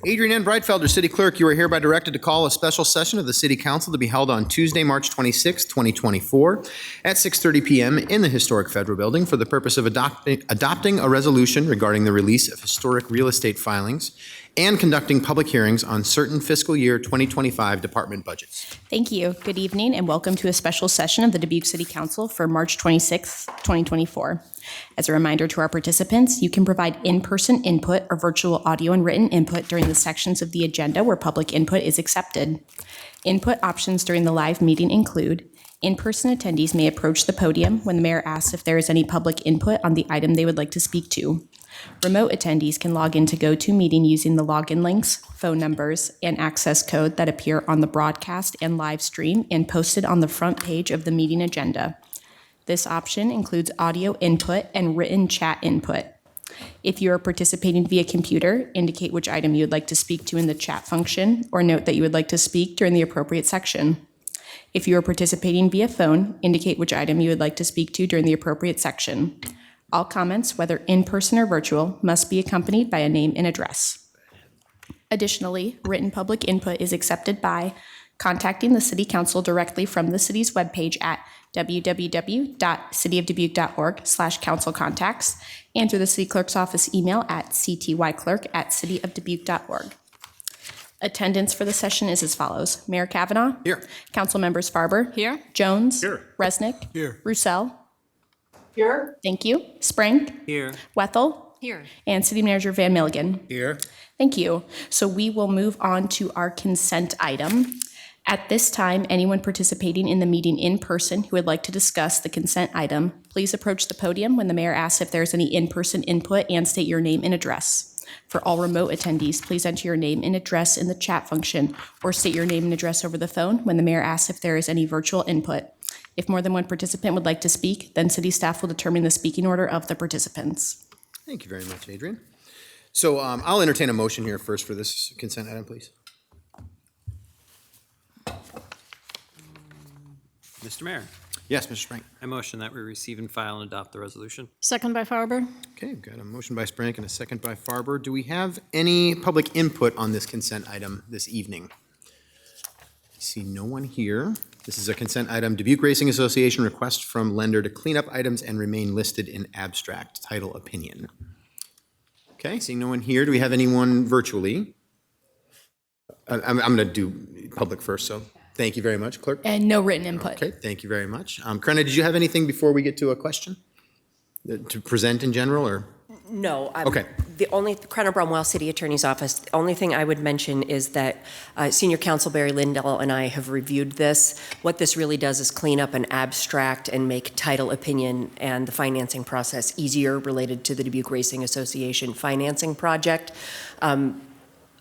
Adrian N. Breitfelder, City Clerk, you are hereby directed to call a special session of the City Council to be held on Tuesday, March 26, 2024, at 6:30 p.m. in the Historic Federal Building for the purpose of adopting a resolution regarding the release of historic real estate filings and conducting public hearings on certain fiscal year 2025 department budgets. Thank you. Good evening and welcome to a special session of the Dubuque City Council for March 26, 2024. As a reminder to our participants, you can provide in-person input or virtual audio and written input during the sections of the agenda where public input is accepted. Input options during the live meeting include: in-person attendees may approach the podium when the mayor asks if there is any public input on the item they would like to speak to. Remote attendees can log in to GoToMeeting using the login links, phone numbers, and access code that appear on the broadcast and live stream and posted on the front page of the meeting agenda. This option includes audio input and written chat input. If you are participating via computer, indicate which item you would like to speak to in the chat function, or note that you would like to speak during the appropriate section. If you are participating via phone, indicate which item you would like to speak to during the appropriate section. All comments, whether in person or virtual, must be accompanied by a name and address. Additionally, written public input is accepted by contacting the City Council directly from the city's webpage at www.cityofdubuque.org/councilcontacts and through the City Clerk's office email at ctyclerk@cityofdubuque.org. Attendance for the session is as follows: Mayor Kavanaugh. Here. Council members Farber. Here. Jones. Here. Resnick. Here. Roussel. Here. Thank you. Sprank. Here. Wethel. Here. And City Manager Van Milligan. Here. Thank you. So we will move on to our consent item. At this time, anyone participating in the meeting in person who would like to discuss the consent item, please approach the podium when the mayor asks if there's any in-person input and state your name and address. For all remote attendees, please enter your name and address in the chat function or state your name and address over the phone when the mayor asks if there is any virtual input. If more than one participant would like to speak, then city staff will determine the speaking order of the participants. Thank you very much, Adrian. So I'll entertain a motion here first for this consent item, please. Mr. Mayor, Yes, Mr. Sprank. I motion that we receive and file and adopt the resolution. Second by Farber. Okay, we've got a motion by Sprank and a second by Farber. Do we have any public input on this consent item this evening? I see no one here. This is a consent item, Dubuque Racing Association request from lender to clean up items and remain listed in abstract title opinion. Okay, seeing no one here. Do we have anyone virtually? I'm going to do public first, so thank you very much, Clerk. And no written input. Okay, thank you very much. Krenna, did you have anything before we get to a question to present in general, or? No. Okay. The only, Crenna Bromwell, City Attorney's Office, the only thing I would mention is that Senior Counsel Barry Lindell and I have reviewed this. What this really does is clean up an abstract and make title opinion and the financing process easier related to the Dubuque Racing Association financing project.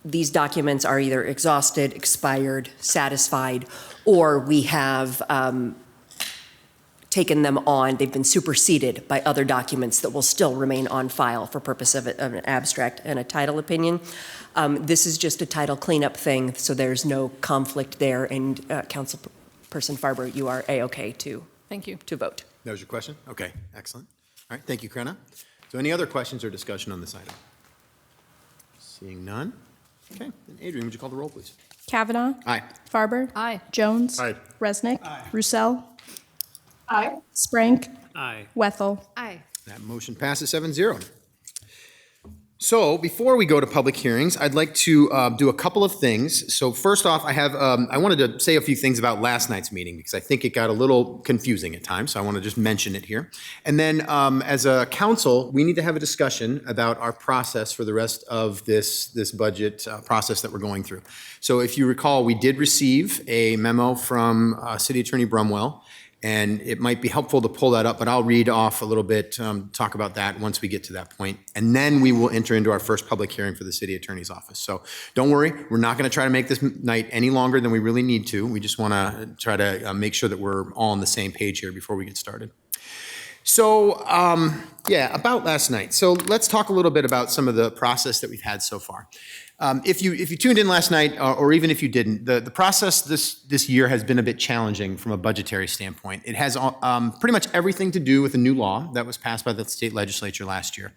These documents are either exhausted, expired, satisfied, or we have taken them on. They've been superseded by other documents that will still remain on file for purpose of an abstract and a title opinion. This is just a title cleanup thing, so there's no conflict there. And Councilperson Farber, you are A-OK to vote. That was your question? Okay, excellent. All right, thank you, Krenna. So any other questions or discussion on this item? Seeing none. Okay, then Adrian, would you call the roll, please? Kavanaugh. Aye. Farber. Aye. Jones. Aye. Resnick. Roussel. Aye. Sprank. Aye. Wethel. Aye. That motion passes 7-0. So before we go to public hearings, I'd like to do a couple of things. So first off, I wanted to say a few things about last night's meeting because I think it got a little confusing at times. So I want to just mention it here. And then as a council, we need to have a discussion about our process for the rest of this budget process that we're going through. So if you recall, we did receive a memo from City Attorney Brumwell. And it might be helpful to pull that up, but I'll read off a little bit, talk about that once we get to that point. And then we will enter into our first public hearing for the City Attorney's Office. So don't worry, we're not going to try to make this night any longer than we really need to. We just want to try to make sure that we're all on the same page here before we get started. So, yeah, about last night. So let's talk a little bit about some of the process that we've had so far. If you tuned in last night, or even if you didn't, the process this year has been a bit challenging from a budgetary standpoint. It has pretty much everything to do with a new law that was passed by the state legislature last year.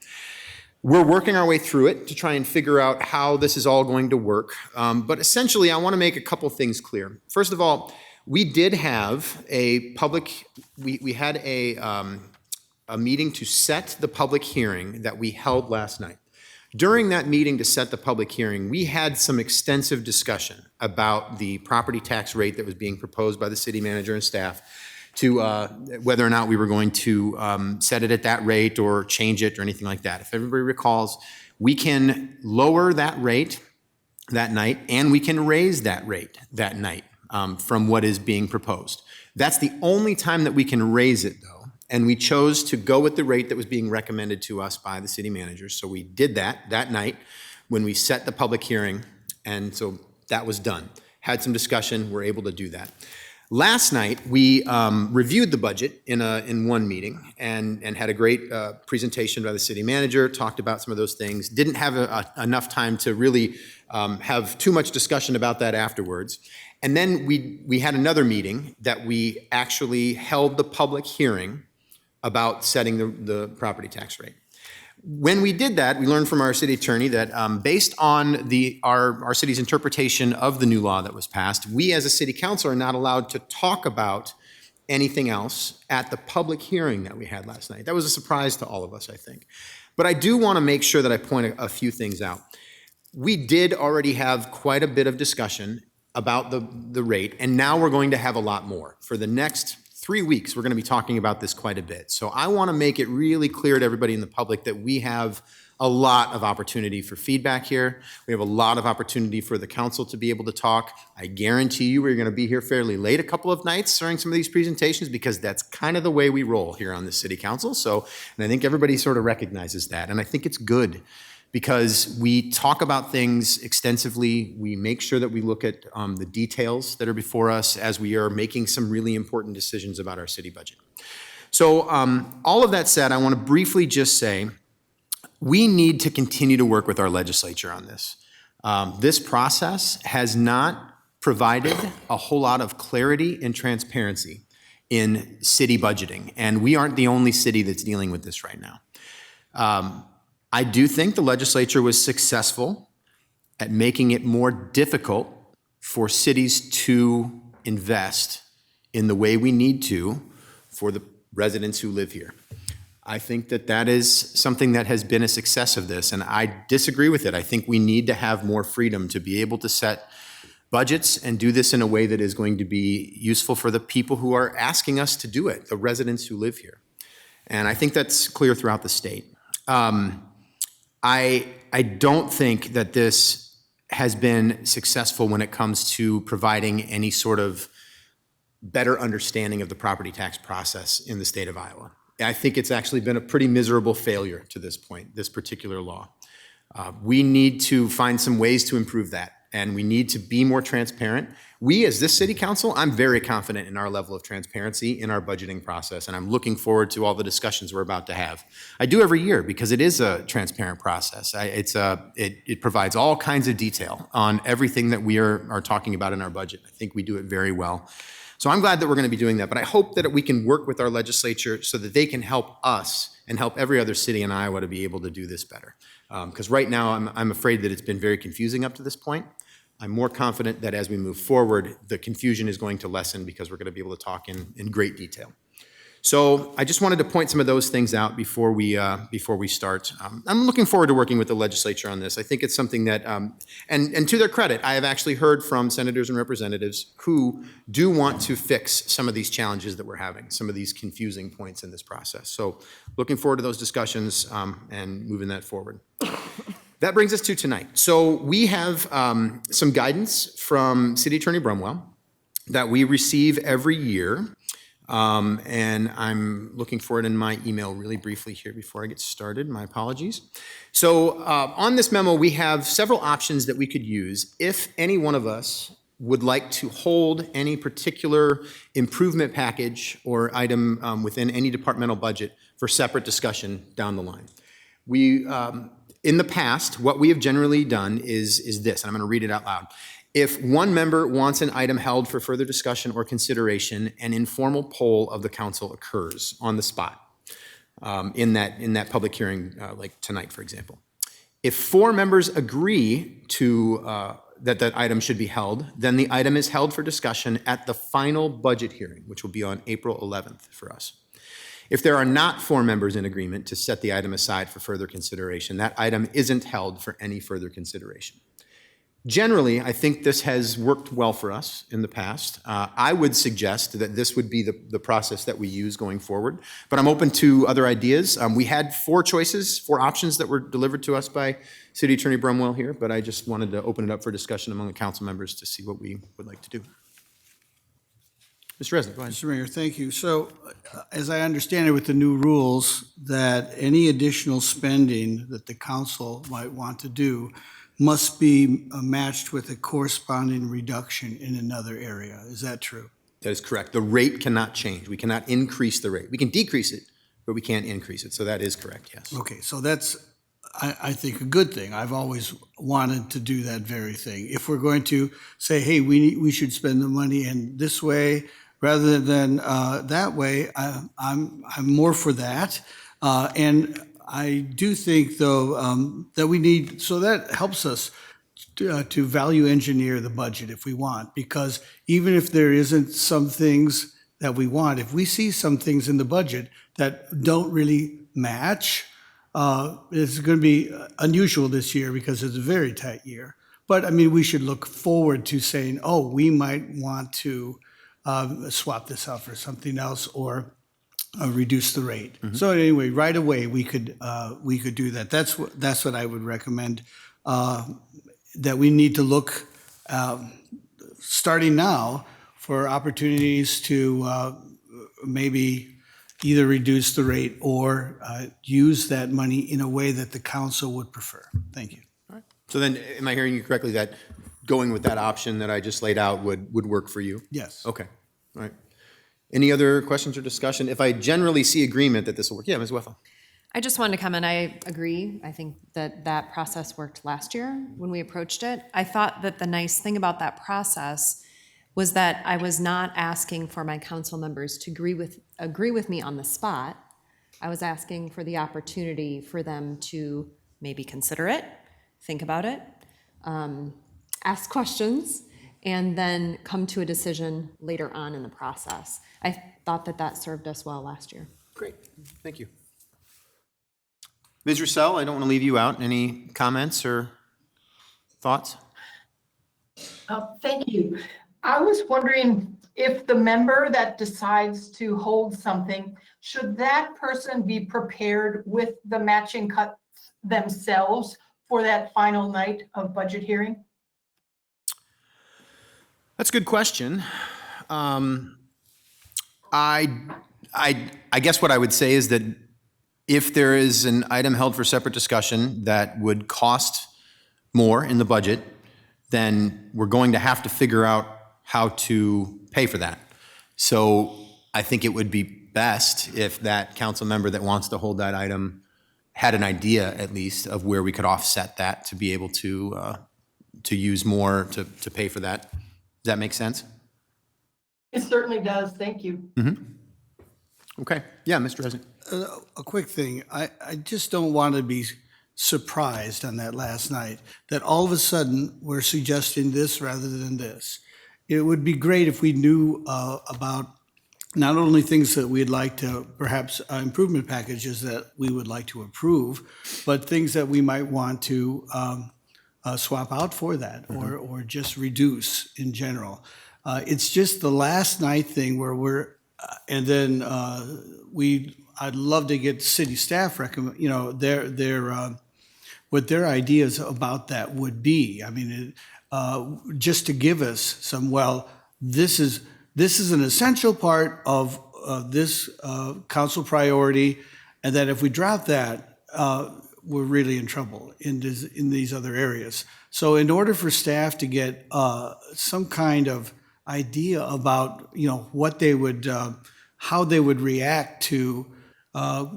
We're working our way through it to try and figure out how this is all going to work. But essentially, I want to make a couple things clear. First of all, we did have a public, we had a meeting to set the public hearing that we held last night. During that meeting to set the public hearing, we had some extensive discussion about the property tax rate that was being proposed by the city manager and staff, to whether or not we were going to set it at that rate or change it or anything like that. If everybody recalls, we can lower that rate that night and we can raise that rate that night from what is being proposed. That's the only time that we can raise it, though, and we chose to go with the rate that was being recommended to us by the city manager. So we did that night when we set the public hearing, and so that was done. Had some discussion, we're able to do that. Last night, we reviewed the budget in one meeting and had a great presentation by the city manager, talked about some of those things, didn't have enough time to really have too much discussion about that afterwards. And then we had another meeting that we actually held the public hearing about setting the property tax rate. When we did that, we learned from our city attorney that based on our city's interpretation of the new law that was passed, we as a city council are not allowed to talk about anything else at the public hearing that we had last night. That was a surprise to all of us, I think. But I do want to make sure that I point a few things out. We did already have quite a bit of discussion about the rate, and now we're going to have a lot more. For the next 3 weeks, we're going to be talking about this quite a bit. So I want to make it really clear to everybody in the public that we have a lot of opportunity for feedback here. We have a lot of opportunity for the council to be able to talk. I guarantee you we're going to be here fairly late a couple of nights during some of these presentations because that's kind of the way we roll here on the city council. So, and I think everybody sort of recognizes that. And I think it's good because we talk about things extensively. We make sure that we look at the details that are before us as we are making some really important decisions about our city budget. So all of that said, I want to briefly just say we need to continue to work with our legislature on this. This process has not provided a whole lot of clarity and transparency in city budgeting, and we aren't the only city that's dealing with this right now. I do think the legislature was successful at making it more difficult for cities to invest in the way we need to for the residents who live here. I think that is something that has been a success of this, and I disagree with it. I think we need to have more freedom to be able to set budgets and do this in a way that is going to be useful for the people who are asking us to do it, the residents who live here. And I think that's clear throughout the state. I don't think that this has been successful when it comes to providing any sort of better understanding of the property tax process in the state of Iowa. I think it's actually been a pretty miserable failure to this point, this particular law. We need to find some ways to improve that, and we need to be more transparent. We, as this city council, I'm very confident in our level of transparency in our budgeting process, and I'm looking forward to all the discussions we're about to have. I do every year because it is a transparent process. It provides all kinds of detail on everything that we are talking about in our budget. I think we do it very well. So I'm glad that we're going to be doing that, but I hope that we can work with our legislature so that they can help us and help every other city in Iowa to be able to do this better. Because right now, I'm afraid that it's been very confusing up to this point. I'm more confident that as we move forward, the confusion is going to lessen because we're going to be able to talk in great detail. So I just wanted to point some of those things out before we start. I'm looking forward to working with the legislature on this. I think it's something that, and to their credit, I have actually heard from senators and representatives who do want to fix some of these challenges that we're having, some of these confusing points in this process. So looking forward to those discussions and moving that forward. That brings us to tonight. So we have some guidance from City Attorney Brumwell that we receive every year. And I'm looking for it in my email really briefly here before I get started. My apologies. So on this memo, we have several options that we could use if any one of us would like to hold any particular improvement package or item within any departmental budget for separate discussion down the line. We, in the past, what we have generally done is this, and I'm going to read it out loud. If one member wants an item held for further discussion or consideration, an informal poll of the council occurs on the spot. in that public hearing, like tonight, for example. If 4 members agree to that item should be held, then the item is held for discussion at the final budget hearing, which will be on April 11th for us. If there are not 4 members in agreement to set the item aside for further consideration, that item isn't held for any further consideration. Generally, I think this has worked well for us in the past. I would suggest that this would be the process that we use going forward, but I'm open to other ideas. We had 4 choices, 4 options that were delivered to us by City Attorney Brumwell here, but I just wanted to open it up for discussion among the council members to see what we would like to do. Mr. Resnick, go ahead. Mr. Mayor, thank you. So, as I understand it with the new rules, that any additional spending that the council might want to do must be matched with a corresponding reduction in another area. Is that true? That is correct. The rate cannot change. We cannot increase the rate. We can decrease it, but we can't increase it. So that is correct, yes. Okay, so that's, I think, a good thing. I've always wanted to do that very thing. If we're going to say, hey, we should spend the money in this way rather than that way, I'm more for that. And I do think, though, that we need, so that helps us to value engineer the budget if we want, because even if there isn't some things that we want, if we see some things in the budget that don't really match, it's going to be unusual this year because it's a very tight year. But I mean, we should look forward to saying, oh, we might want to swap this out for something else or reduce the rate. Mm-hmm. So anyway, right away we could do that. That's what I would recommend. That we need to look starting now for opportunities to maybe either reduce the rate or use that money in a way that the council would prefer. Thank you. All right. So then, am I hearing you correctly that going with that option that I just laid out would work for you? Yes. Okay. All right. Any other questions or discussion? If I generally see agreement that this will work, yeah, Ms. Wethel. I just wanted to comment. I agree. I think that process worked last year when we approached it. I thought that the nice thing about that process was that I was not asking for my council members to agree with me on the spot. I was asking for the opportunity for them to maybe consider it, think about it, ask questions, and then come to a decision later on in the process. I thought that served us well last year. Great, thank you. Ms. Roussel, I don't want to leave you out. Any comments or thoughts? Thank you. I was wondering if the member that decides to hold something, should that person be prepared with the matching cuts themselves for that final night of budget hearing? That's a good question. I guess what I would say is that if there is an item held for separate discussion that would cost more in the budget, then we're going to have to figure out how to pay for that. So I think it would be best if that council member that wants to hold that item had an idea, at least, of where we could offset that to be able to use more to pay for that. Does that make sense? It certainly does. Thank you. Mm-hmm. Okay. Yeah, Mr. President. A quick thing. I just don't want to be surprised on that last night that all of a sudden we're suggesting this rather than this. It would be great if we knew about not only things that we'd like to, perhaps improvement packages that we would like to approve, but things that we might want to swap out for that or just reduce in general. It's just the last night thing where we're, and then I'd love to get city staff recommend, what their ideas about that would be. I mean, just to give us some, well, this is an essential part of this council priority, and that if we drop that, we're really in trouble in these other areas. So in order for staff to get some kind of idea about, what they would, how they would react to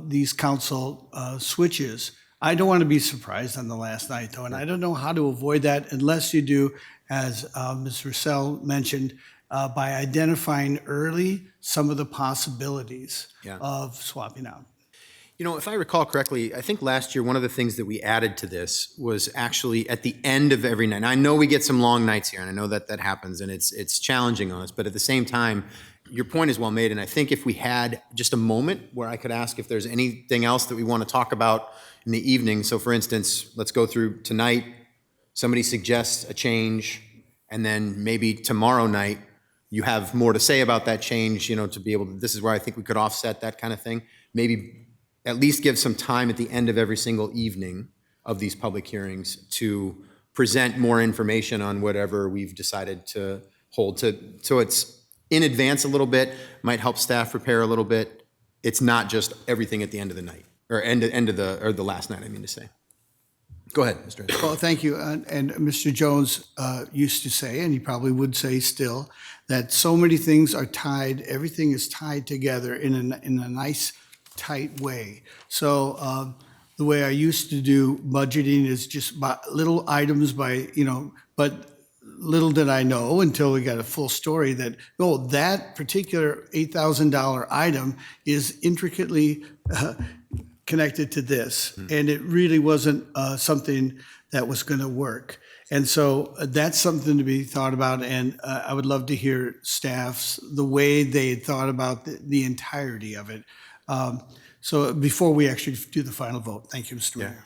these council switches, I don't want to be surprised on the last night, though, and I don't know how to avoid that unless you do, as Ms. Roussel mentioned, by identifying early some of the possibilities of swapping out. You know, if I recall correctly, I think last year, one of the things that we added to this was actually at the end of every night. And I know we get some long nights here, and I know that that happens, and it's challenging on us, but at the same time, your point is well made, and I think if we had just a moment where I could ask if there's anything else that we want to talk about in the evening. So for instance, let's go through tonight, somebody suggests a change, and then maybe tomorrow night, you have more to say about that change, you know, to be able to, this is where I think we could offset that kind of thing. Maybe at least give some time at the end of every single evening of these public hearings to present more information on whatever we've decided to hold to. So it's in advance a little bit, might help staff prepare a little bit. It's not just everything at the end of the night, or end of the last night, I mean to say. Go ahead, Mr. Anderson. Well, thank you. And Mr. Jones used to say, and he probably would say still, that so many things are tied, everything is tied together in a nice, tight way. So the way I used to do budgeting is just by little items by, you know, but little did I know until we got a full story that, oh, that particular $8,000 item is intricately connected to this. And it really wasn't something that was going to work. And so that's something to be thought about. And I would love to hear staff's, the way they thought about the entirety of it. So before we actually do the final vote, thank you, Mr. Mayor.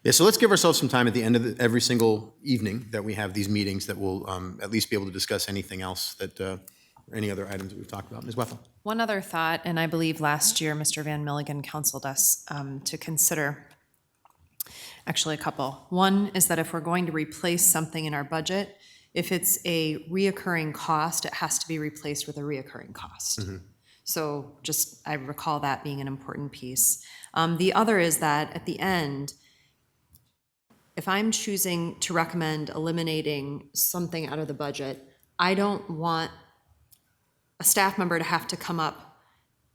Yeah, so let's give ourselves some time at the end of every single evening that we have these meetings that we'll at least be able to discuss anything else that, or any other items that we've talked about. Ms. Wethel. One other thought, and I believe last year Mr. Van Milligan counseled us to consider, actually a couple. One is that if we're going to replace something in our budget, if it's a reoccurring cost, it has to be replaced with a reoccurring cost. So just, I recall that being an important piece. The other is that at the end, if I'm choosing to recommend eliminating something out of the budget, I don't want a staff member to have to come up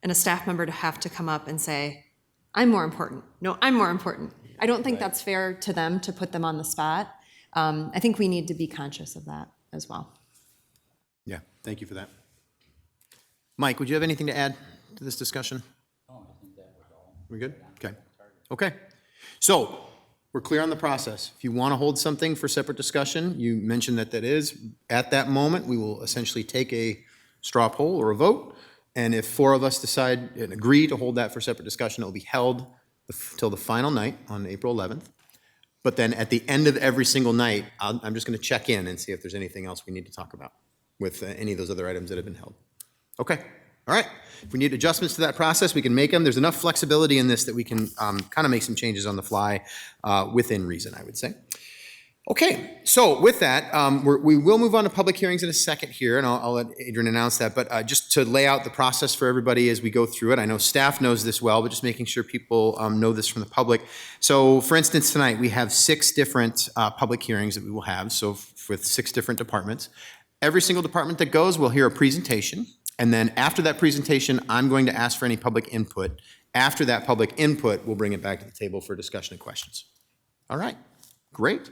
and say, I'm more important. No, I'm more important. I don't think that's fair to them to put them on the spot. I think we need to be conscious of that as well. Yeah, thank you for that. Mike, would you have anything to add to this discussion? Oh, I think that was all. We're good? Okay. Okay. So we're clear on the process. If you want to hold something for separate discussion, you mentioned that that is, at that moment, we will essentially take a straw poll or a vote. And if 4 of us decide and agree to hold that for separate discussion, it will be held till the final night on April 11th. But then at the end of every single night, I'm just going to check in and see if there's anything else we need to talk about with any of those other items that have been held. Okay, all right. If we need adjustments to that process, we can make them. There's enough flexibility in this that we can kind of make some changes on the fly within reason, I would say. Okay, so with that, we will move on to public hearings in a second here, and I'll let Adrian announce that. But just to lay out the process for everybody as we go through it, I know staff knows this well, but just making sure people know this from the public. So for instance, tonight we have 6 different public hearings that we will have, so with 6 different departments. Every single department that goes will hear a presentation. And then after that presentation, I'm going to ask for any public input. After that public input, we'll bring it back to the table for discussion and questions. All right, great.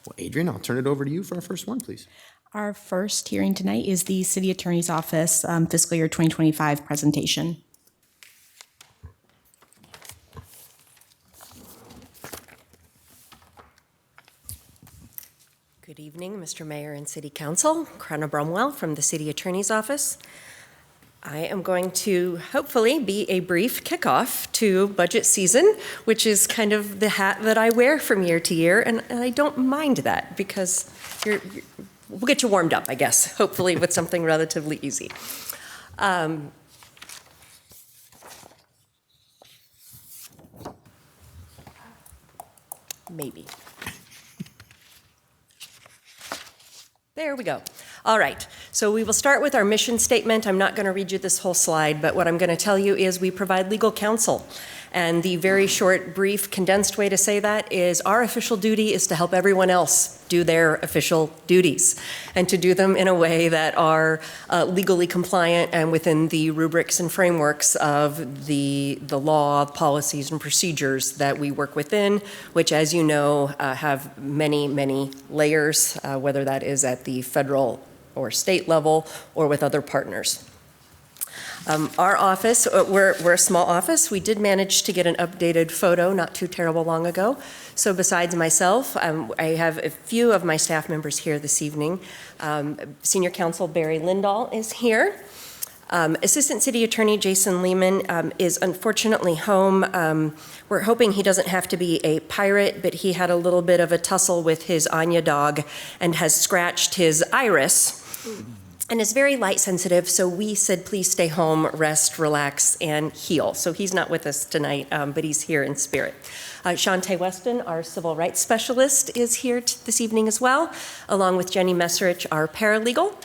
Well, Adrian, I'll turn it over to you for our first one, please. Our first hearing tonight is the City Attorney's Office Fiscal Year 2025 presentation. Good evening, Mr. Mayor and City Council. Krana Brumwell from the City Attorney's Office. I am going to hopefully be a brief kickoff to budget season, which is kind of the hat that I wear from year to year, and I don't mind that because we'll get you warmed up, I guess, hopefully with something relatively easy. Maybe. There we go. All right, so we will start with our mission statement. I'm not going to read you this whole slide, but what I'm going to tell you is we provide legal counsel. And the very short, brief, condensed way to say that is our official duty is to help everyone else do their official duties and to do them in a way that are legally compliant and within the rubrics and frameworks of the law, policies, and procedures that we work within, which, as you know, have many, many layers, whether that is at the federal or state level or with other partners. Our office, we're a small office. We did manage to get an updated photo not too terrible long ago. So besides myself, I have a few of my staff members here this evening. Senior Counsel Barry Lindahl is here. Assistant City Attorney Jason Lehman is unfortunately home. We're hoping he doesn't have to be a pirate, but he had a little bit of a tussle with his Anya dog and has scratched his iris and is very light sensitive, so we said please stay home, rest, relax, and heal. So he's not with us tonight, but he's here in spirit. Shantae Weston, our civil rights specialist, is here this evening as well, along with Jenny Messerich, our paralegal.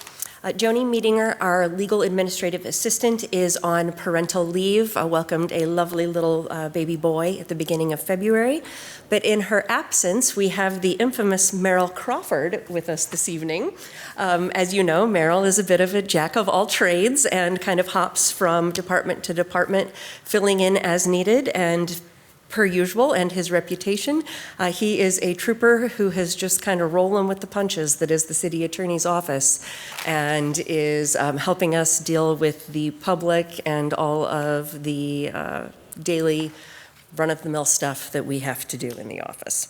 Joni Meetinger, our legal administrative assistant, is on parental leave. Welcomed a lovely little baby boy at the beginning of February. But in her absence, we have the infamous Meryl Crawford with us this evening. As you know, Meryl is a bit of a jack of all trades and kind of hops from department to department, filling in as needed. And per usual, and his reputation, he is a trooper who has just kind of rolling with the punches that is the city attorney's office, and is helping us deal with the public and all of the daily run-of-the-mill stuff that we have to do in the office.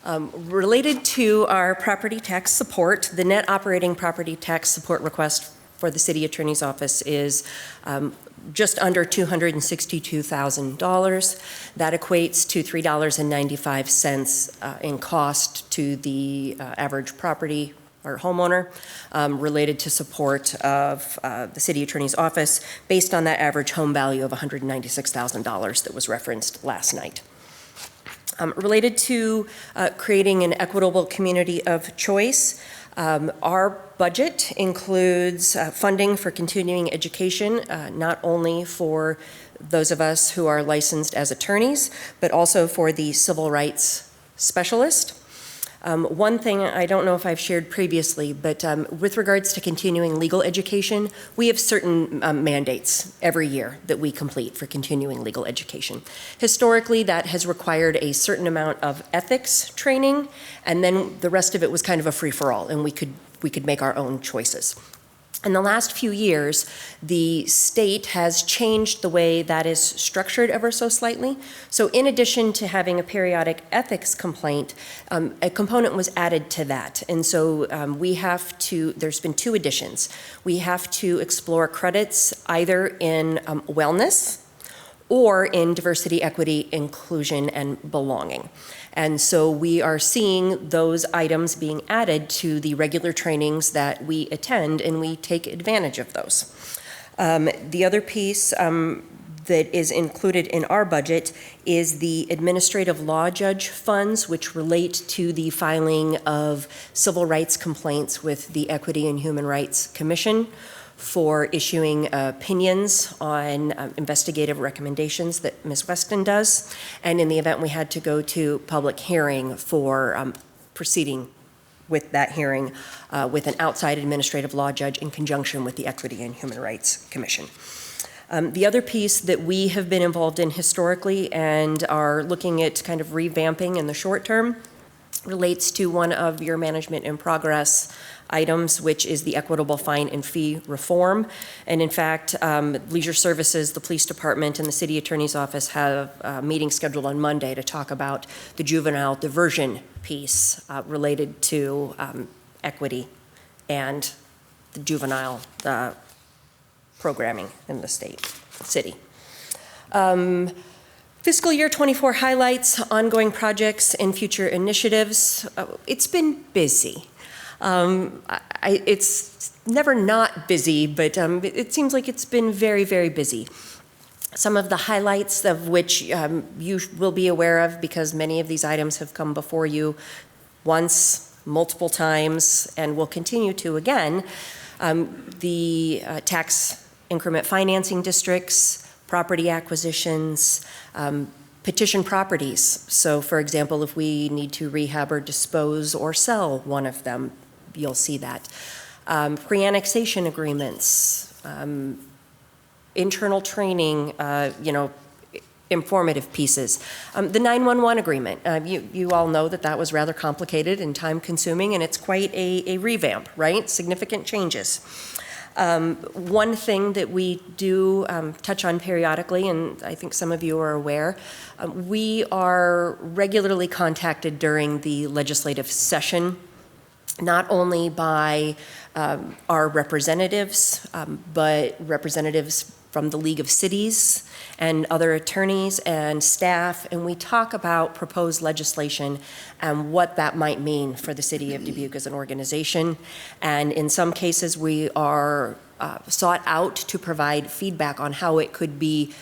Related to our property tax support, the net operating property tax support request for the city attorney's office is just under $262,000. That equates to $3.95 in cost to the average property or homeowner related to support of the city attorney's office based on that average home value of $196,000 that was referenced last night. Related to creating an equitable community of choice, our budget includes funding for continuing education, not only for those of us who are licensed as attorneys, but also for the civil rights specialist. One thing I don't know if I've shared previously, but with regards to continuing legal education, we have certain mandates every year that we complete for continuing legal education. Historically, that has required a certain amount of ethics training, and then the rest of it was kind of a free-for-all, and we could make our own choices. In the last few years, the state has changed the way that is structured ever so slightly. So in addition to having a periodic ethics complaint, a component was added to that. And so there's been two additions. We have to explore credits either in wellness or in diversity, equity, inclusion, and belonging. And so we are seeing those items being added to the regular trainings that we attend, and we take advantage of those. The other piece that is included in our budget is the administrative law judge funds, which relate to the filing of civil rights complaints with the Equity and Human Rights Commission for issuing opinions on investigative recommendations that Ms. Weston does, and in the event we had to go to public hearing for proceeding with that hearing with an outside administrative law judge in conjunction with the Equity and Human Rights Commission. The other piece that we have been involved in historically and are looking at kind of revamping in the short term relates to one of your management in progress items, which is the equitable fine and fee reform. And in fact, Leisure Services, the police department, and the city attorney's office have a meeting scheduled on Monday to talk about the juvenile diversion piece related to equity and the juvenile programming in the city. Fiscal year 24 highlights, ongoing projects, and future initiatives. It's been busy. It's never not busy, but it seems like it's been very, very busy. Some of the highlights of which you will be aware of because many of these items have come before you once, multiple times, and will continue to again. The tax increment financing districts, property acquisitions, petition properties. So for example, if we need to rehab or dispose or sell one of them, you'll see that. Pre-annexation agreements, internal training, informative pieces. The 911 agreement, you all know that was rather complicated and time consuming, and it's quite a revamp, right? Significant changes. One thing that we do touch on periodically, and I think some of you are aware, we are regularly contacted during the legislative session, not only by our representatives, but representatives from the League of Cities and other attorneys and staff, and we talk about proposed legislation and what that might mean for the city of Dubuque as an organization. And in some cases, we are sought out to provide feedback on how it could be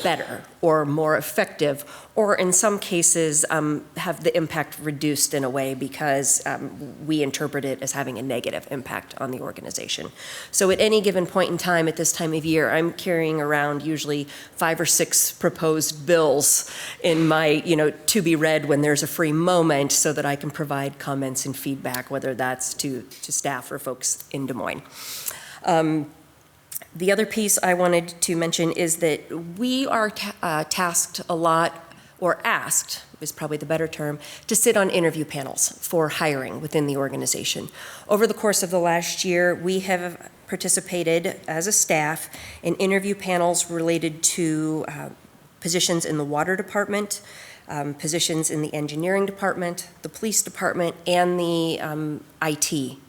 better or more effective, or in some cases have the impact reduced in a way because we interpret it as having a negative impact on the organization. So at any given point in time, at this time of year, I'm carrying around usually 5 or 6 proposed bills in my, to be read when there's a free moment so that I can provide comments and feedback, whether that's to staff or folks in Des Moines. The other piece I wanted to mention is that we are tasked a lot, or asked is probably the better term, to sit on interview panels for hiring within the organization. Over the course of the last year, we have participated as a staff in interview panels related to positions in the water department, positions in the engineering department, the police department, and the IT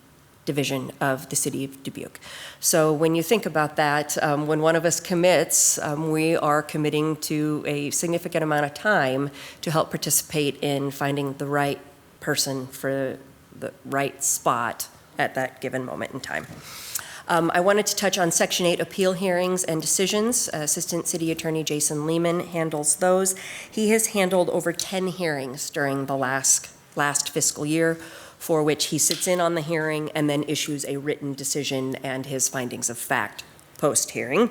division of the city of Dubuque. So when you think about that, when one of us commits, we are committing to a significant amount of time to help participate in finding the right person for the right spot at that given moment in time. I wanted to touch on Section 8 appeal hearings and decisions. Assistant City Attorney Jason Lehman handles those. He has handled over 10 hearings during the last fiscal year, for which he sits in on the hearing and then issues a written decision and his findings of fact post-hearing.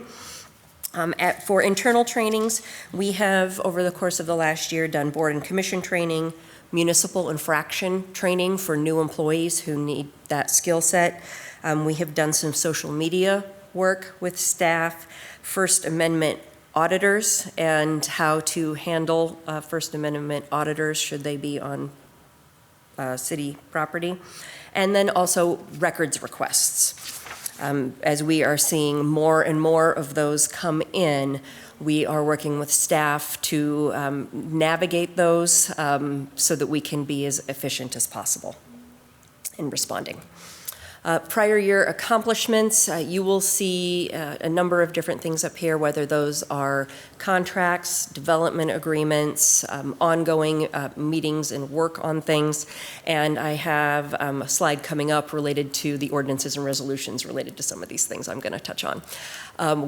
For internal trainings, we have, over the course of the last year, done board and commission training, municipal infraction training for new employees who need that skill set. We have done some social media work with staff, First Amendment auditors, and how to handle First Amendment auditors should they be on city property, and then also records requests. As we are seeing more and more of those come in, we are working with staff to navigate those so that we can be as efficient as possible in responding. Prior year accomplishments, you will see a number of different things up here, whether those are contracts, development agreements, ongoing meetings and work on things. And I have a slide coming up related to the ordinances and resolutions related to some of these things I'm going to touch on.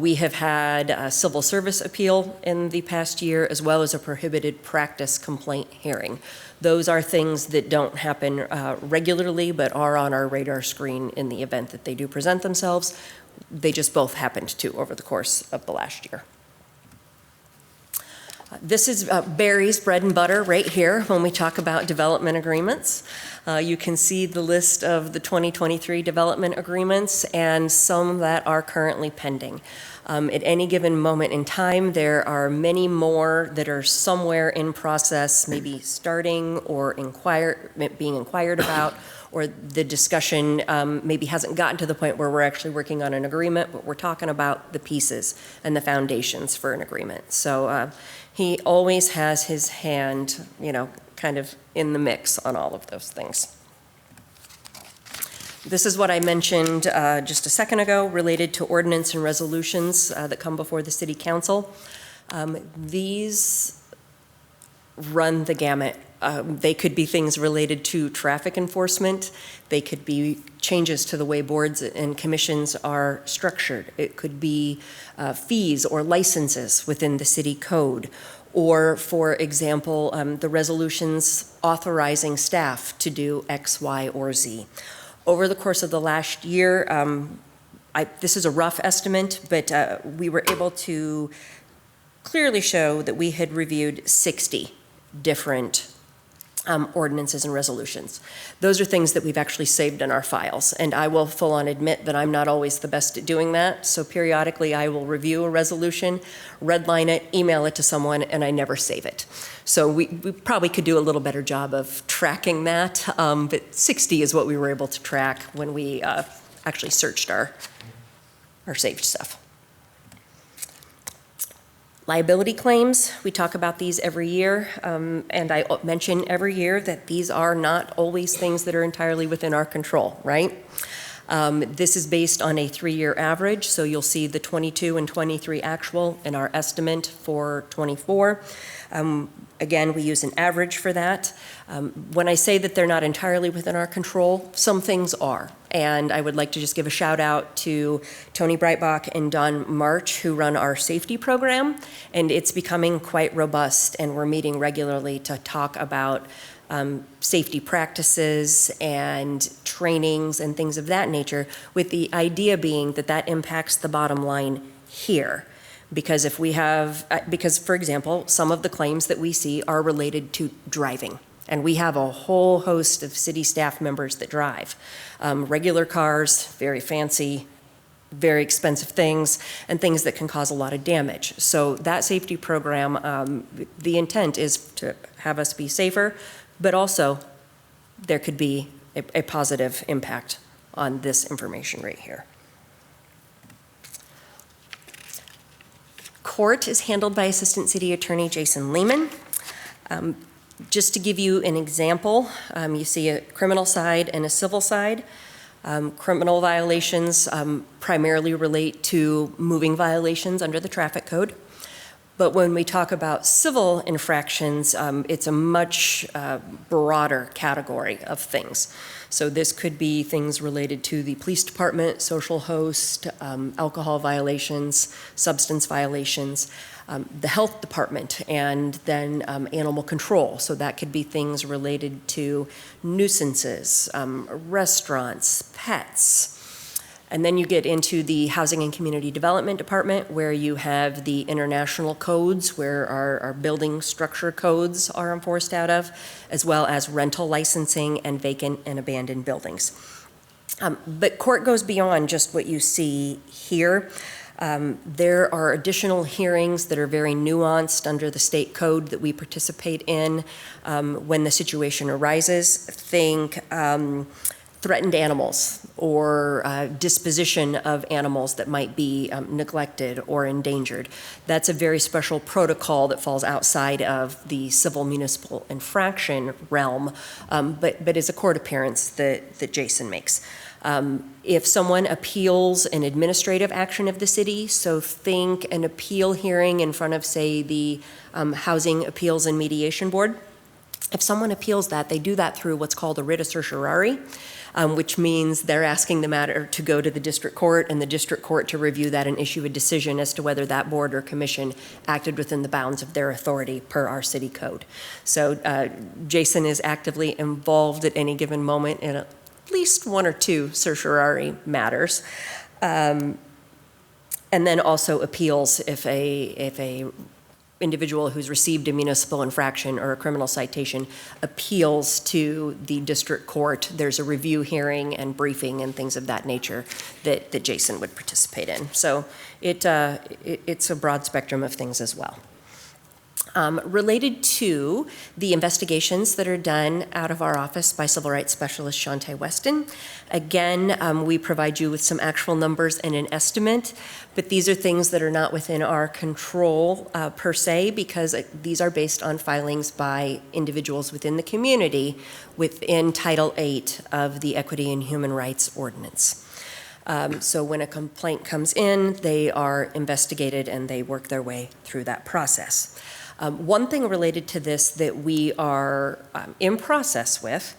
We have had a civil service appeal in the past year, as well as a prohibited practice complaint hearing. Those are things that don't happen regularly, but are on our radar screen in the event that they do present themselves. They just both happened to over the course of the last year. This is Barry's bread and butter right here when we talk about development agreements. You can see the list of the 2023 development agreements and some that are currently pending. At any given moment in time, there are many more that are somewhere in process, maybe starting or being inquired about, or the discussion maybe hasn't gotten to the point where we're actually working on an agreement, but we're talking about the pieces and the foundations for an agreement. So he always has his hand, kind of in the mix on all of those things. This is what I mentioned just a second ago related to ordinance and resolutions that come before the City Council. These run the gamut. They could be things related to traffic enforcement. They could be changes to the way boards and commissions are structured. It could be fees or licenses within the city code. Or, for example, the resolutions authorizing staff to do X, Y, or Z. Over the course of the last year, this is a rough estimate, but we were able to clearly show that we had reviewed 60 different ordinances and resolutions. Those are things that we've actually saved in our files, and I will full on admit that I'm not always the best at doing that, so periodically I will review a resolution, redline it, email it to someone, and I never save it. So we probably could do a little better job of tracking that, but 60 is what we were able to track when we actually searched our our saved stuff. Liability claims, we talk about these every year, and I mention every year that these are not always things that are entirely within our control, right? This is based on a 3-year average, so you'll see the 22 and 23 actual in our estimate for 24. Again, we use an average for that. When I say that they're not entirely within our control, some things are. And I would like to just give a shout out to Tony Breitbach and Don March, who run our safety program. And it's becoming quite robust, and we're meeting regularly to talk about safety practices and trainings and things of that nature, with the idea being that that impacts the bottom line here. Because if we have, because for example, some of the claims that we see are related to driving. And we have a whole host of city staff members that drive. Regular cars, very fancy, very expensive things, and things that can cause a lot of damage. So that safety program, the intent is to have us be safer, but also there could be a positive impact on this information right here. Court is handled by Assistant City Attorney Jason Lehman. Just to give you an example, you see a criminal side and a civil side. Criminal violations primarily relate to moving violations under the traffic code. But when we talk about civil infractions, it's a much broader category of things. So this could be things related to the police department, social host, alcohol violations, substance violations, the health department, and then animal control. So that could be things related to nuisances, restaurants, pets. And then you get into the Housing and Community Development Department, where you have the international codes, where our building structure codes are enforced out of, as well as rental licensing and vacant and abandoned buildings. But court goes beyond just what you see here. There are additional hearings that are very nuanced under the state code that we participate in when the situation arises. Think threatened animals or disposition of animals that might be neglected or endangered. That's a very special protocol that falls outside of the civil municipal infraction realm, but is a court appearance that Jason makes. If someone appeals an administrative action of the city, so think an appeal hearing in front of, say, the Housing Appeals and Mediation Board, if someone appeals that, they do that through what's called a writ of certiorari, which means they're asking the matter to go to the district court, and the district court to review that and issue a decision as to whether that board or commission acted within the bounds of their authority per our city code. So Jason is actively involved at any given moment in at least one or two certiorari matters. And then also appeals if a individual who's received a municipal infraction or a criminal citation appeals to the district court. There's a review hearing and briefing and things of that nature that Jason would participate in. So it's a broad spectrum of things as well. Related to the investigations that are done out of our office by Civil Rights Specialist Shantae Weston, again, we provide you with some actual numbers and an estimate, but these are things that are not within our control per se, because these are based on filings by individuals within the community within Title VIII of the Equity and Human Rights Ordinance. So when a complaint comes in, they are investigated and they work their way through that process. One thing related to this that we are in process with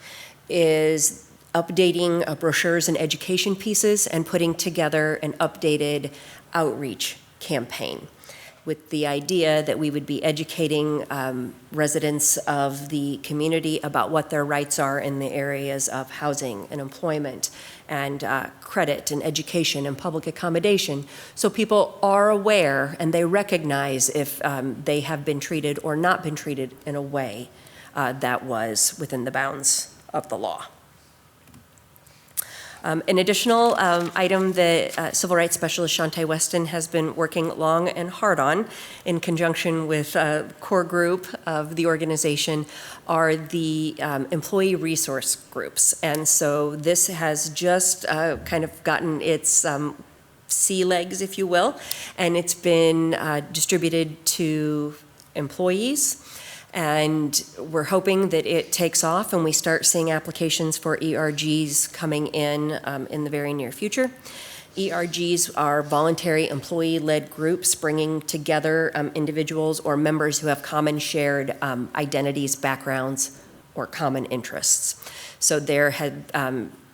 is updating brochures and education pieces and putting together an updated outreach campaign, with the idea that we would be educating residents of the community about what their rights are in the areas of housing and employment and credit and education and public accommodation, so people are aware and they recognize if they have been treated or not been treated in a way that was within the bounds of the law. An additional item that Civil Rights Specialist Shantae Weston has been working long and hard on in conjunction with a core group of the organization are the employee resource groups. And so this has just kind of gotten its sea legs, if you will, and it's been distributed to employees. And we're hoping that it takes off and we start seeing applications for ERGs coming in the very near future. ERGs are voluntary employee-led groups bringing together individuals or members who have common shared identities, backgrounds, or common interests. So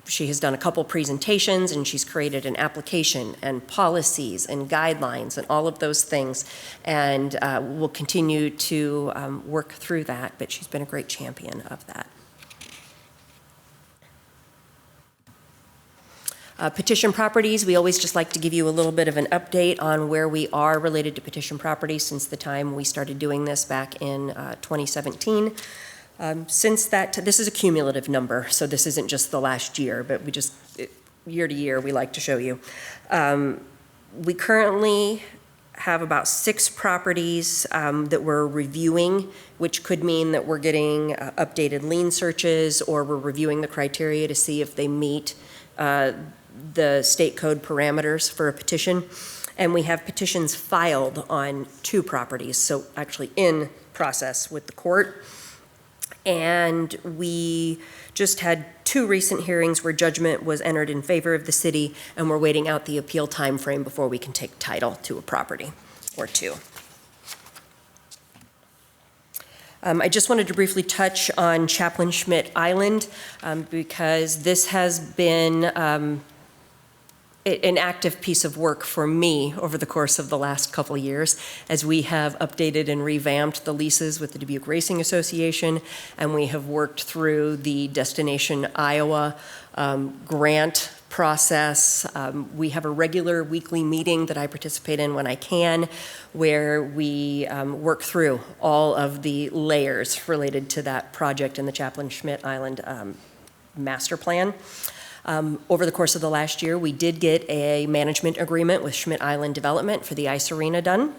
she has done a couple presentations and she's created an application and policies and guidelines and all of those things, and will continue to work through that, but she's been a great champion of that. Petition properties, we always just like to give you a little bit of an update on where we are related to petition properties since the time we started doing this back in 2017. Since that, this is a cumulative number, so this isn't just the last year, but year to year, we like to show you. We currently have about 6 properties that we're reviewing, which could mean that we're getting updated lien searches, or we're reviewing the criteria to see if they meet the state code parameters for a petition. And we have petitions filed on 2 properties, so actually in process with the court. And we just had 2 recent hearings where judgment was entered in favor of the city, and we're waiting out the appeal time frame before we can take title to a property or 2. I just wanted to briefly touch on Chaplain Schmidt Island because this has been an active piece of work for me over the course of the last couple of years, as we have updated and revamped the leases with the Dubuque Racing Association, and we have worked through the Destination Iowa grant process. We have a regular weekly meeting that I participate in when I can, where we work through all of the layers related to that project in the Chaplain Schmidt Island master plan. Over the course of the last year, we did get a management agreement with Schmidt Island Development for the ice arena done.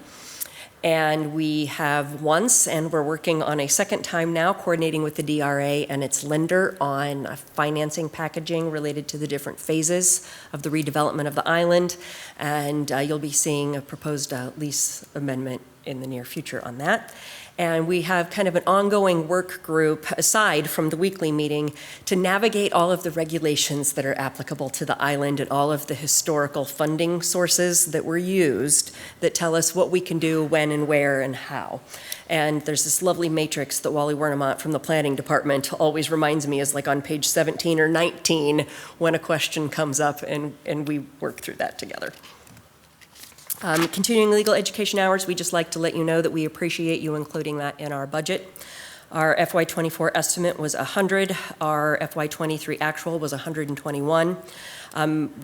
And we have once, and we're working on a second time now, coordinating with the DRA and its lender on financing packaging related to the different phases of the redevelopment of the island. And you'll be seeing a proposed lease amendment in the near future on that. And we have kind of an ongoing work group, aside from the weekly meeting, to navigate all of the regulations that are applicable to the island and all of the historical funding sources that were used that tell us what we can do, when and where and how. And there's this lovely matrix that Wally Wernemont from the planning department always reminds me is like on page 17 or 19 when a question comes up, and we work through that together. Continuing legal education hours, we just like to let you know that we appreciate you including that in our budget. Our FY24 estimate was 100. Our FY23 actual was 121,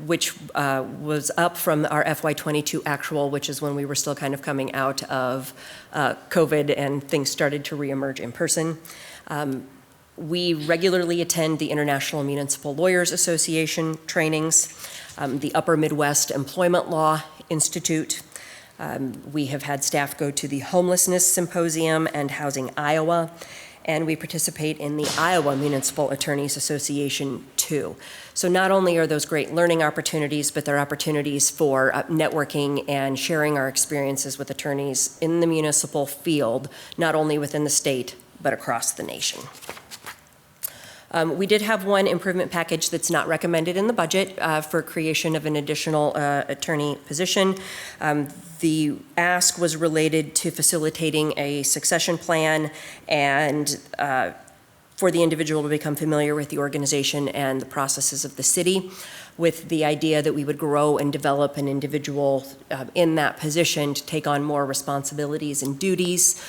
which was up from our FY22 actual, which is when we were still kind of coming out of COVID and things started to reemerge in person. We regularly attend the International Municipal Lawyers Association trainings, the Upper Midwest Employment Law Institute. We have had staff go to the Homelessness Symposium and Housing Iowa, and we participate in the Iowa Municipal Attorneys Association too. So not only are those great learning opportunities, but they're opportunities for networking and sharing our experiences with attorneys in the municipal field, not only within the state, but across the nation. We did have one improvement package that's not recommended in the budget for creation of an additional attorney position. The ask was related to facilitating a succession plan and for the individual to become familiar with the organization and the processes of the city, with the idea that we would grow and develop an individual in that position to take on more responsibilities and duties,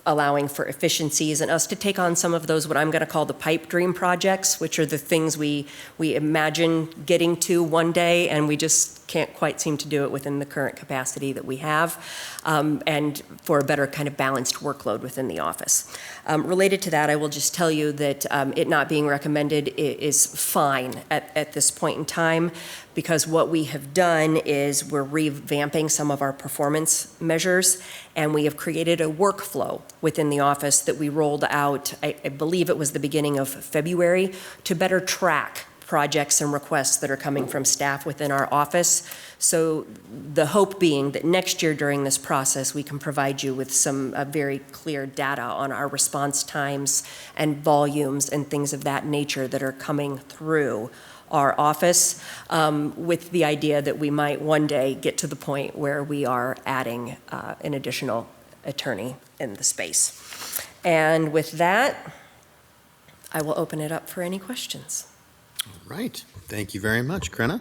allowing for efficiencies, and us to take on some of those, what I'm going to call the pipe dream projects, which are the things we imagine getting to one day, and we just can't quite seem to do it within the current capacity that we have, and for a better kind of balanced workload within the office. Related to that, I will just tell you that it not being recommended is fine at this point in time, because what we have done is we're revamping some of our performance measures, and we have created a workflow within the office that we rolled out, I believe it was the beginning of February, to better track projects and requests that are coming from staff within our office. So the hope being that next year during this process, we can provide you with some very clear data on our response times and volumes and things of that nature that are coming through our office, with the idea that we might one day get to the point where we are adding an additional attorney in the space. And with that, I will open it up for any questions. All right. Thank you very much, Krenna.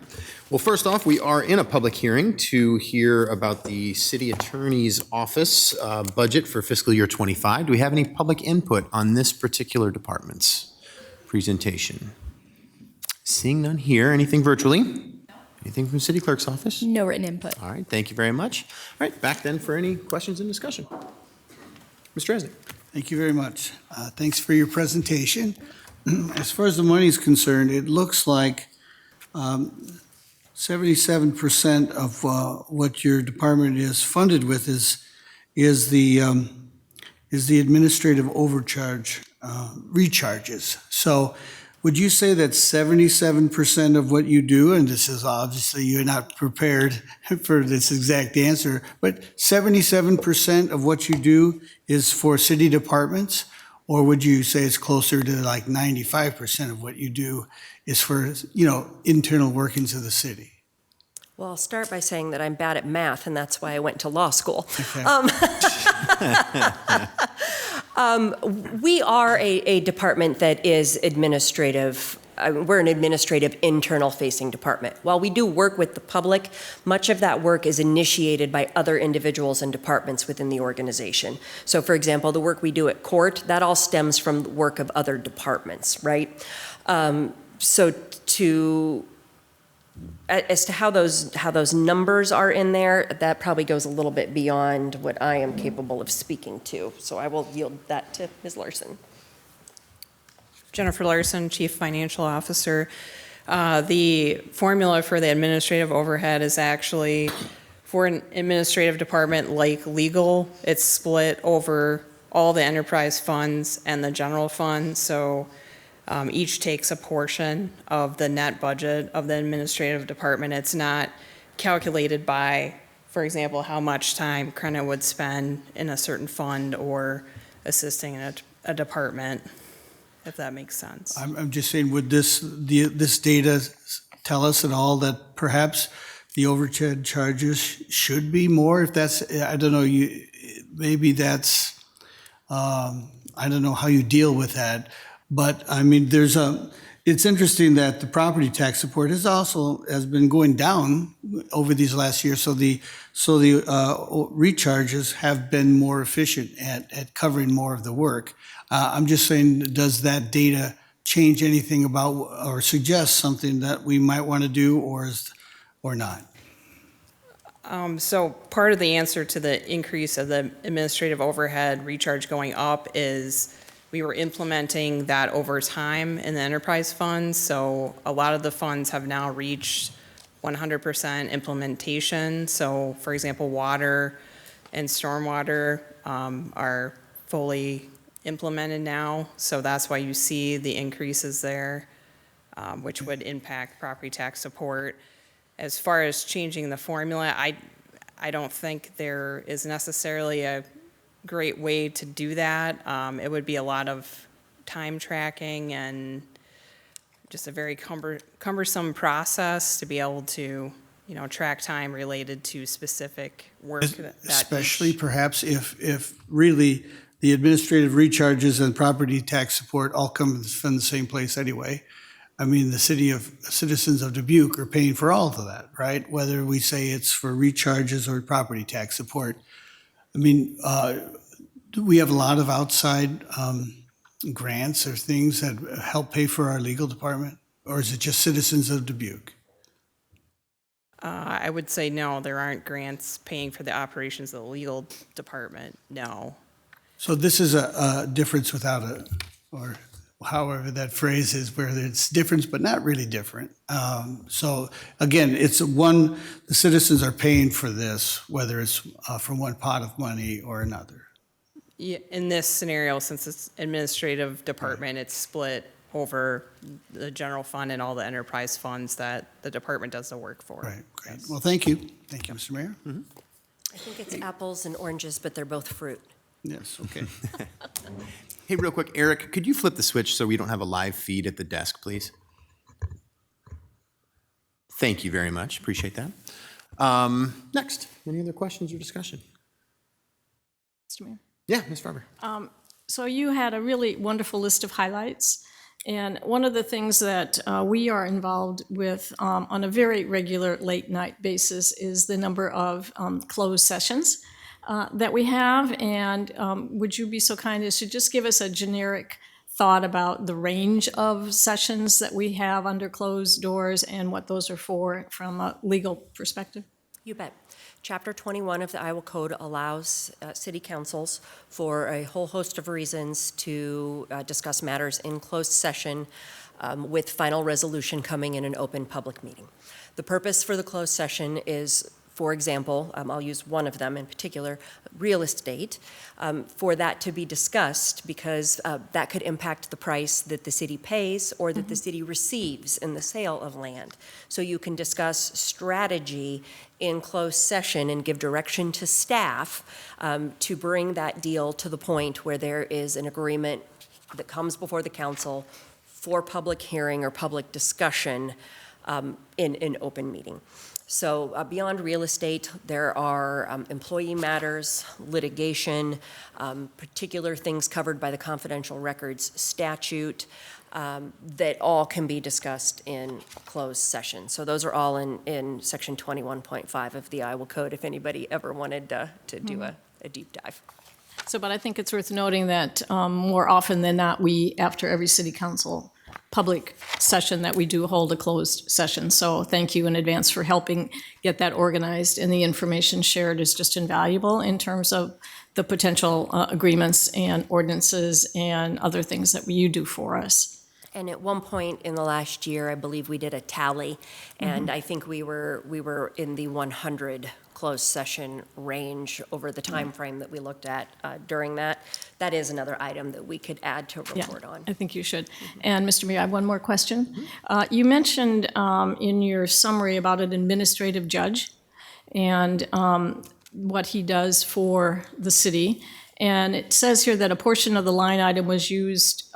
Well, first off, we are in a public hearing to hear about the city attorney's office budget for fiscal year 25. Do we have any public input on this particular department's presentation? Seeing none here. Anything virtually? Anything from city clerk's office? No written input. All right. Thank you very much. All right. Back then for any questions and discussion. Mr. Resnick. Thank you very much. Thanks for your presentation. As far as the money is concerned, it looks like 77% of what your department is funded with is the administrative overcharge recharges. So would you say that 77% of what you do, and this is obviously you're not prepared for this exact answer, but 77% of what you do is for city departments? Or would you say it's closer to like 95% of what you do is for, internal workings of the city? Well, I'll start by saying that I'm bad at math, and that's why I went to law school. Okay. We are a department that is administrative. We're an administrative internal-facing department. While we do work with the public, much of that work is initiated by other individuals and departments within the organization. So, for example, the work we do at court, that all stems from the work of other departments, right? As to how those numbers are in there, that probably goes a little bit beyond what I am capable of speaking to. So I will yield that to Ms. Larson. Jennifer Larson, Chief Financial Officer. The formula for the administrative overhead is actually, for an administrative department like legal, it's split over all the enterprise funds and the general fund. So each takes a portion of the net budget of the administrative department. It's not calculated by, for example, how much time Krenna would spend in a certain fund or assisting a department, if that makes sense. I'm just saying, would this data tell us at all that perhaps the overhead charges should be more? If that's, I don't know, maybe that's, I don't know how you deal with that. But I mean, it's interesting that the property tax support has been going down over these last years. So the recharges have been more efficient at covering more of the work. I'm just saying, does that data change anything about or suggest something that we might want to do or not? So part of the answer to the increase of the administrative overhead recharge going up is we were implementing that over time in the enterprise funds. So a lot of the funds have now reached 100% implementation. So for example, water and stormwater are fully implemented now. So that's why you see the increases there, which would impact property tax support. As far as changing the formula, I don't think there is necessarily a great way to do that. It would be a lot of time tracking and just a very cumbersome process to be able to, track time related to specific work. Especially perhaps if really the administrative recharges and property tax support all come from the same place anyway. I mean, the citizens of Dubuque are paying for all of that, right? Whether we say it's for recharges or property tax support. I mean, do we have a lot of outside grants or things that help pay for our legal department? Or is it just citizens of Dubuque? I would say no, there aren't grants paying for the operations of the legal department, no. So this is a difference without or however that phrase is, where it's difference but not really different. So again, it's the citizens are paying for this, whether it's from one pot of money or another. Yeah, in this scenario, since it's administrative department, it's split over the general fund and all the enterprise funds that the department does the work for. Right, great. Well, thank you. Thank you, Mr. Mayor. I think it's apples and oranges, but they're both fruit. Yes, okay. Hey, real quick, Eric, could you flip the switch so we don't have a live feed at the desk, please? Thank you very much. Appreciate that. Next, any other questions or discussion? Mr. Mayor. Yeah, Ms. Farber. So you had a really wonderful list of highlights. And one of the things that we are involved with on a very regular late night basis is the number of closed sessions that we have. And would you be so kind as to just give us a generic thought about the range of sessions that we have under closed doors and what those are for from a legal perspective? You bet. Chapter 21 of the Iowa Code allows city councils for a whole host of reasons to discuss matters in closed session with final resolution coming in an open public meeting. The purpose for the closed session is, for example, I'll use one of them in particular, real estate, for that to be discussed because that could impact the price that the city pays or that the city receives in the sale of land. So you can discuss strategy in closed session and give direction to staff to bring that deal to the point where there is an agreement that comes before the council for public hearing or public discussion in an open meeting. So beyond real estate, there are employee matters, litigation, particular things covered by the confidential records statute that all can be discussed in closed session. So those are all in section 21.5 of the Iowa Code if anybody ever wanted to do a deep dive. So, but I think it's worth noting that more often than not, we, after every city council public session, that we do hold a closed session. So thank you in advance for helping get that organized, and the information shared is just invaluable in terms of the potential agreements and ordinances and other things that you do for us. And at one point in the last year, I believe we did a tally, and I think we were in the 100 closed session range over the time frame that we looked at during that. That is another item that we could add to a report on. I think you should. And Mr. Mayor, I have one more question. You mentioned in your summary about an administrative judge and what he does for the city. And it says here that a portion of the line item was used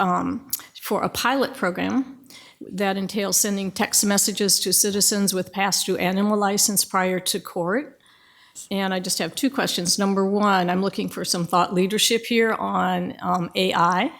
for a pilot program that entails sending text messages to citizens with past due animal license prior to court. And I just have two questions. Number one, I'm looking for some thought leadership here on AI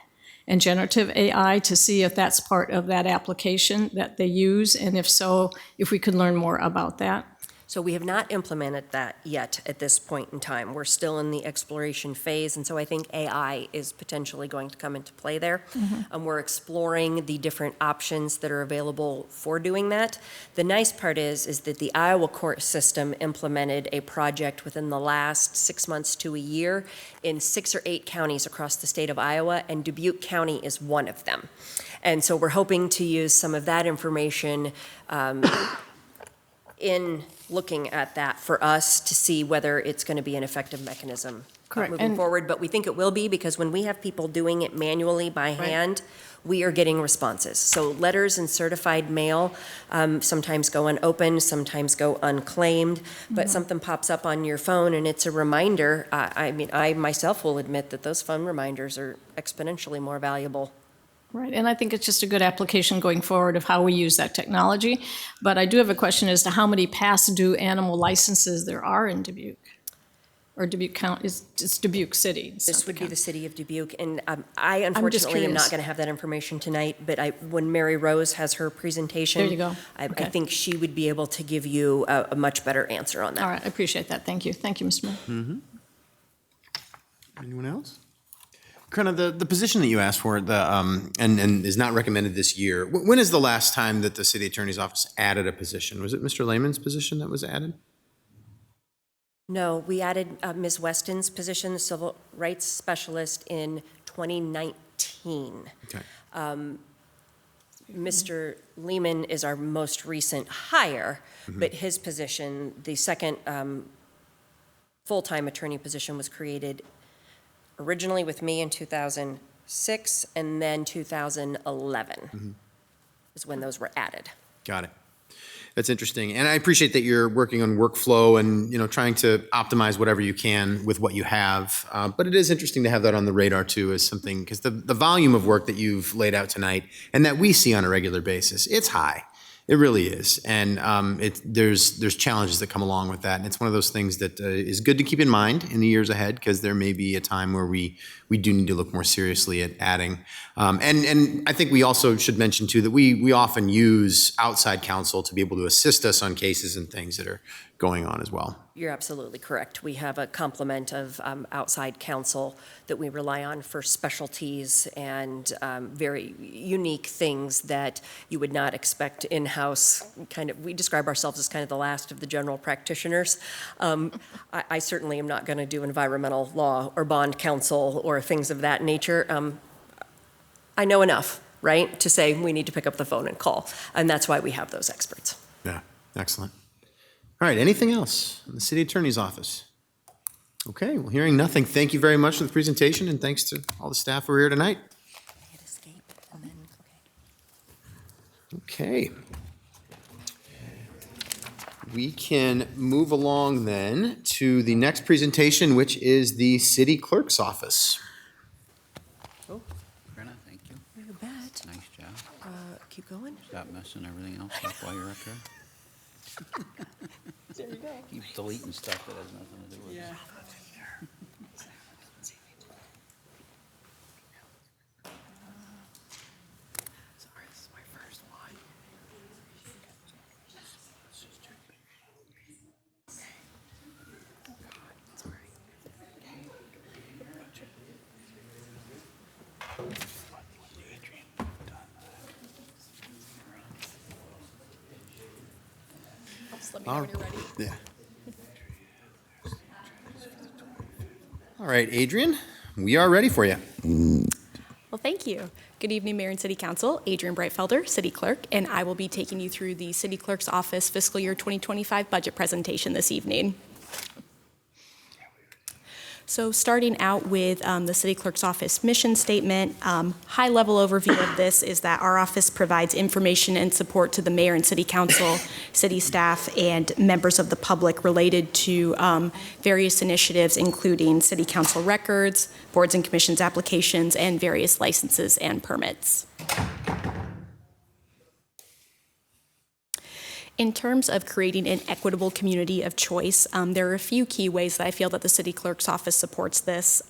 and generative AI to see if that's part of that application that they use, and if so, if we could learn more about that. So we have not implemented that yet at this point in time. We're still in the exploration phase, and so I think AI is potentially going to come into play there. We're exploring the different options that are available for doing that. The nice part is that the Iowa court system implemented a project within the last 6 months to a year in 6 or 8 counties across the state of Iowa, and Dubuque County is one of them. And so we're hoping to use some of that information in looking at that for us to see whether it's going to be an effective mechanism moving forward. But we think it will be, because when we have people doing it manually by hand, we are getting responses. So letters and certified mail sometimes go unopened, sometimes go unclaimed, but something pops up on your phone and it's a reminder. I mean, I myself will admit that those phone reminders are exponentially more valuable. Right, and I think it's just a good application going forward of how we use that technology. But I do have a question as to how many past due animal licenses there are in Dubuque. Or Dubuque County, it's Dubuque City. This would be the city of Dubuque, and I unfortunately am not going to have that information tonight, but when Mary Rose has her presentation. There you go. I think she would be able to give you a much better answer on that. All right, I appreciate that. Thank you. Thank you, Mr. Mayor. Anyone else? Kind of the position that you asked for, and is not recommended this year. When is the last time that the city attorney's office added a position? Was it Mr. Lehman's position that was added? No, we added Ms. Weston's position, the civil rights specialist, in 2019. Okay. Mr. Lehman is our most recent hire, but his position, the second full-time attorney position, was created originally with me in 2015, 2006, and then 2011 is when those were added. Got it. That's interesting. And I appreciate that you're working on workflow and, trying to optimize whatever you can with what you have. But it is interesting to have that on the radar too as something, because the volume of work that you've laid out tonight and that we see on a regular basis, it's high. It really is. And there's challenges that come along with that. And it's one of those things that is good to keep in mind in the years ahead, because there may be a time where we do need to look more seriously at adding. And I think we also should mention too that we often use outside counsel to be able to assist us on cases and things that are going on as well. You're absolutely correct. We have a complement of outside counsel that we rely on for specialties and very unique things that you would not expect in-house. We describe ourselves as kind of the last of the general practitioners. I certainly am not going to do environmental law or bond counsel or things of that nature. I know enough, right, to say we need to pick up the phone and call, and that's why we have those experts. Yeah, excellent. All right, anything else in the city attorney's office? Okay, well, hearing nothing, thank you very much for the presentation, and thanks to all the staff who are here tonight. Hit escape and then, Okay. We can move along then to the next presentation, which is the city clerk's office. Brenna, thank you. You bet. Nice job. Keep going. Stop messing everything else up while you're up there. There you go. Keep deleting stuff that has nothing to do with it. Sorry, this is my first one. Just let me know when you're ready. Yeah. All right, Adrian, we are ready for you. Well, thank you. Good evening, Mayor and City Council. Adrian Breitfelder, City Clerk, and I will be taking you through the City Clerk's Office Fiscal Year 2025 budget presentation this evening. So starting out with the City Clerk's Office mission statement, high-level overview of this is that our office provides information and support to the Mayor and City Council, city staff, and members of the public related to various initiatives, including City Council records, boards and commissions applications, and various licenses and permits. In terms of creating an equitable community of choice, there are a few key ways that I feel that the City Clerk's Office supports this.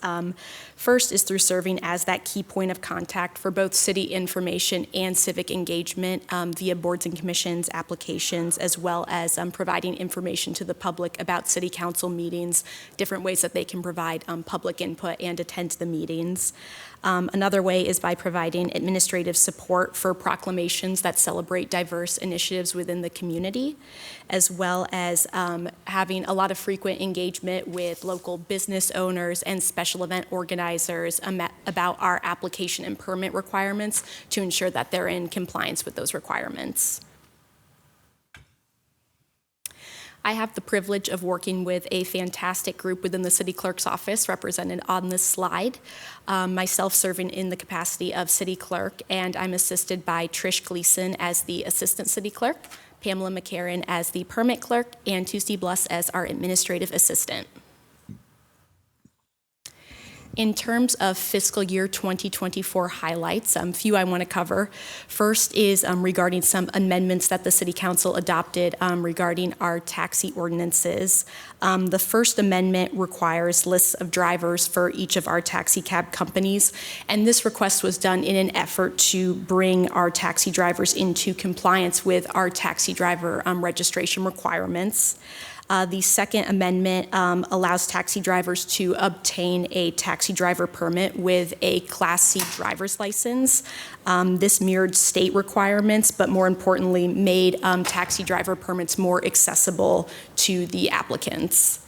First is through serving as that key point of contact for both city information and civic engagement via boards and commissions applications, as well as providing information to the public about City Council meetings, different ways that they can provide public input and attend the meetings. Another way is by providing administrative support for proclamations that celebrate diverse initiatives within the community, as well as having a lot of frequent engagement with local business owners and special event organizers about our application and permit requirements to ensure that they're in compliance with those requirements. I have the privilege of working with a fantastic group within the City Clerk's Office represented on this slide. Myself serving in the capacity of City Clerk, and I'm assisted by Trish Gleason as the Assistant City Clerk, Pamela McCarran as the Permit Clerk, and Tuesday Bluss as our Administrative Assistant. In terms of fiscal year 2024 highlights, few I want to cover. First is regarding some amendments that the City Council adopted regarding our taxi ordinances. The first amendment requires lists of drivers for each of our taxi cab companies, and this request was done in an effort to bring our taxi drivers into compliance with our taxi driver registration requirements. The second amendment allows taxi drivers to obtain a taxi driver permit with a Class C driver's license. This mirrored state requirements, but more importantly, made taxi driver permits more accessible to the applicants.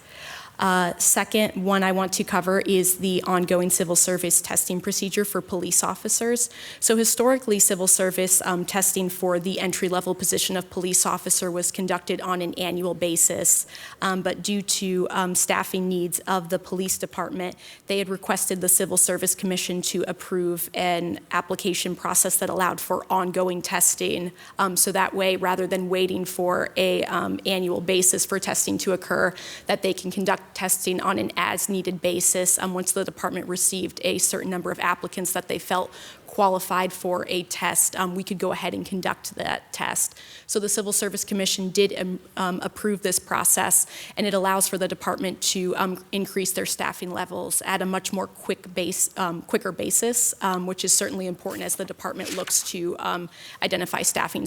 Second one I want to cover is the ongoing civil service testing procedure for police officers. So historically, civil service testing for the entry-level position of police officer was conducted on an annual basis, but due to staffing needs of the police department, they had requested the Civil Service Commission to approve an application process that allowed for ongoing testing. So that way, rather than waiting for a annual basis for testing to occur, that they can conduct testing on an as-needed basis once the department received a certain number of applicants that they felt qualified for a test, we could go ahead and conduct that test. So the Civil Service Commission did approve this process, and it allows for the department to increase their staffing levels at a much more quicker basis, which is certainly important as the department looks to identify staffing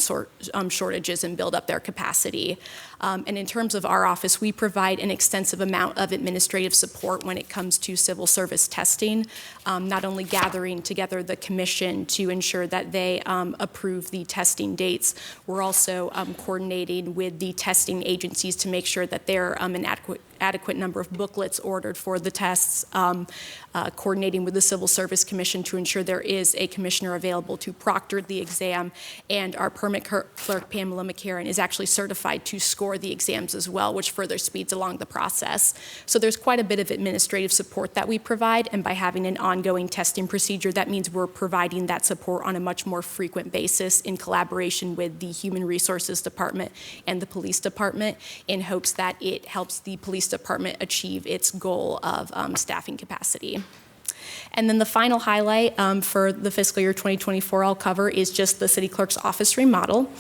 shortages and build up their capacity. And in terms of our office, we provide an extensive amount of administrative support when it comes to civil service testing, not only gathering together the commission to ensure that they approve the testing dates. We're also coordinating with the testing agencies to make sure that there are an adequate number of booklets ordered for the tests, coordinating with the Civil Service Commission to ensure there is a commissioner available to proctor the exam, and our permit clerk, Pamela McCarran, is actually certified to score the exams as well, which further speeds along the process. So there's quite a bit of administrative support that we provide, and by having an ongoing testing procedure, that means we're providing that support on a much more frequent basis in collaboration with the Human Resources Department and the Police Department, in hopes that it helps the Police Department achieve its goal of staffing capacity. And then the final highlight for the fiscal year 2024 I'll cover is just the city clerk's office remodel.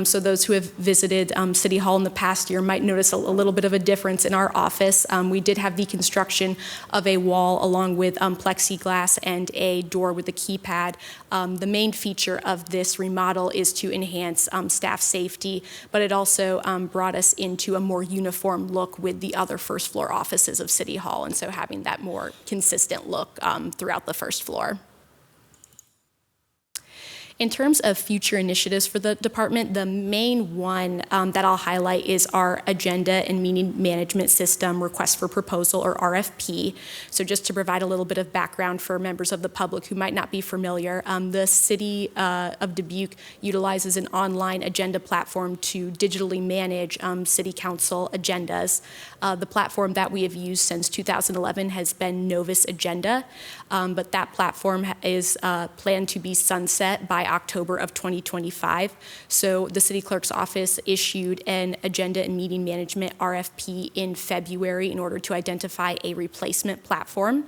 So those who have visited City Hall in the past year might notice a little bit of a difference in our office. We did have the construction of a wall along with plexiglass and a door with a keypad. The main feature of this remodel is to enhance staff safety, but it also brought us into a more uniform look with the other first floor offices of City Hall, and so having that more consistent look throughout the first floor. In terms of future initiatives for the department, the main one that I'll highlight is our agenda and meeting management system request for proposal, or RFP. So just to provide a little bit of background for members of the public who might not be familiar, the city of Dubuque utilizes an online agenda platform to digitally manage city council agendas. The platform that we have used since 2011 has been Novus Agenda, but that platform is planned to be sunset by October of 2025. So the city clerk's office issued an agenda and meeting management RFP in February in order to identify a replacement platform.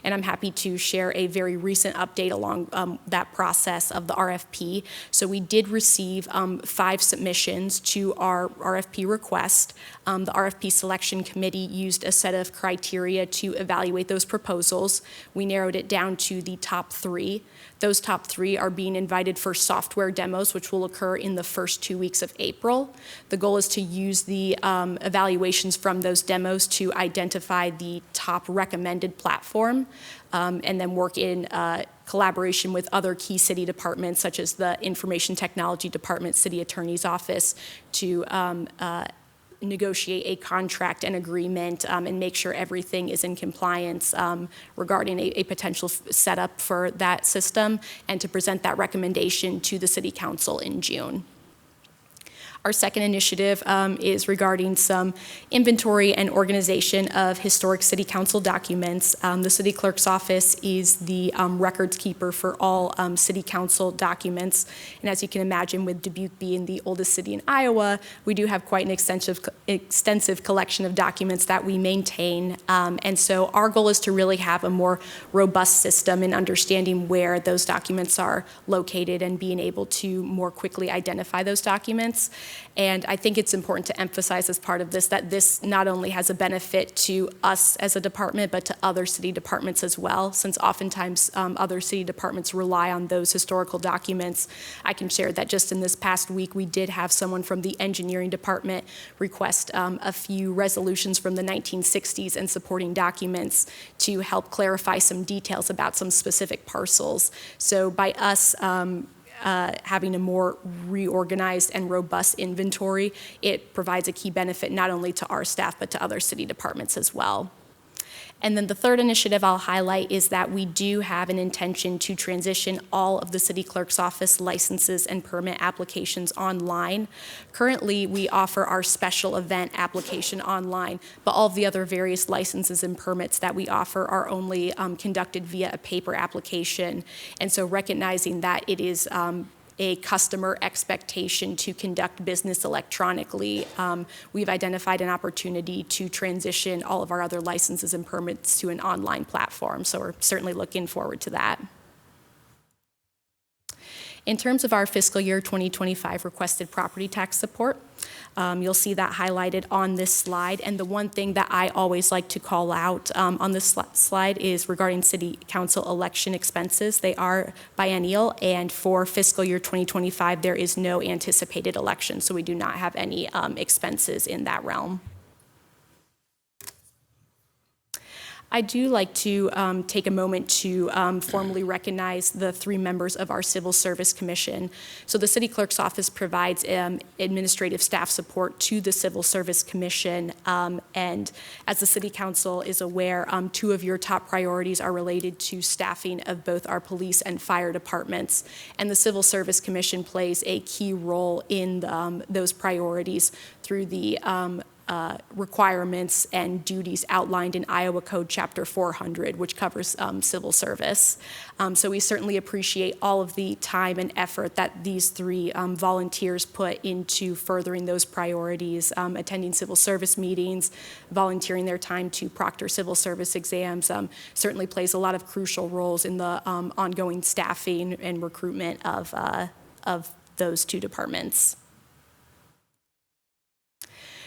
And I'm happy to share a very recent update along that process of the RFP. So we did receive 5 submissions to our RFP request. The RFP selection committee used a set of criteria to evaluate those proposals. We narrowed it down to the top 3. Those top 3 are being invited for software demos, which will occur in the first 2 weeks of April. The goal is to use the evaluations from those demos to identify the top recommended platform, and then work in collaboration with other key city departments, such as the Information Technology Department, City Attorney's Office, to negotiate a contract and agreement and make sure everything is in compliance regarding a potential setup for that system, and to present that recommendation to the City Council in June. Our second initiative is regarding some inventory and organization of historic City Council documents. The City Clerk's office is the records keeper for all City Council documents. And as you can imagine, with Dubuque being the oldest city in Iowa, we do have quite an extensive collection of documents that we maintain. And so our goal is to really have a more robust system in understanding where those documents are located and being able to more quickly identify those documents. And I think it's important to emphasize as part of this that this not only has a benefit to us as a department, but to other city departments as well, since oftentimes other city departments rely on those historical documents. I can share that just in this past week, we did have someone from the engineering department request a few resolutions from the 1960s and supporting documents to help clarify some details about some specific parcels. So by us having a more reorganized and robust inventory, it provides a key benefit not only to our staff, but to other city departments as well. And then the third initiative I'll highlight is that we do have an intention to transition all of the city clerk's office licenses and permit applications online. Currently, we offer our special event application online, but all of the other various licenses and permits that we offer are only conducted via a paper application. And so recognizing that it is a customer expectation to conduct business electronically, we've identified an opportunity to transition all of our other licenses and permits to an online platform. So we're certainly looking forward to that. In terms of our fiscal year 2025 requested property tax support, you'll see that highlighted on this slide. And the one thing that I always like to call out on this slide is regarding city council election expenses. They are biennial, and for fiscal year 2025, there is no anticipated election, so we do not have any expenses in that realm. I do like to take a moment to formally recognize the 3 members of our Civil Service Commission. So the City Clerk's Office provides administrative staff support to the Civil Service Commission, and as the City Council is aware, 2 of your top priorities are related to staffing of both our police and fire departments, and the Civil Service Commission plays a key role in those priorities through the requirements and duties outlined in Iowa Code Chapter 400, which covers civil service. So we certainly appreciate all of the time and effort that these 3 volunteers put into furthering those priorities, attending civil service meetings, volunteering their time to proctor civil service exams, certainly plays a lot of crucial roles in the ongoing staffing and recruitment of those 2 departments.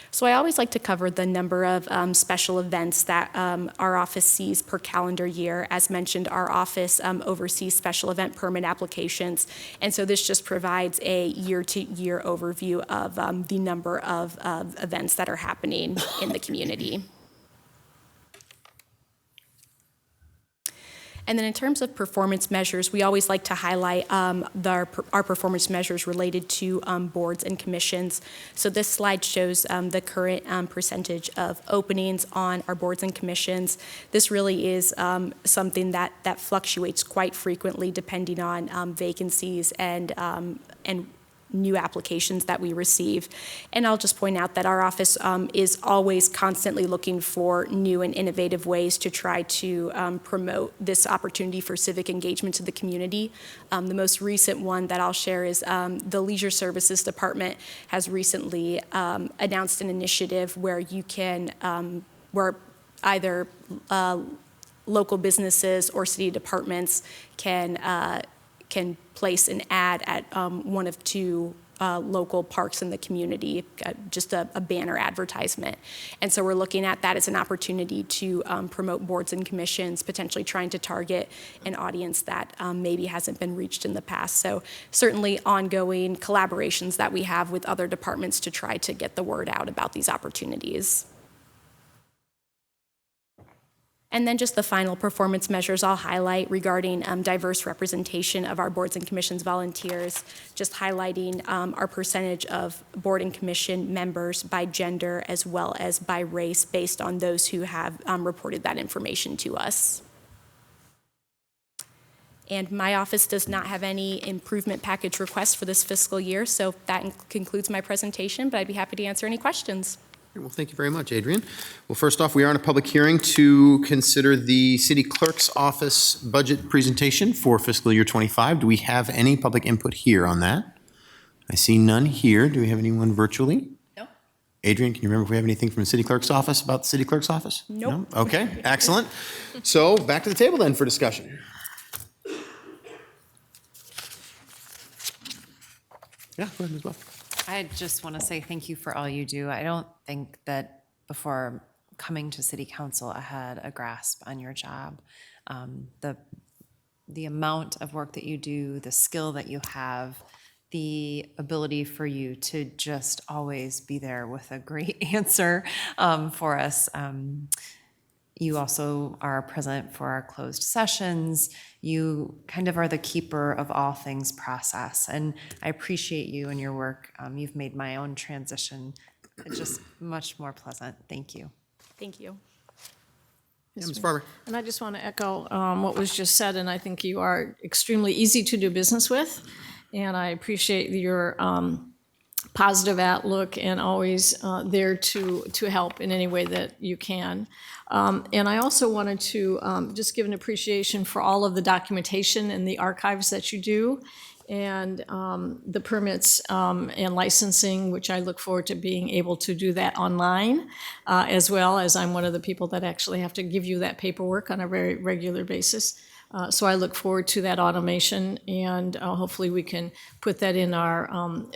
So I always like to cover the number of special events that our office sees per calendar year. As mentioned, our office oversees special event permit applications, and so this just provides a year-to-year overview of the number of events that are happening in the community. And then in terms of performance measures, we always like to highlight our performance measures related to boards and commissions. So this slide shows the current percentage of openings on our boards and commissions. This really is something that fluctuates quite frequently depending on vacancies and new applications that we receive. And I'll just point out that our office is always constantly looking for new and innovative ways to try to promote this opportunity for civic engagement to the community. The most recent one that I'll share is the Leisure Services Department has recently announced an initiative where you can, where either local businesses or city departments can place an ad at one of 2 local parks in the community, just a banner advertisement. And so we're looking at that as an opportunity to promote boards and commissions, potentially trying to target an audience that maybe hasn't been reached in the past. So certainly ongoing collaborations that we have with other departments to try to get the word out about these opportunities. And then just the final performance measures I'll highlight regarding diverse representation of our boards and commissions volunteers, just highlighting our percentage of board and commission members by gender as well as by race based on those who have reported that information to us. And my office does not have any improvement package requests for this fiscal year, so that concludes my presentation, but I'd be happy to answer any questions. Well, thank you very much, Adrian. Well, first off, we are in a public hearing to consider the city clerk's office budget presentation for fiscal year 25. Do we have any public input here on that? I see none here. Do we have anyone virtually? No. Adrian, can you remember if we have anything from the city clerk's office about the city clerk's office? Nope. No? Okay, excellent. So back to the table then for discussion. Yeah, go ahead as well. I just want to say thank you for all you do. I don't think that before coming to city council, I had a grasp on your job. The amount of work that you do, the skill that you have, the ability for you to just always be there with a great answer for us. You also are present for our closed sessions. You kind of are the keeper of all things process, and I appreciate you and your work. You've made my own transition just much more pleasant. Thank you. Thank you. Yeah, Ms. Farmer. And I just want to echo what was just said, and I think you are extremely easy to do business with, and I appreciate your positive outlook and always there to help in any way that you can. And I also wanted to just give an appreciation for all of the documentation and the archives that you do, and the permits and licensing, which I look forward to being able to do that online, as well as I'm one of the people that actually have to give you that paperwork on a very regular basis. So I look forward to that automation, and hopefully we can put that in our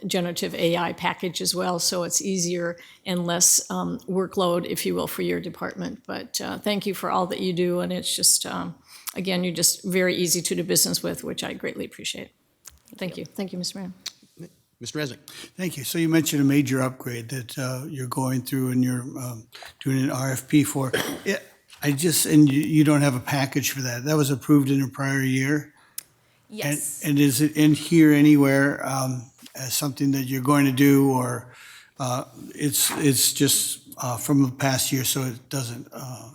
generative AI package as well, so it's easier and less workload, if you will, for your department. But thank you for all that you do, and it's just, again, you're just very easy to do business with, which I greatly appreciate. Thank you. Thank you, Mr. Mayor. Mr. Resnick. Thank you. So you mentioned a major upgrade that you're going through and you're doing an RFP for. And you don't have a package for that. That was approved in a prior year? Yes. And is it in here anywhere as something that you're going to do, or it's just from the past year, so it doesn't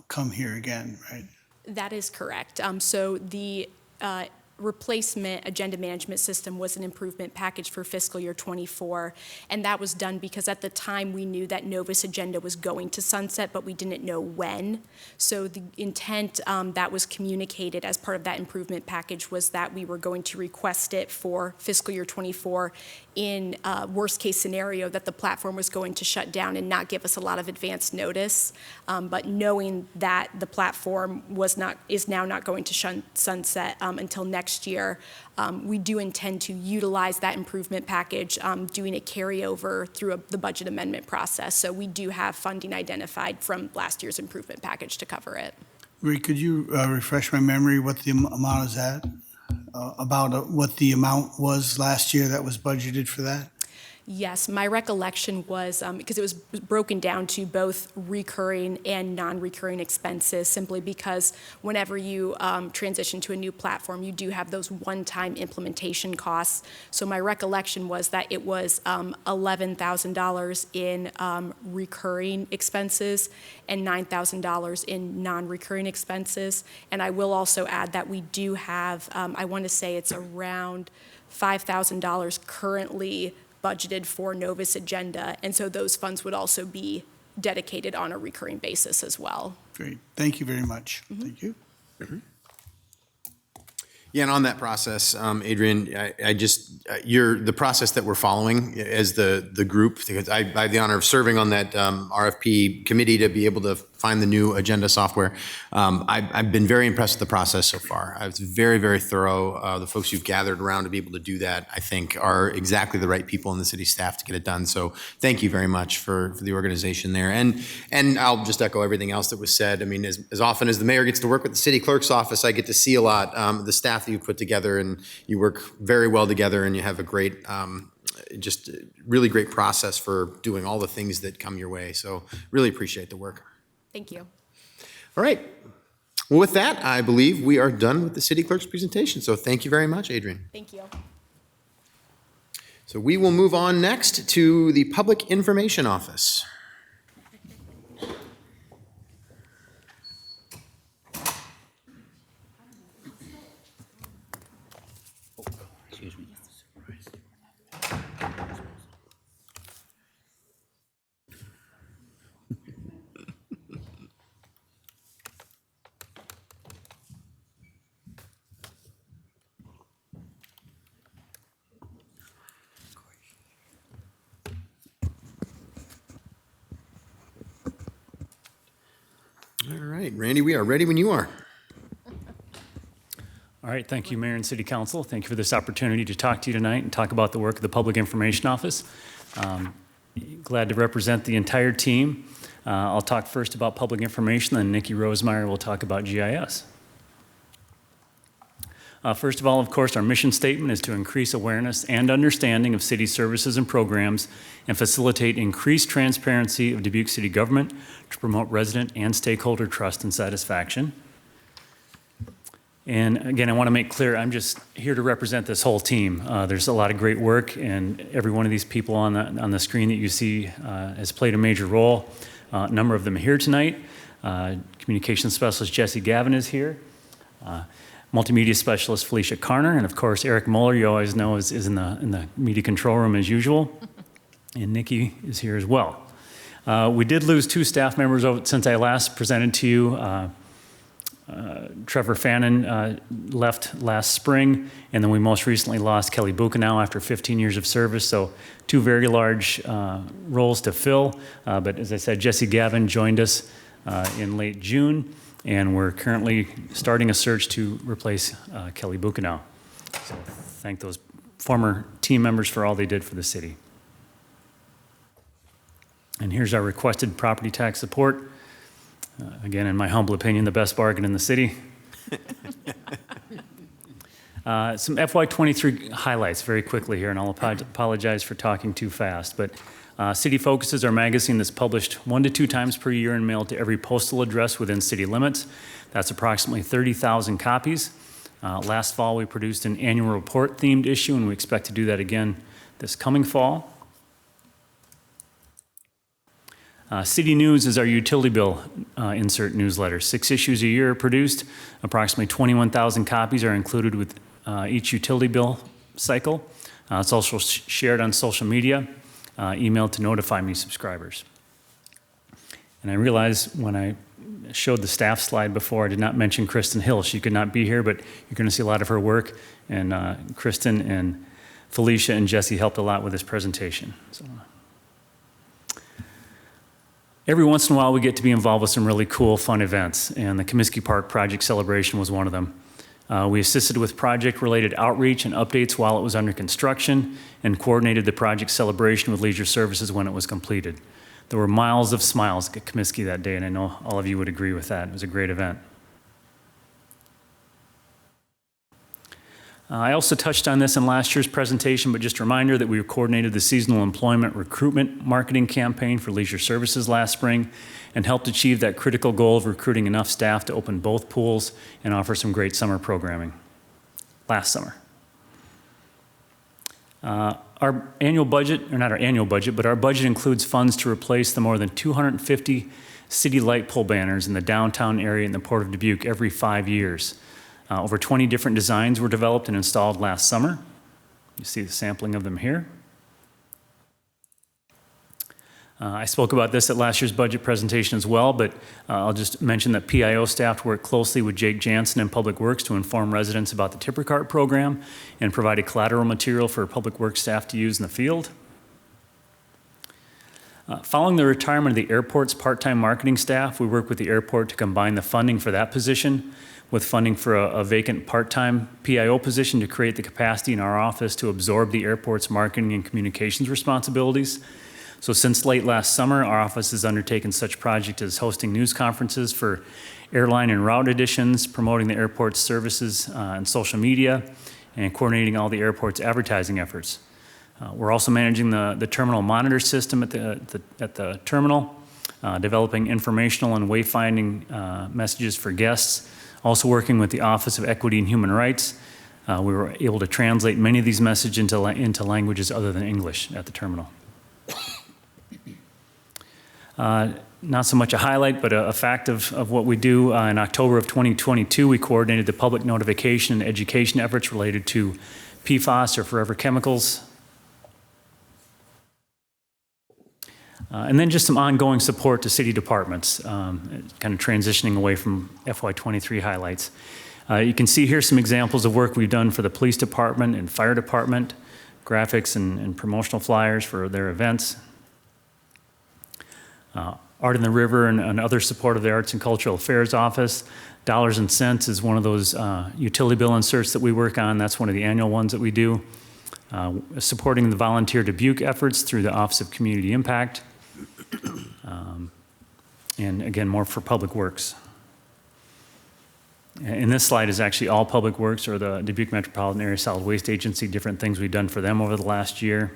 come here again, right? That is correct. So the replacement agenda management system was an improvement package for fiscal year '24, and that was done because at the time we knew that Novus Agenda was going to sunset, but we didn't know when. So the intent that was communicated as part of that improvement package was that we were going to request it for fiscal year &24 in worst case scenario that the platform was going to shut down and not give us a lot of advance notice. But knowing that the platform is now not going to sunset until next year, we do intend to utilize that improvement package, doing a carryover through the budget amendment process. So we do have funding identified from last year's improvement package to cover it. Marie, could you refresh my memory what the amount is at? About what the amount was last year that was budgeted for that? Yes, my recollection was, because it was broken down to both recurring and non-recurring expenses, simply because whenever you transition to a new platform, you do have those one-time implementation costs. So my recollection was that it was $11,000 in recurring expenses and $9,000 in non-recurring expenses. And I will also add that we do have, I want to say it's around $5,000 currently budgeted for Novus Agenda, and so those funds would also be dedicated on a recurring basis as well. Great. Thank you very much. Thank you. Yeah, and on that process, Adrian, the process that we're following as the group, because I have the honor of serving on that RFP committee to be able to find the new agenda software. I've been very impressed with the process so far. It's very, very thorough. The folks you've gathered around to be able to do that, I think, are exactly the right people in the city staff to get it done. So thank you very much for the organization there. And I'll just echo everything else that was said. I mean, as often as the mayor gets to work with the city clerk's office, I get to see a lot. The staff that you put together, and you work very well together, and you have a great, just really great process for doing all the things that come your way. So really appreciate the work. Thank you. All right. Well, with that, I believe we are done with the city clerk's presentation. So thank you very much, Adrian. Thank you. So we will move on next to the Public Information Office. Excuse me. All right, Randy, we are ready when you are. All right, thank you, Mayor and City Council. Thank you for this opportunity to talk to you tonight and talk about the work of the Public Information Office. Glad to represent the entire team. I'll talk first about public information, then Nikki Rosemeyer will talk about GIS. First of all, of course, our mission statement is to increase awareness and understanding of city services and programs and facilitate increased transparency of Dubuque City government to promote resident and stakeholder trust and satisfaction. And again, I want to make clear, I'm just here to represent this whole team. There's a lot of great work, and every one of these people on the screen that you see has played a major role. A number of them here tonight. Communications specialist Jesse Gavin is here. Multimedia specialist Felicia Carner, and of course Eric Muller, you always know, is in the media control room as usual. And Nikki is here as well. We did lose 2 staff members since I last presented to you. Trevor Fannin left last spring, and then we most recently lost Kelly Buchanow after 15 years of service, so 2 very large roles to fill. But as I said, Jesse Gavin joined us in late June, and we're currently starting a search to replace Kelly Buchanow. So thank those former team members for all they did for the city. And here's our requested property tax support. Again, in my humble opinion, the best bargain in the city. Some FY23 highlights very quickly here, and I'll apologize for talking too fast. But City Focus is our magazine that's published 1 to 2 times per year and mailed to every postal address within city limits. That's approximately 30,000 copies. Last fall, we produced an annual report themed issue, and we expect to do that again this coming fall. City News is our utility bill insert newsletter. 6 issues a year are produced. Approximately 21,000 copies are included with each utility bill cycle. It's also shared on social media, emailed to Notify Me subscribers. And I realized when I showed the staff slide before, I did not mention Kristen Hill. She could not be here, but you're going to see a lot of her work. And Kristen and Felicia and Jesse helped a lot with this presentation. So, every once in a while, we get to be involved with some really cool, fun events, and the Comiskey Park Project Celebration was one of them. We assisted with project-related outreach and updates while it was under construction, and coordinated the project celebration with Leisure Services when it was completed. There were miles of smiles at Comiskey that day, and I know all of you would agree with that. It was a great event. I also touched on this in last year's presentation, but just a reminder that we coordinated the seasonal employment recruitment marketing campaign for Leisure Services last spring and helped achieve that critical goal of recruiting enough staff to open both pools and offer some great summer programming last summer. Our annual budget, or not our annual budget, but our budget includes funds to replace the more than 250 city light pole banners in the downtown area in the Port of Dubuque every 5 years. Over 20 different designs were developed and installed last summer. You see the sampling of them here. I spoke about this at last year's budget presentation as well, but I'll just mention that PIO staff worked closely with Jake Jansen in Public Works to inform residents about the Tipper Cart program and provided collateral material for Public Works staff to use in the field. Following the retirement of the airport's part-time marketing staff, we worked with the airport to combine the funding for that position with funding for a vacant part-time PIO position to create the capacity in our office to absorb the airport's marketing and communications responsibilities. So since late last summer, our office has undertaken such projects as hosting news conferences for airline and route editions, promoting the airport's services on social media, and coordinating all the airport's advertising efforts. We're also managing the terminal monitor system at the terminal, developing informational and wayfinding messages for guests, also working with the Office of Equity and Human Rights. We were able to translate many of these messages into languages other than English at the terminal. Not so much a highlight, but a fact of what we do. In October of 2022, we coordinated the public notification and education efforts related to PFAS, or forever chemicals. And then just some ongoing support to city departments, kind of transitioning away from FY23 highlights. You can see here some examples of work we've done for the police department and fire department, graphics and promotional flyers for their events. Art in the River and other support of the Arts and Cultural Affairs Office. Dollars and Cents is one of those utility bill inserts that we work on. That's one of the annual ones that we do. Supporting the Volunteer Dubuque efforts through the Office of Community Impact. And again, more for Public Works. And this slide is actually all Public Works or the Dubuque Metropolitan Area Solid Waste Agency, different things we've done for them over the last year.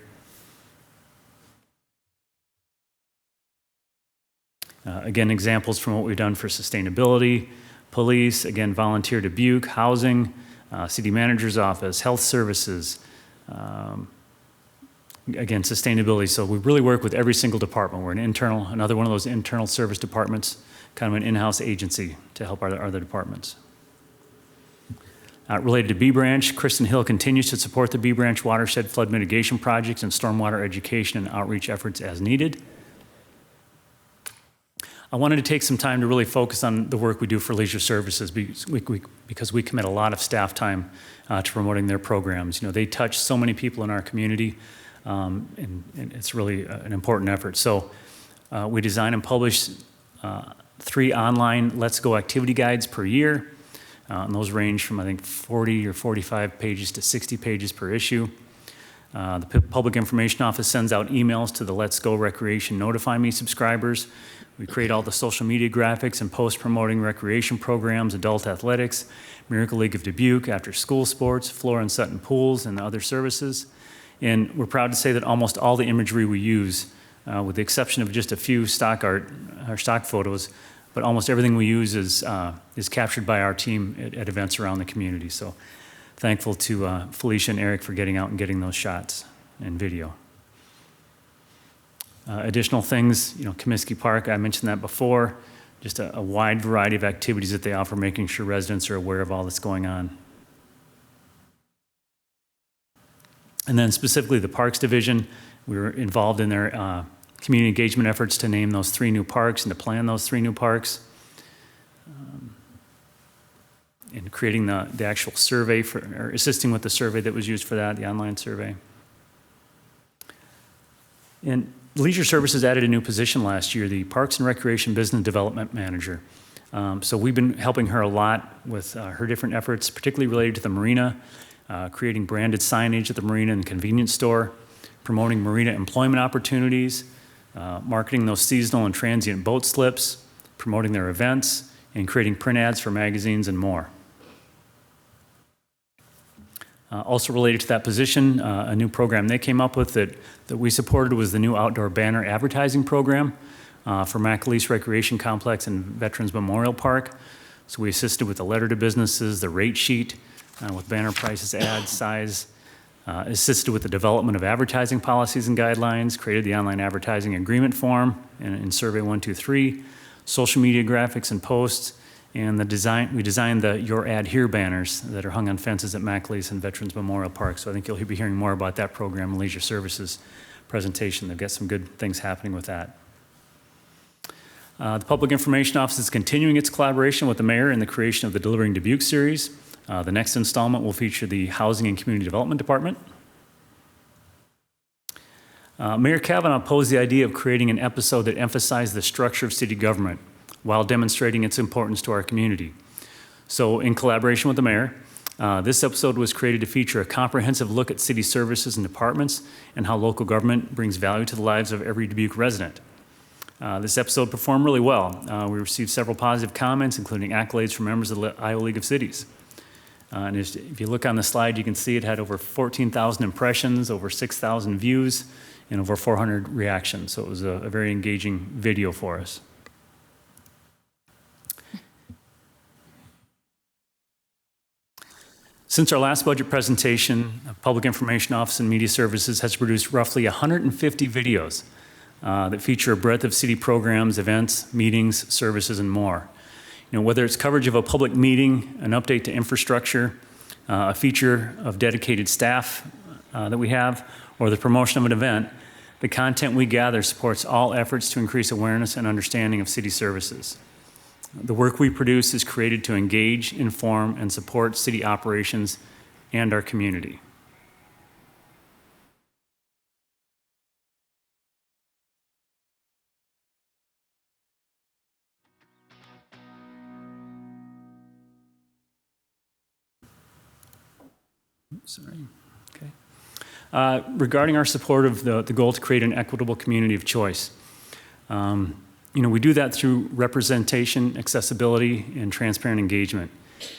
Again, examples from what we've done for sustainability, police, again, Volunteer Dubuque, housing, city manager's office, health services, again, sustainability. So we really work with every single department. We're another one of those internal service departments, kind of an in-house agency to help our other departments. Related to B Branch, Kristen Hill continues to support the B Branch watershed flood mitigation projects and stormwater education and outreach efforts as needed. I wanted to take some time to really focus on the work we do for leisure services because we commit a lot of staff time to promoting their programs. You know, they touch so many people in our community, and it's really an important effort. So we design and publish 3 online Let's Go activity guides per year. And those range from, I think, 40 or 45 pages to 60 pages per issue. The Public Information Office sends out emails to the Let's Go Recreation Notify Me subscribers. We create all the social media graphics and post promoting recreation programs, adult athletics, Miracle League of Dubuque, after school sports, Flora and Sutton pools, and other services. And we're proud to say that almost all the imagery we use, with the exception of just a few stock art or stock photos, but almost everything we use is captured by our team at events around the community. So thankful to Felicia and Eric for getting out and getting those shots and video. Additional things, you know, Comiskey Park, I mentioned that before, just a wide variety of activities that they offer, making sure residents are aware of all that's going on. And then specifically the Parks Division, we were involved in their community engagement efforts to name those 3 new parks and to plan those 3 new parks. And creating the actual survey or assisting with the survey that was used for that, the online survey. And Leisure Services added a new position last year, the Parks and Recreation Business Development Manager. So we've been helping her a lot with her different efforts, particularly related to the marina, creating branded signage at the marina and convenience store, promoting marina employment opportunities, marketing those seasonal and transient boat slips, promoting their events, and creating print ads for magazines and more. Also related to that position, a new program they came up with that we supported was the new outdoor banner advertising program for McAleese Recreation Complex and Veterans Memorial Park. So we assisted with the letter to businesses, the rate sheet with banner prices, ads, size, assisted with the development of advertising policies and guidelines, created the online advertising agreement form in Survey 123, social media graphics and posts, and we designed the Your Ad Here banners that are hung on fences at McAleese and Veterans Memorial Park. So I think you'll be hearing more about that program in Leisure Services presentation. They've got some good things happening with that. The Public Information Office is continuing its collaboration with the mayor in the creation of the Delivering Dubuque series. The next installment will feature the Housing and Community Development Department. Mayor Kavanaugh posed the idea of creating an episode that emphasized the structure of city government while demonstrating its importance to our community. So in collaboration with the mayor, this episode was created to feature a comprehensive look at city services and departments and how local government brings value to the lives of every Dubuque resident. This episode performed really well. We received several positive comments, including accolades from members of the Iowa League of Cities. And if you look on the slide, you can see it had over 14,000 impressions, over 6,000 views, and over 400 reactions. So it was a very engaging video for us. Since our last budget presentation, the Public Information Office and Media Services has produced roughly 150 videos that feature a breadth of city programs, events, meetings, services, and more. You know, whether it's coverage of a public meeting, an update to infrastructure, a feature of dedicated staff that we have, or the promotion of an event, the content we gather supports all efforts to increase awareness and understanding of city services. The work we produce is created to engage, inform, and support city operations and our community. Sorry. Okay. Regarding our support of the goal to create an equitable community of choice, you know, we do that through representation, accessibility, and transparent engagement.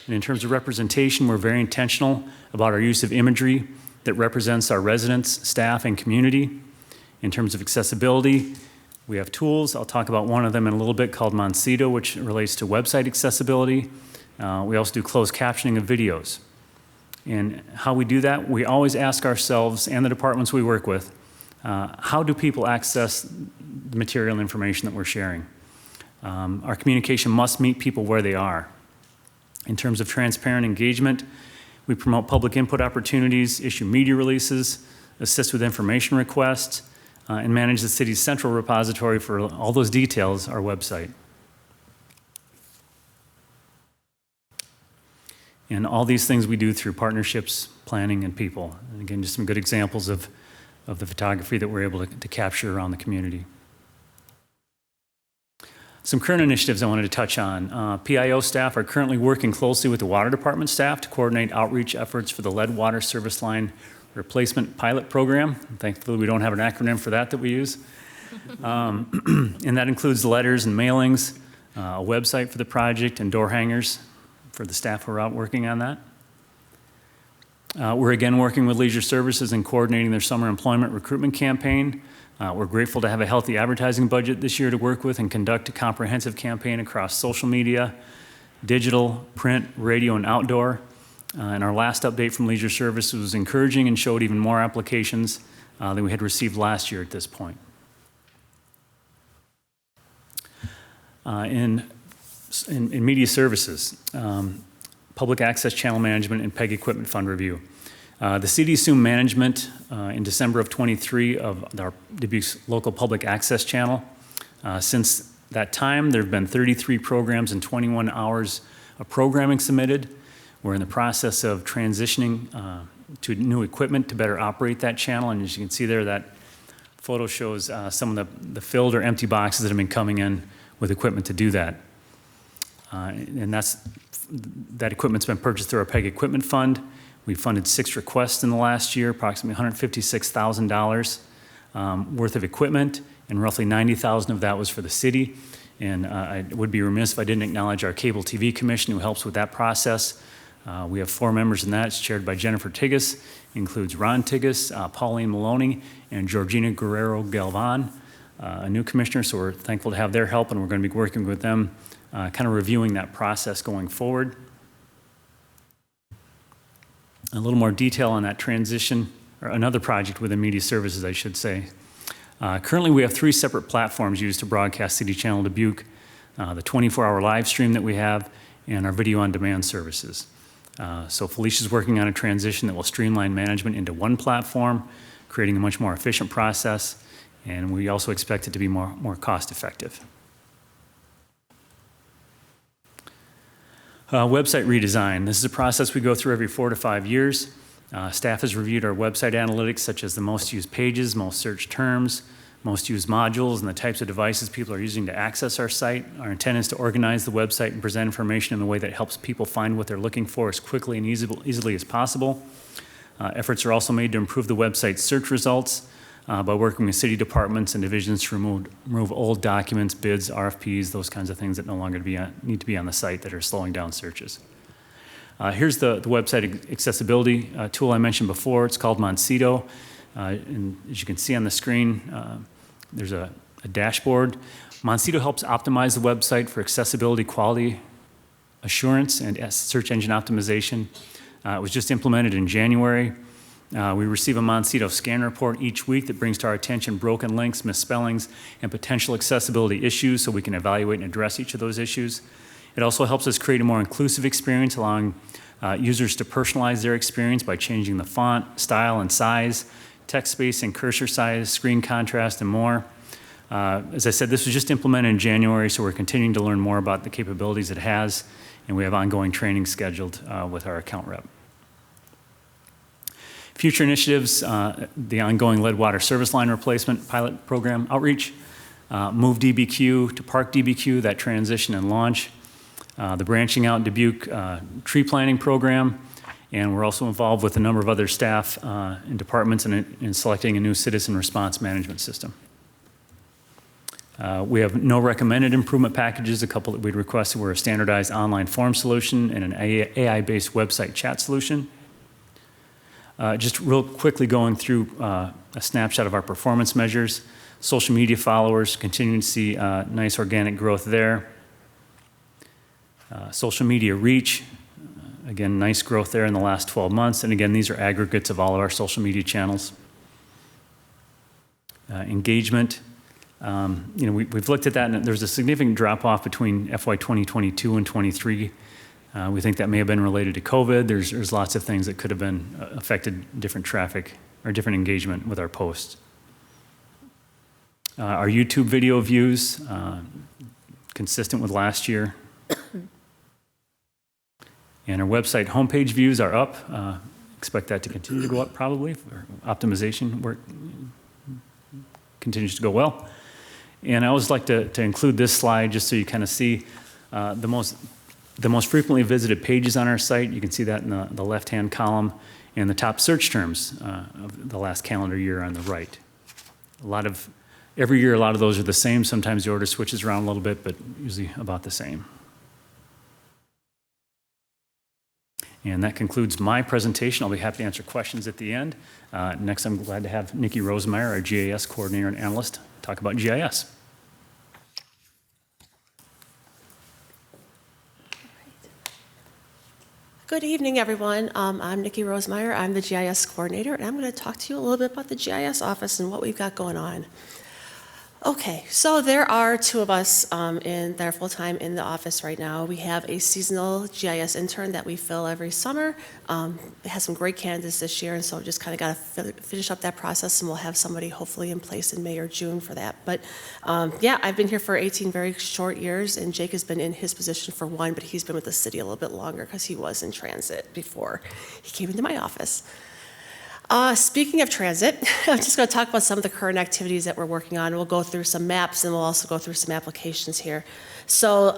And in terms of representation, we're very intentional about our use of imagery that represents our residents, staff, and community. In terms of accessibility, we have tools. I'll talk about one of them in a little bit called Moncito, which relates to website accessibility. We also do closed captioning of videos. And how we do that, we always ask ourselves and the departments we work with, how do people access the material and information that we're sharing? Our communication must meet people where they are. In terms of transparent engagement, we promote public input opportunities, issue media releases, assist with information requests, and manage the city's central repository for all those details, our website. And all these things we do through partnerships, planning, and people. And again, just some good examples of the photography that we're able to capture around the community. Some current initiatives I wanted to touch on. PIO staff are currently working closely with the water department staff to coordinate outreach efforts for the lead water service line replacement pilot program. Thankfully, we don't have an acronym for that we use. And that includes letters and mailings, a website for the project, and door hangers for the staff who are out working on that. We're again working with Leisure Services and coordinating their summer employment recruitment campaign. We're grateful to have a healthy advertising budget this year to work with and conduct a comprehensive campaign across social media, digital, print, radio, and outdoor. And our last update from Leisure Services was encouraging and showed even more applications than we had received last year at this point. In media services, public access channel management and PEG equipment fund review. The city assumed management in December of 23 of our Dubuque's local public access channel. Since that time, there have been 33 programs and 21 hours of programming submitted. We're in the process of transitioning to new equipment to better operate that channel. And as you can see there, that photo shows some of the filled or empty boxes that have been coming in with equipment to do that. And that equipment's been purchased through our PEG equipment fund. We funded 6 requests in the last year, approximately $156,000 worth of equipment, and roughly $90,000 of that was for the city. And I would be remiss if I didn't acknowledge our Cable TV Commission who helps with that process. We have 4 members in that. It's chaired by Jennifer Tigas, includes Ron Tigas, Pauline Maloney, and Georgina Guerrero Galvan, a new commissioner, so we're thankful to have their help, and we're going to be working with them, kind of reviewing that process going forward. A little more detail on that transition, or another project within media services, I should say. Currently, we have 3 separate platforms used to broadcast City Channel Dubuque, the 24-hour live stream that we have, and our video on demand services. So Felicia's working on a transition that will streamline management into one platform, creating a much more efficient process, and we also expect it to be more cost effective. Website redesign. This is a process we go through every 4 to 5 years. Staff has reviewed our website analytics, such as the most used pages, most searched terms, most used modules, and the types of devices people are using to access our site. Our intent is to organize the website and present information in a way that helps people find what they're looking for as quickly and easily as possible. Efforts are also made to improve the website's search results by working with city departments and divisions to remove old documents, bids, RFPs, those kinds of things that no longer need to be on the site that are slowing down searches. Here's the website accessibility tool I mentioned before. It's called Moncito. And as you can see on the screen, there's a dashboard. Moncito helps optimize the website for accessibility, quality assurance, and search engine optimization. It was just implemented in January. We receive a Moncito scan report each week that brings to our attention broken links, misspellings, and potential accessibility issues so we can evaluate and address each of those issues. It also helps us create a more inclusive experience, allowing users to personalize their experience by changing the font, style, and size, text spacing, cursor size, screen contrast, and more. As I said, this was just implemented in January, so we're continuing to learn more about the capabilities it has, and we have ongoing training scheduled with our account rep. Future initiatives, the ongoing lead water service line replacement pilot program outreach, move DBQ to park DBQ, that transition and launch, the branching out Dubuque tree planting program, and we're also involved with a number of other staff and departments in selecting a new citizen response management system. We have no recommended improvement packages. A couple that we'd requested were a standardized online form solution and an AI-based website chat solution. Just real quickly going through a snapshot of our performance measures. Social media followers, continuing to see nice organic growth there. Social media reach, again, nice growth there in the last 12 months. And again, these are aggregates of all of our social media channels. Engagement, we've looked at that, and there's a significant drop-off between FY 2022 and 23. We think that may have been related to COVID. There's lots of things that could have been affected different traffic or different engagement with our posts. Our YouTube video views, consistent with last year. And our website homepage views are up. Expect that to continue to go up probably. Optimization work continues to go well. And I always like to include this slide just so you kind of see the most frequently visited pages on our site. You can see that in the left-hand column, and the top search terms of the last calendar year on the right. Every year, a lot of those are the same. Sometimes the order switches around a little bit, but usually about the same. And that concludes my presentation. I'll be happy to answer questions at the end. Next, I'm glad to have Nikki Rosemeyer, our GIS coordinator and analyst, talk about GIS. Good evening, everyone. I'm Nikki Rosemeyer. I'm the GIS coordinator, and I'm going to talk to you a little bit about the GIS office and what we've got going on. Okay, so there are two of us that are full-time in the office right now. We have a seasonal GIS intern that we fill every summer. It has some great candidates this year, and so just kind of got to finish up that process, and we'll have somebody hopefully in place in May or June for that. But yeah, I've been here for 18 very short years, and Jake has been in his position for 1, but he's been with the city a little bit longer because he was in transit before he came into my office. Speaking of transit, I'm just going to talk about some of the current activities that we're working on. We'll go through some maps, and we'll also go through some applications here. So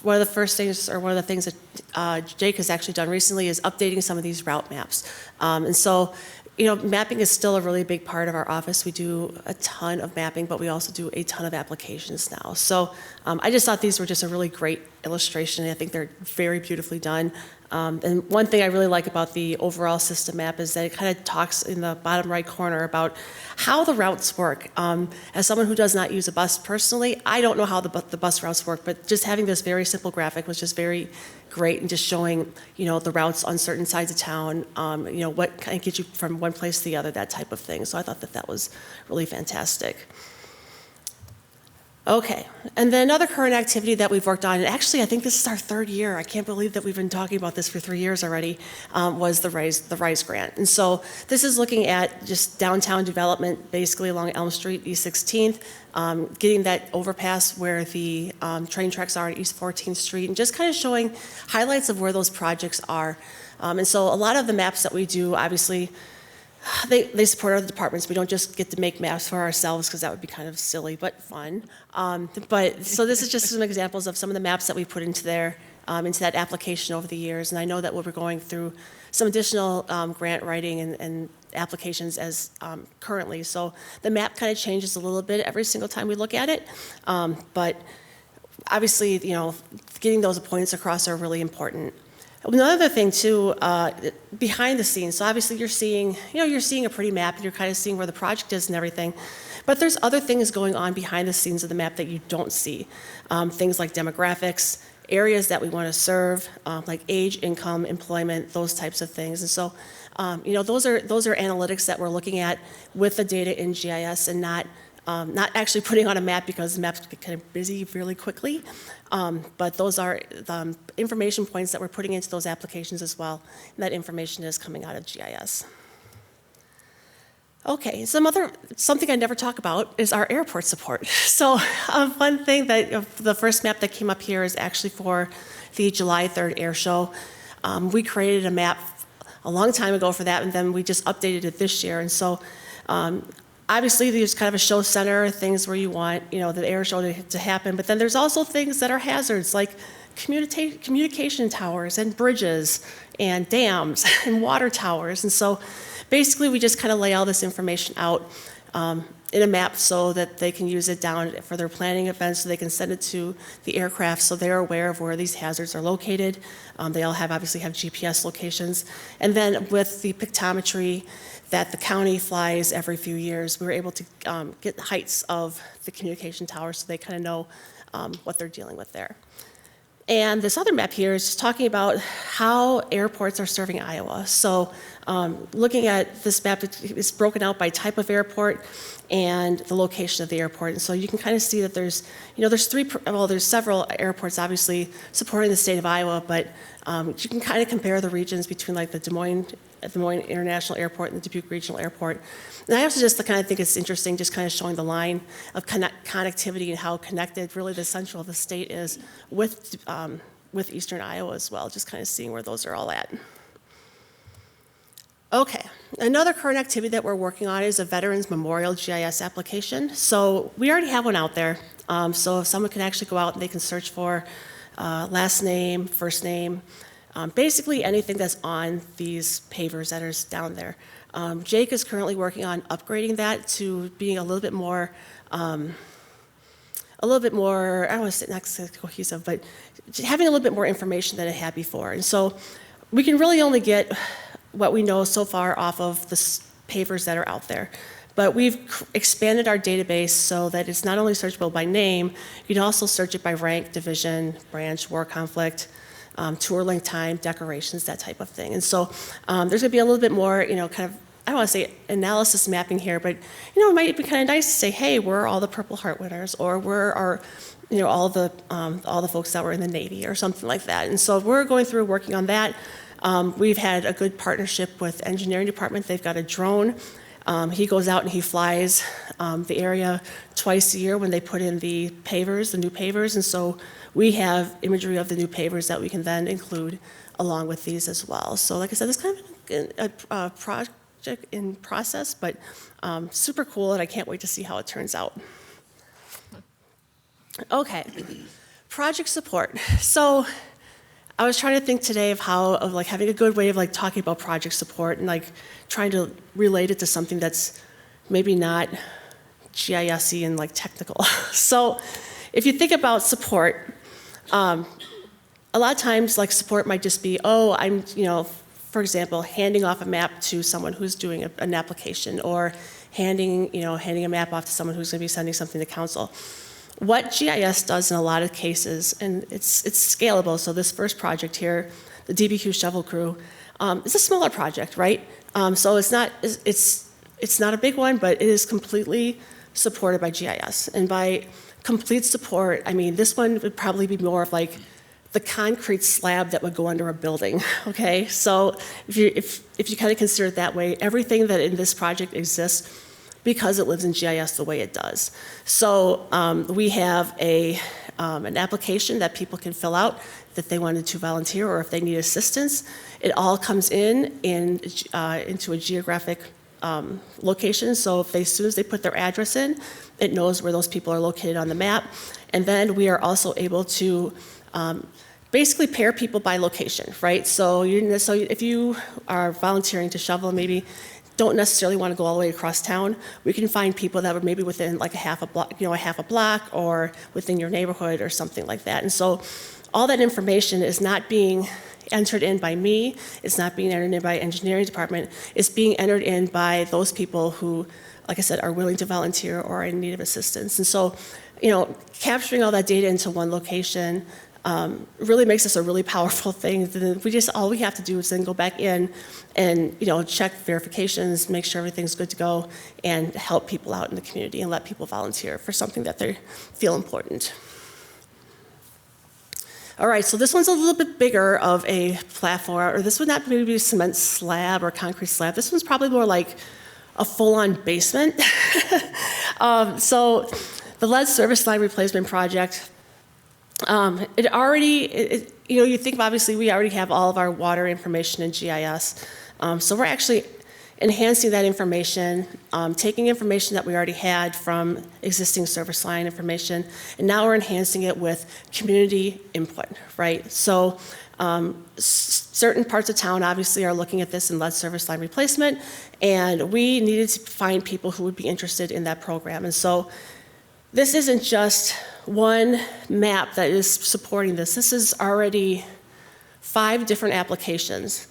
one of the first things, or one of the things that Jake has actually done recently is updating some of these route maps. And so, mapping is still a really big part of our office. We do a ton of mapping, but we also do a ton of applications now. So I just thought these were just a really great illustration, and I think they're very beautifully done. And one thing I really like about the overall system map is that it kind of talks in the bottom right corner about how the routes work. As someone who does not use a bus personally, I don't know how the bus routes work, but just having this very simple graphic was just very great, and just showing, the routes on certain sides of town, what kind of gets you from one place to the other, that type of thing. So I thought that was really fantastic. Okay, and then another current activity that we've worked on, and actually I think this is our 3rd year, I can't believe that we've been talking about this for 3 years already, was the RISE grant. And so this is looking at just downtown development, basically along Elm Street, East 16th, getting that overpass where the train tracks are on East 14th Street, and just kind of showing highlights of where those projects are. And so a lot of the maps that we do, obviously, they support other departments. We don't just get to make maps for ourselves, because that would be kind of silly but fun. So this is just some examples of some of the maps that we put into that application over the years. And I know that we're going through some additional grant writing and applications as currently. So the map kind of changes a little bit every single time we look at it. But obviously, getting those points across are really important. Another thing too, behind the scenes. So obviously you're seeing a pretty map, and you're kind of seeing where the project is and everything. But there's other things going on behind the scenes of the map that you don't see. Things like demographics, areas that we want to serve, like age, income, employment, those types of things. And so, those are analytics that we're looking at with the data in GIS, and not actually putting on a map, because the maps get kind of busy really quickly. But those are the information points that we're putting into those applications as well. And that information is coming out of GIS. Okay, something I never talk about is our airport support. So one thing that the first map that came up here is actually for the July 3rd air show. We created a map a long time ago for that, and then we just updated it this year. And so obviously there's kind of a show center, things where you want the air show to happen, but then there's also things that are hazards, like communication towers and bridges and dams and water towers. And so basically we just kind of lay all this information out in a map so that they can use it down for their planning events, so they can send it to the aircraft so they're aware of where these hazards are located. They all obviously have GPS locations. And then with the pictometry that the county flies every few years, we were able to get the heights of the communication towers so they kind of know what they're dealing with there. And this other map here is just talking about how airports are serving Iowa. So looking at this map, it's broken out by type of airport and the location of the airport. And so you can kind of see that there's several airports obviously supporting the state of Iowa, but you can kind of compare the regions between like the Des Moines International Airport and the Dubuque Regional Airport. And I also just kind of think it's interesting just kind of showing the line of connectivity and how connected really the central of the state is with eastern Iowa as well, just kind of seeing where those are all at. Okay, another current activity that we're working on is a Veterans Memorial GIS application. So we already have one out there. So if someone can actually go out and they can search for last name, first name, basically anything that's on these pavers that are down there. Jake is currently working on upgrading that to being a little bit more, I don't want to say not cohesive, but having a little bit more information than it had before. And so we can really only get what we know so far off of the pavers that are out there. But we've expanded our database so that it's not only searchable by name, you can also search it by rank, division, branch, war conflict, tour length time, decorations, that type of thing. And so there's going to be a little bit more, kind of, I don't want to say analysis mapping here, but, it might be kind of nice to say, hey, where are all the Purple Heart winners, or where are, all the folks that were in the Navy or something like that. And so we're going through working on that. We've had a good partnership with engineering department. They've got a drone. He goes out and he flies the area twice a year when they put in the pavers, the new pavers. And so we have imagery of the new pavers that we can then include along with these as well. So like I said, it's kind of a project in process, but super cool, and I can't wait to see how it turns out. Okay, project support. So I was trying to think today of having a good way of talking about project support and trying to relate it to something that's maybe not GIS-y and technical. So if you think about support, a lot of times support might just be, I'm, for example, handing off a map to someone who's doing an application, or handing a map off to someone who's going to be sending something to council. What GIS does in a lot of cases, and it's scalable, so this first project here, the DBQ Shovel Crew, it's a smaller project, right? So it's not a big one, but it is completely supported by GIS. And by complete support, I mean, this one would probably be more of the concrete slab that would go under a building, okay? So if you kind of consider it that way, everything that in this project exists because it lives in GIS the way it does. So we have an application that people can fill out that they wanted to volunteer or if they need assistance. It all comes into a geographic location. So as soon as they put their address in, it knows where those people are located on the map. And then we are also able to basically pair people by location, right? So if you are volunteering to shovel, maybe don't necessarily want to go all the way across town, we can find people that were maybe within a half a block or within your neighborhood or something like that. And so all that information is not being entered in by me, it's not being entered in by engineering department, it's being entered in by those people who, like I said, are willing to volunteer or are in need of assistance. And so, capturing all that data into one location really makes this a really powerful thing. All we have to do is then go back in and check verifications, make sure everything's good to go, and help people out in the community and let people volunteer for something that they feel important. All right, so this one's a little bit bigger of a platform, or this would not maybe be a cement slab or concrete slab. This one's probably more like a full-on basement. So the lead service line replacement project, you think obviously we already have all of our water information in GIS. So we're actually enhancing that information, taking information that we already had from existing service line information, and now we're enhancing it with community input, right? So Certain parts of town obviously are looking at this in lead service line replacement, and we needed to find people who would be interested in that program. And so this isn't just one map that is supporting this. This is already 5 different applications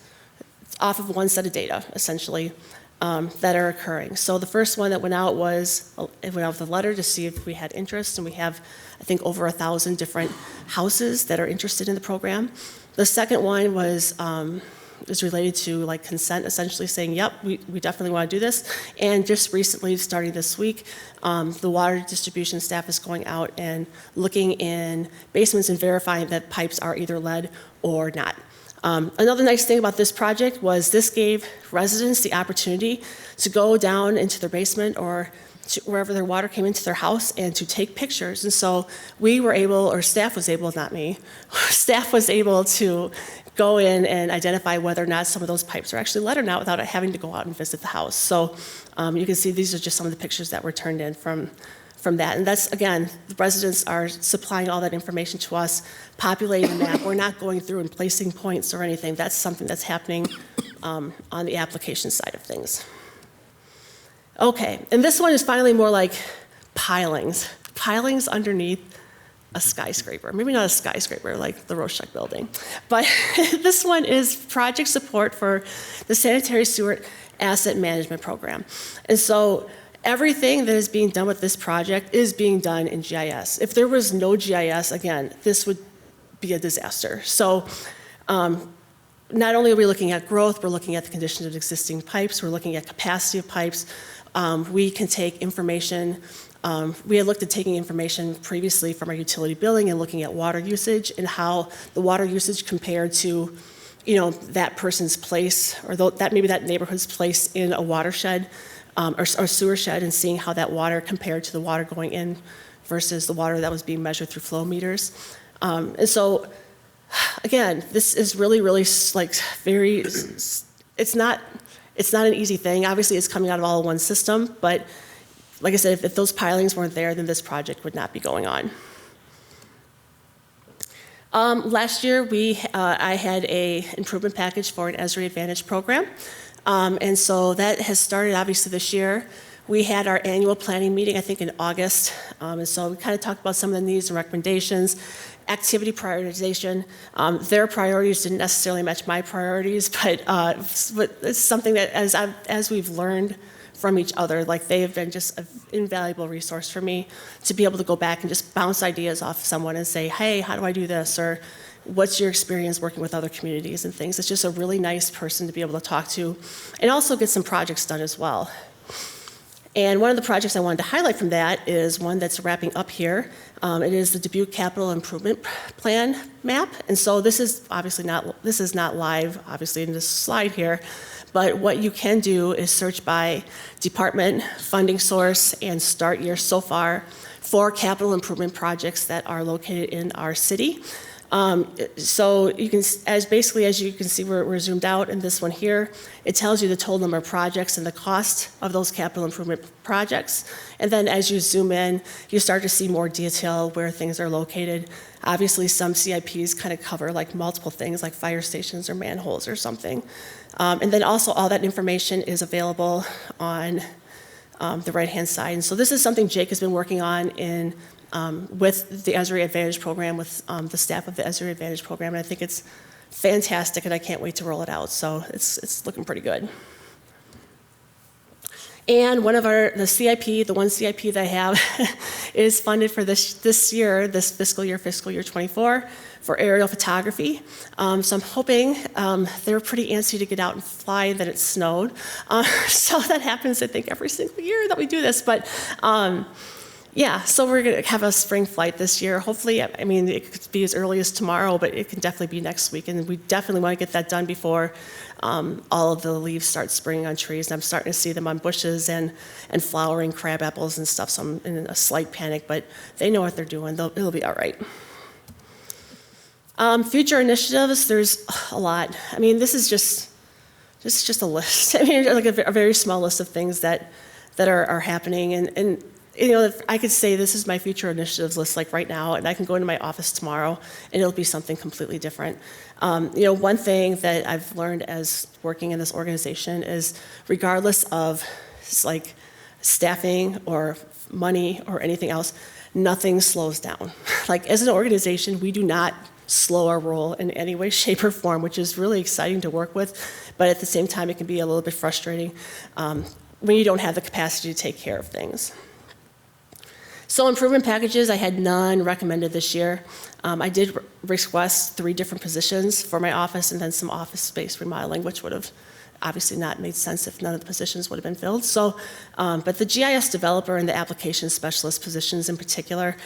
off of one set of data, essentially, that are occurring. So the first one that went out was, it went out with a letter to see if we had interest, and we have, I think, over 1,000 different houses that are interested in the program. The second one was related to like consent, essentially saying, yep, we definitely want to do this. And just recently, starting this week, the water distribution staff is going out and looking in basements and verifying that pipes are either lead or not. Another nice thing about this project was this gave residents the opportunity to go down into their basement or to wherever their water came into their house and to take pictures. And so we were able, or staff was able, not me, staff was able to go in and identify whether or not some of those pipes are actually lead or not without having to go out and visit the house. So you can see these are just some of the pictures that were turned in from that. And that's, again, the residents are supplying all that information to us, populating the map. We're not going through and placing points or anything. That's something that's happening on the application side of things. Okay, and this one is finally more like pilings underneath a skyscraper. Maybe not a skyscraper like the Roshek building, but this one is project support for the sanitary sewer asset management program. And so everything that is being done with this project is being done in GIS. If there was no GIS, again, this would be a disaster. So not only are we looking at growth, we're looking at the condition of existing pipes, we're looking at capacity of pipes. We can take information, we had looked at taking information previously from our utility billing and looking at water usage and how the water usage compared to, that person's place or maybe that neighborhood's place in a watershed or sewer shed, and seeing how that water compared to the water going in versus the water that was being measured through flow meters. And so, again, this is really, really like very, it's not an easy thing. Obviously, it's coming out of all in one system, but like I said, if those pilings weren't there, then this project would not be going on. Last year, I had a improvement package for an ESRI Advantage program. And so that has started obviously this year. We had our annual planning meeting, I think in August. And so we kind of talked about some of the needs and recommendations, activity prioritization. Their priorities didn't necessarily match my priorities, but it's something that as we've learned from each other, like they have been just an invaluable resource for me to be able to go back and just bounce ideas off someone and say, hey, how do I do this? Or what's your experience working with other communities and things? It's just a really nice person to be able to talk to and also get some projects done as well. And one of the projects I wanted to highlight from that is one that's wrapping up here. It is the Dubuque Capital Improvement Plan map. And so this is not live, obviously, in this slide here. But what you can do is search by department, funding source, and start year so far for capital improvement projects that are located in our city. So you can, as you can see, we're zoomed out in this one here. It tells you the total number of projects and the cost of those capital improvement projects. And then as you zoom in, you start to see more detail where things are located. Obviously, some CIPs kind of cover like multiple things like fire stations or manholes or something. And then also all that information is available on the right-hand side. And so this is something Jake has been working on with the ESRI Advantage program, with the staff of the ESRI Advantage program, and I think it's fantastic, and I can't wait to roll it out. So it's looking pretty good. And the CIP, the one CIP that I have, is funded for this year, this fiscal year 24, for aerial photography. So I'm hoping, they're pretty antsy to get out and fly, that it snowed. So that happens, I think, every single year that we do this. But yeah, so we're going to have a spring flight this year. Hopefully, I mean, it could be as early as tomorrow, but it can definitely be next week. And we definitely want to get that done before all of the leaves start springing on trees. And I'm starting to see them on bushes and flowering crab apples and stuff. So I'm in a slight panic, but they know what they're doing. It'll be all right. Future initiatives, there's a lot. I mean, this is just a list. I mean, like a very small list of things that are happening. And I could say this is my future initiatives list like right now, and I can go into my office tomorrow and it'll be something completely different. One thing that I've learned as working in this organization is regardless of like staffing or money or anything else, nothing slows down. Like as an organization, we do not slow our roll in any way, shape, or form, which is really exciting to work with, but at the same time, it can be a little bit frustrating when you don't have the capacity to take care of things. So improvement packages, I had none recommended this year. I did request 3 different positions for my office and then some office space remodeling, which would have obviously not made sense if none of the positions would have been filled. So, but the GIS developer and the application specialist positions in particular,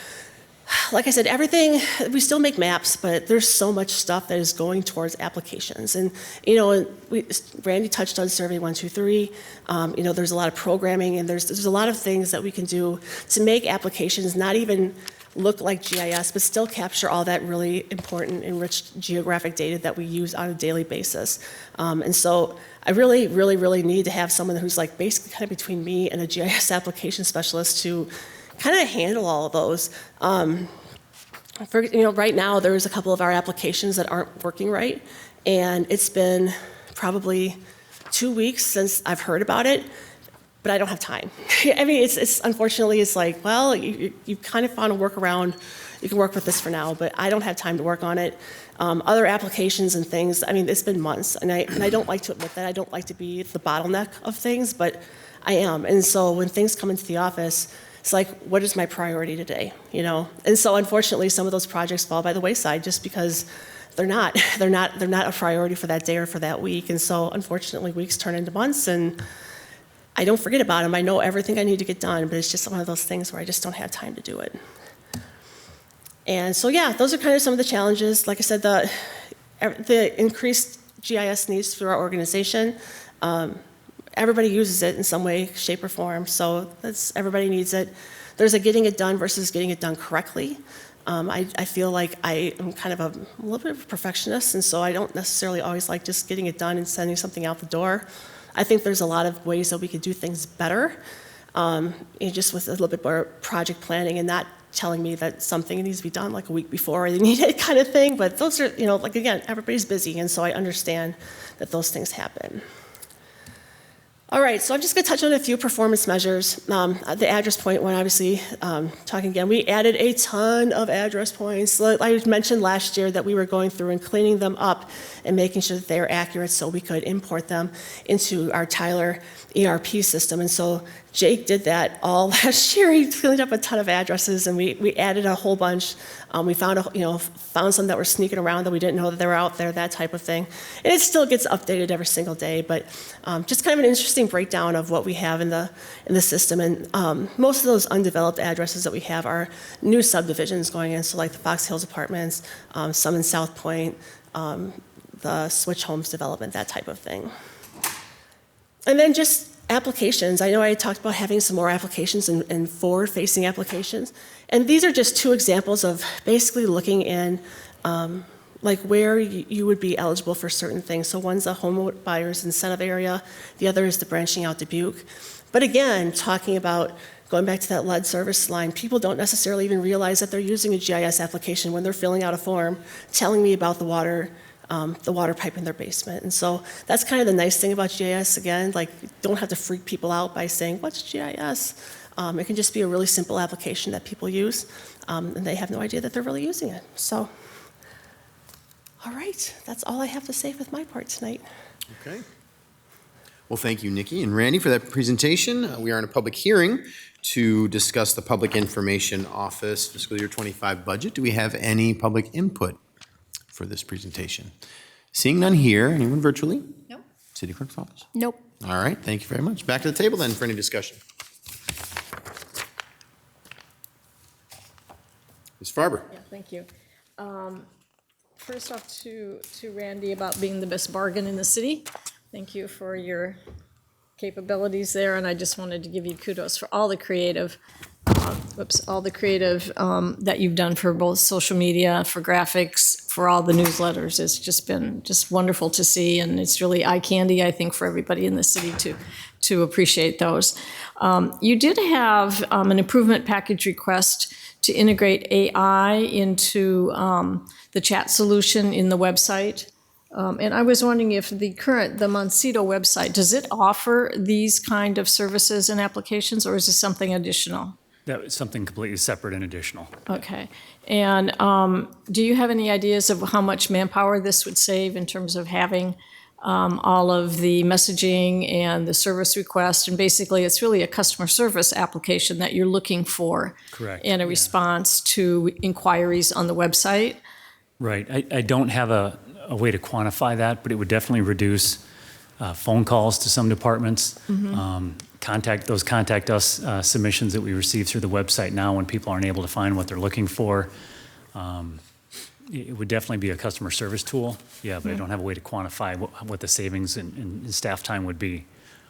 like I said, everything, we still make maps, but there's so much stuff that is going towards applications. And, Randy touched on Survey 123. There's a lot of programming and there's a lot of things that we can do to make applications not even look like GIS, but still capture all that really important enriched geographic data that we use on a daily basis. And so I really, really, really need to have someone who's like basically kind of between me and a GIS application specialist to kind of handle all of those. Right now there's a couple of our applications that aren't working right, and it's been probably 2 weeks since I've heard about it, but I don't have time. I mean, it's unfortunately it's like, well, you kind of found a workaround. You can work with this for now, but I don't have time to work on it. Other applications and things, I mean, it's been months, and I don't like to admit that. I don't like to be the bottleneck of things, but I am. And so when things come into the office, it's like, what is my priority today, And so unfortunately, some of those projects fall by the wayside just because they're not a priority for that day or for that week. And so unfortunately, weeks turn into months, and I don't forget about them. I know everything I need to get done, but it's just one of those things where I just don't have time to do it. And so, yeah, those are kind of some of the challenges. Like I said, the increased GIS needs through our organization. Everybody uses it in some way, shape, or form, so everybody needs it. There's a getting it done versus getting it done correctly. I feel like I am kind of a little bit of a perfectionist, and so I don't necessarily always like just getting it done and sending something out the door. I think there's a lot of ways that we could do things better, just with a little bit more project planning and not telling me that something needs to be done like a week before they need it kind of thing. But those are, again, everybody's busy, and so I understand that those things happen. All right, so I'm just going to touch on a few performance measures. The address point one, obviously, talking again, we added a ton of address points. I mentioned last year that we were going through and cleaning them up and making sure that they are accurate so we could import them into our Tyler ERP system. And so Jake did that all last year. He cleaned up a ton of addresses, and we added a whole bunch. We found some that were sneaking around that we didn't know that they were out there, that type of thing. And it still gets updated every single day, but just kind of an interesting breakdown of what we have in the system. And most of those undeveloped addresses that we have are new subdivisions going in, so like the Fox Hills Apartments, some in South Point, the Switch Homes development, that type of thing. And then just applications. I know I talked about having some more applications and forward-facing applications. And these are just 2 examples of basically looking in like where you would be eligible for certain things. So one's a home buyer's incentive area. The other is the branching out Dubuque. But again, talking about going back to that lead service line, people don't necessarily even realize that they're using a GIS application when they're filling out a form telling me about the water pipe in their basement. And so that's kind of the nice thing about GIS, again, like don't have to freak people out by saying, what's GIS? It can just be a really simple application that people use, and they have no idea that they're really using it. So, all right, that's all I have to say with my part tonight. Okay. Well, thank you, Nikki and Randy, for that presentation. We are in a public hearing to discuss the Public Information Office Fiscal Year 25 budget. Do we have any public input for this presentation? Seeing none here, anyone virtually? Nope. City Clerk's office? Nope. All right, thank you very much. Back to the table then for any discussion. Ms. Farber? Yeah, thank you. First off to Randy about being the best bargain in the city. Thank you for your capabilities there, and I just wanted to give you kudos for all the creative, that you've done for both social media, for graphics, for all the newsletters. It's just been just wonderful to see, and it's really eye candy, I think, for everybody in the city to appreciate those. You did have an improvement package request to integrate AI into the chat solution in the website. And I was wondering if the Moncito website, does it offer these kind of services and applications, or is this something additional? That was something completely separate and additional. Okay. And do you have any ideas of how much manpower this would save in terms of having all of the messaging and the service request? And basically, it's really a customer service application that you're looking for. Correct. And a yeah. response to inquiries on the website. Right. I don't have a way to quantify that, but it would definitely reduce phone calls to some departments. Contact us submissions that we receive through the website now when people aren't able to find what they're looking for. It would definitely be a customer service tool. Yeah, but I don't have a way to quantify what the savings in staff time would be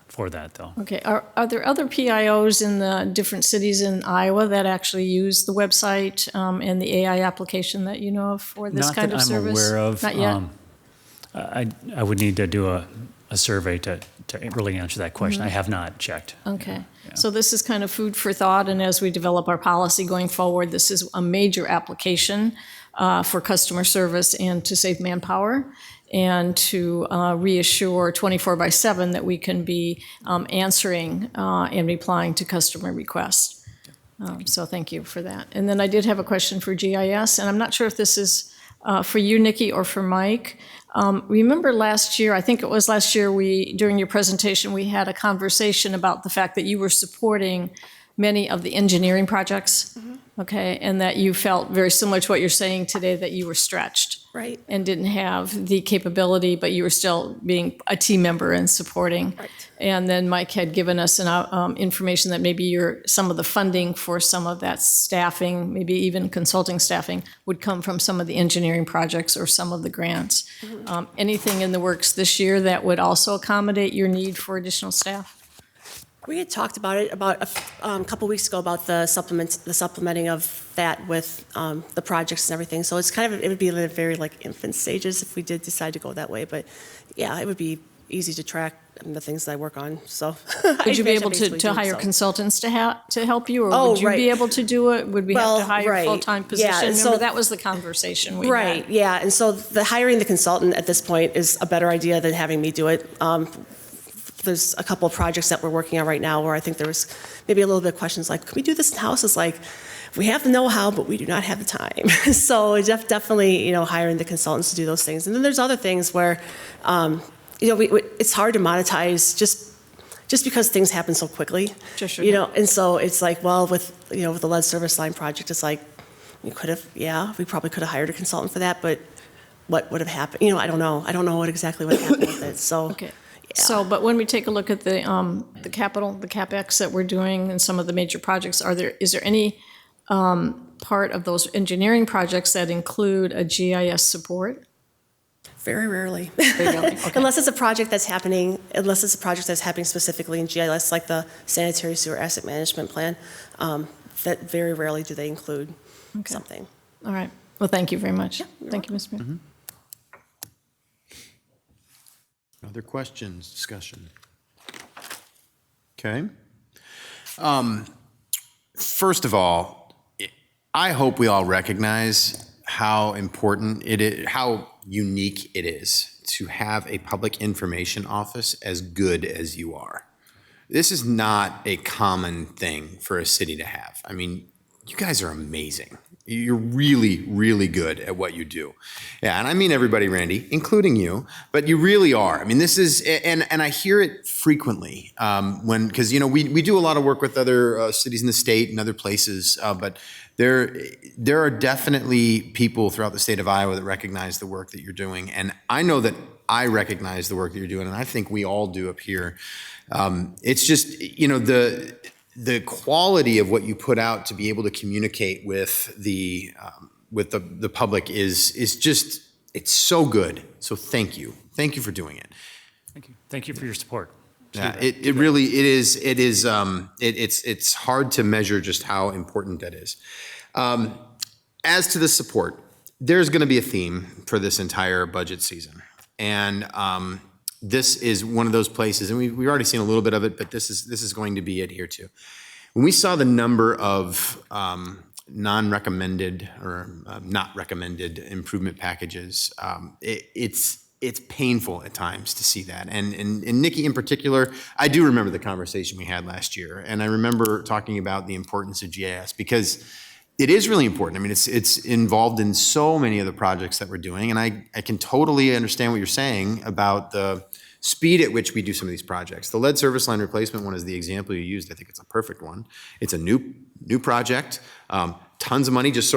for that, though. Okay. Are there other PIOs in the different cities in Iowa that actually use the website and the AI application that you know of for this kind of service? Not that I'm aware of. Not yet? I would need to do a survey to really answer that question. I have not checked. Okay. So this is kind of food for thought, and as we develop our policy going forward, this is a major application for customer service and to save manpower and to reassure 24/7 that we can be answering and replying to customer requests. So thank you for that. And then I did have a question for GIS, and I'm not sure if this is for you, Nikki, or for Mike. Remember last year, I think it was last year, during your presentation, we had a conversation about the fact that you were supporting many of the engineering projects, okay, and that you felt very similar to what you're saying today, that you were stretched. Right. And didn't have the capability, but you were still being a team member and supporting. Right. And then Mike had given us information that maybe some of the funding for some of that staffing, maybe even consulting staffing, would come from some of the engineering projects or some of the grants. Anything in the works this year that would also accommodate your need for additional staff? We had talked about it about a couple weeks ago about the supplementing of that with the projects and everything. So it's kind of, it would be in a very like infant stages if we did decide to go that way. But yeah, it would be easy to track the things that I work on. So would you be able to hire consultants to help you, or would you be able to do it? Would we have to hire a full-time position? Yeah, Remember, that was the conversation we had. Yeah. And so the hiring the consultant at this point is a better idea than having me do it. There's a couple of projects that we're working on right now where I think there was maybe a little bit of questions like, can we do this in-house? It's like, we have the know-how, but we do not have the time. So definitely, hiring the consultants to do those things. And then there's other things where, it's hard to monetize just because things happen so quickly. Sure. And so it's like, well, with the lead service line project, it's like, we probably could have hired a consultant for that, but what would have happened? I don't know. I don't know exactly what happened with it. So. Okay. Yeah. So, but when we take a look at the capital, the CapEx that we're doing and some of the major projects, is there any part of those engineering projects that include a GIS support? Very rarely. Very rarely. Okay. Unless it's a project that's happening specifically in GIS, like the sanitary sewer asset management plan, that very rarely do they include something. All right. Well, thank you very much. Yeah, thank you, Ms. Mayor. Other questions, discussion? Okay. First of all, I hope we all recognize how important it is, how unique it is to have a public information office as good as you are. This is not a common thing for a city to have. I mean, you guys are amazing. You're really, really good at what you do. Yeah, and I mean everybody, Randy, including you, but you really are. I mean, this is, and I hear it frequently because, we do a lot of work with other cities in the state and other places, but there are definitely people throughout the state of Iowa that recognize the work that you're doing. And I know that I recognize the work that you're doing, and I think we all do up here. It's just, the quality of what you put out to be able to communicate with the public is just, it's so good. So thank you for doing it. Thank you. Thank you for your support. Yeah, it really, it's hard to measure just how important that is. As to the support, there's going to be a theme for this entire budget season. And this is one of those places, and we've already seen a little bit of it, but this is going to be it here too. When we saw the number of non-recommended or not recommended improvement packages, it's painful at times to see that. And Nikki in particular, I do remember the conversation we had last year, and I remember talking about the importance of GIS because it is really important. I mean, it's involved in so many of the projects that we're doing, and I can totally understand what you're saying about the speed at which we do some of these projects. The lead service line replacement one is the example you used. I think it's a perfect one. It's a new project. Tons of money just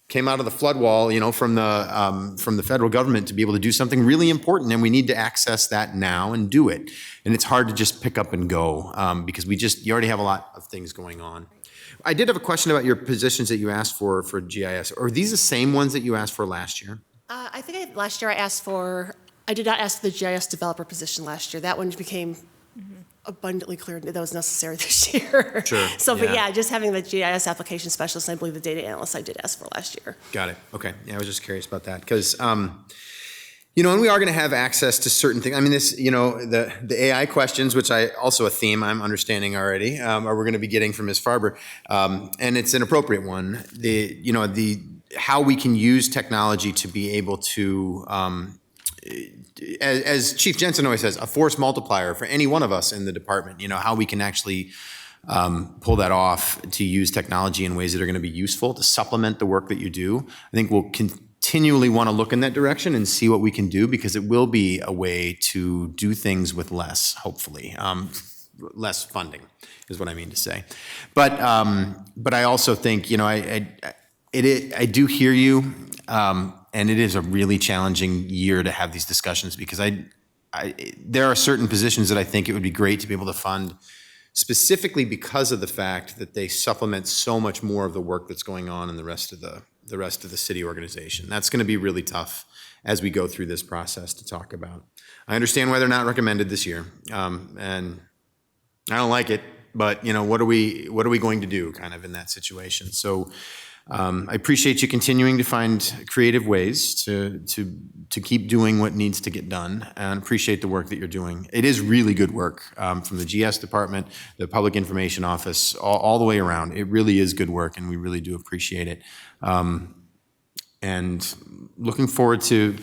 came out of the flood wall, from the federal government to be able to do something really important, and we need to access that now and do it. And it's hard to just pick up and go because you already have a lot of things going on. I did have a question about your positions that you asked for GIS. Are these the same ones that you asked for last year? I think last year I did not ask the GIS developer position last year. That one became abundantly clear that was necessary this year. Sure. So, but yeah, just having the GIS application specialist, and I believe the data analyst I did ask for last year. Got it. Okay. Yeah, I was just curious about that because, and we are going to have access to certain things. I mean, the AI questions, which also a theme I'm understanding already, or we're going to be getting from Ms. Farber, and it's an appropriate one. How we can use technology to be able to, as Chief Jensen always says, a force multiplier for any one of us in the department. How we can actually pull that off to use technology in ways that are going to be useful to supplement the work that you do. I think we'll continually want to look in that direction and see what we can do because it will be a way to do things with less, hopefully. Less funding is what I mean to say. But I also think, I do hear you, and it is a really challenging year to have these discussions because there are certain positions that I think it would be great to be able to fund specifically because of the fact that they supplement so much more of the work that's going on in the rest of the city organization. That's going to be really tough as we go through this process to talk about. I understand why they're not recommended this year, and I don't like it, but what are we going to do kind of in that situation? So I appreciate you continuing to find creative ways to keep doing what needs to get done, and appreciate the work that you're doing. It is really good work from the GS department, the Public Information Office, all the way around. It really is good work, and we really do appreciate it. And looking forward to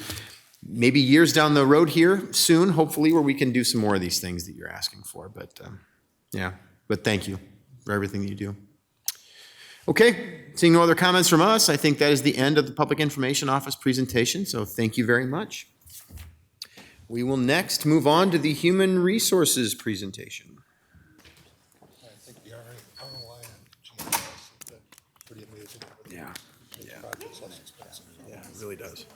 maybe years down the road here soon, hopefully, where we can do some more of these things that you're asking for. But but thank you for everything that you do. Okay, seeing no other comments from us, I think that is the end of the Public Information Office presentation, so thank you very much. We will next move on to the Human Resources presentation. I think the ROI pretty amazing. Yeah. Yeah, it really does.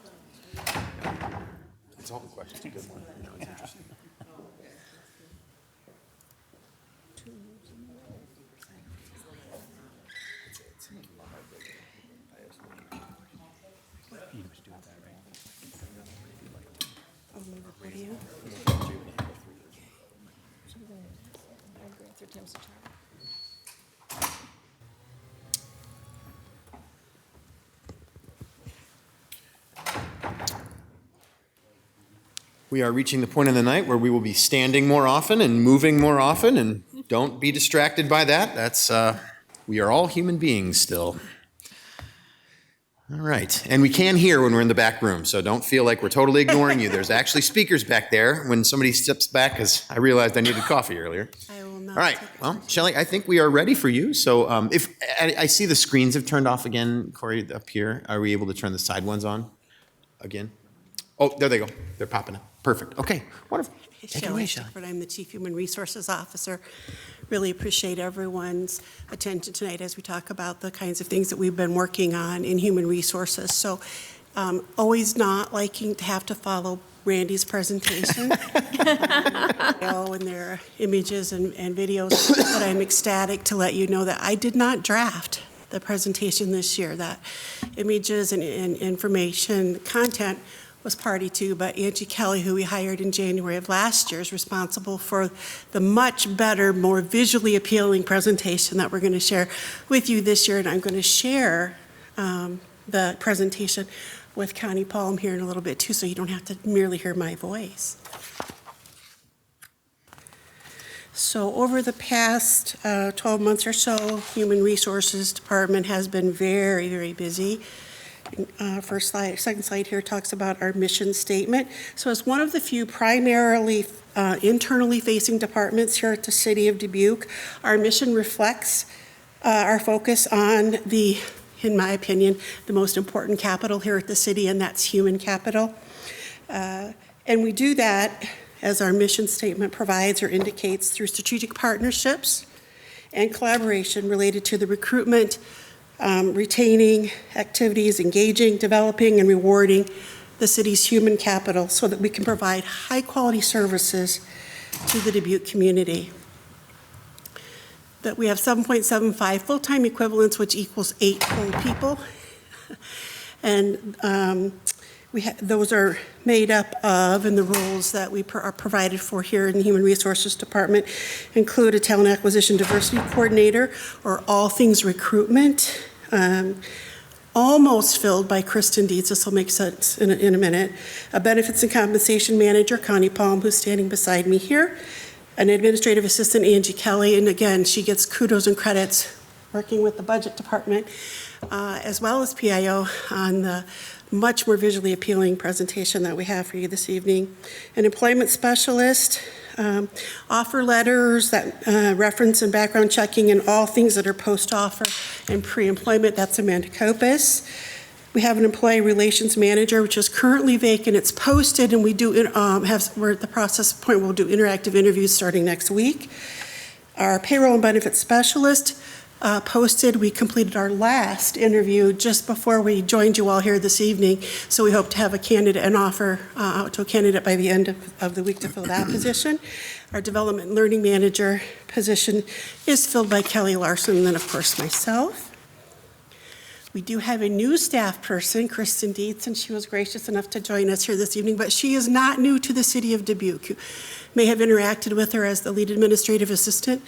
It's all the questions, a good one. It's interesting. We are reaching the point in the night where we will be standing more often and moving more often, and don't be distracted by that. We are all human beings still. All right, and we can hear when we're in the back room, so don't feel like we're totally ignoring you. There's actually speakers back there when somebody steps back, because I realized I needed coffee earlier. I will not. All right, well, Shelley, I think we are ready for you. So if I see the screens have turned off again, Corey, up here. Are we able to turn the side ones on again? Oh, there they go. They're popping up. Perfect. Okay, wonderful. Take it away, Shelley. I'm the Chief Human Resources Officer. Really appreciate everyone's attention tonight as we talk about the kinds of things that we've been working on in human resources. So always not liking to have to follow Randy's presentation. And there are images and videos, but I'm ecstatic to let you know that I did not draft the presentation this year. That images and information content was party to, but Angie Kelly, who we hired in January of last year, is responsible for the much better, more visually appealing presentation that we're going to share with you this year. And I'm going to share the presentation with Connie Palm here in a little bit too, so you don't have to merely hear my voice. So over the past 12 months or so, Human Resources Department has been very, very busy. First slide, second slide here talks about our mission statement. So as one of the few primarily internally facing departments here at the City of Dubuque, our mission reflects our focus on the, in my opinion, the most important capital here at the city, and that's human capital. And we do that, as our mission statement provides or indicates, through strategic partnerships and collaboration related to the recruitment, retaining activities, engaging, developing, and rewarding the city's human capital so that we can provide high-quality services to the Dubuque community. That we have 7.75 full-time equivalents, which equals 8 full people. And those are made up of, and the roles that we are provided for here in the Human Resources Department include a talent acquisition diversity coordinator, or all things recruitment, almost filled by Kristen Dietz. This will make sense in a minute. A benefits and compensation manager, Connie Palm, who's standing beside me here. An administrative assistant, Angie Kelly, and again, she gets kudos and credits working with the budget department, as well as PIO on the much more visually appealing presentation that we have for you this evening. An employment specialist, offer letters that reference and background checking and all things that are post-offer and pre-employment. That's Amanda Kopis. We have an employee relations manager, which is currently vacant. It's posted, and we do we're at the process point. We'll do interactive interviews starting next week. Our payroll and benefits specialist, posted. We completed our last interview just before we joined you all here this evening, so we hope to have a candidate, an offer out to a candidate by the end of the week to fill that position. Our development and learning manager position is filled by Kelly Larson, and then of course myself. We do have a new staff person, Kristen Dietz, and she was gracious enough to join us here this evening, but she is not new to the City of Dubuque. You may have interacted with her as the lead administrative assistant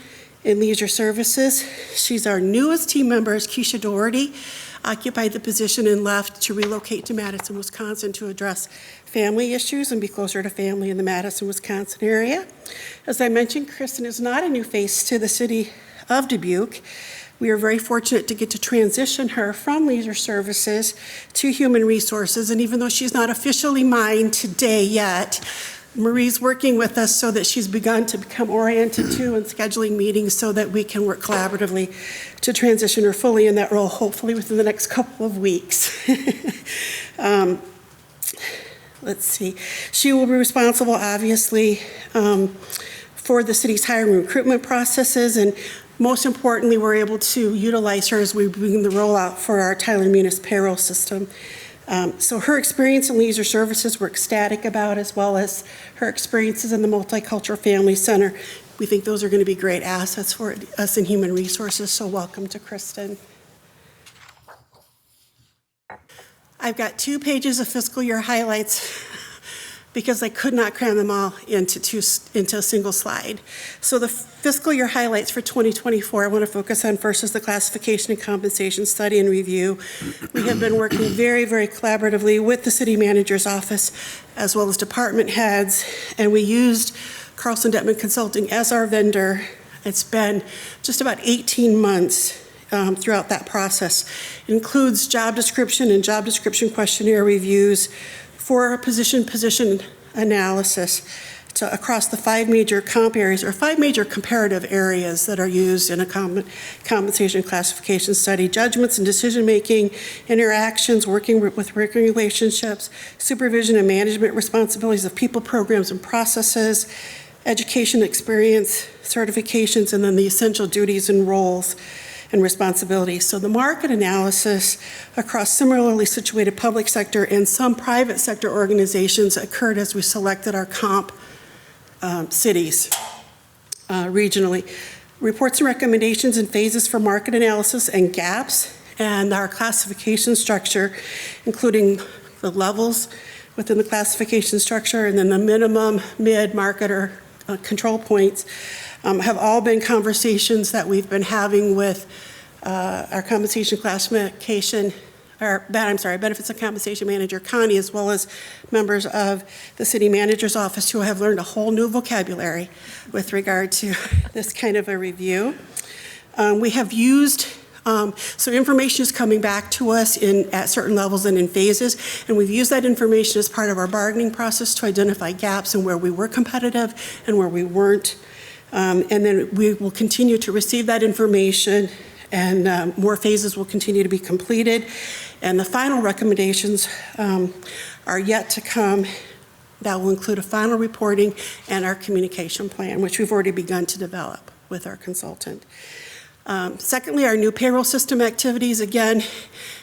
in leisure services. She's our newest team member, as Keisha Doherty occupied the position and left to relocate to Madison, Wisconsin to address family issues and be closer to family in the Madison, Wisconsin area. As I mentioned, Kristen is not a new face to the City of Dubuque. We are very fortunate to get to transition her from leisure services to human resources, and even though she's not officially mine today yet, Marie's working with us so that she's begun to become oriented to and scheduling meetings so that we can work collaboratively to transition her fully in that role, hopefully within the next couple of weeks. Let's see. She will be responsible, obviously, for the city's hiring and recruitment processes, and most importantly, we're able to utilize her as we begin the rollout for our Tyler Munis payroll system. So her experience in leisure services we're ecstatic about, as well as her experiences in the Multicultural Family Center. We think those are going to be great assets for us in human resources, so welcome to Kristen. I've got 2 pages of fiscal year highlights because I could not cram them all into a single slide. So the fiscal year highlights for 2024, I want to focus on first is the classification and compensation study and review. We have been working very, very collaboratively with the city manager's office as well as department heads, and we used Carlson Detman Consulting as our vendor. It's been just about 18 months throughout that process. It includes job description and job description questionnaire reviews for a position analysis across the 5 major comp areas, or 5 major comparative areas that are used in a compensation classification study: judgments and decision-making, interactions, working relationships, supervision and management responsibilities of people, programs, and processes, education, experience, certifications, and then the essential duties and roles and responsibilities. So the market analysis across similarly situated public sector and some private sector organizations occurred as we selected our comp cities regionally. Reports and recommendations and phases for market analysis and gaps, and our classification structure, including the levels within the classification structure, and then the minimum, mid, market, or control points have all been conversations that we've been having with our compensation classification, benefits and compensation manager, Connie, as well as members of the city manager's office who have learned a whole new vocabulary with regard to this kind of a review. We have used, so information is coming back to us at certain levels and in phases, and we've used that information as part of our bargaining process to identify gaps and where we were competitive and where we weren't. And then we will continue to receive that information, and more phases will continue to be completed. And the final recommendations are yet to come. That will include a final reporting and our communication plan, which we've already begun to develop with our consultant. Secondly, our new payroll system activities. Again,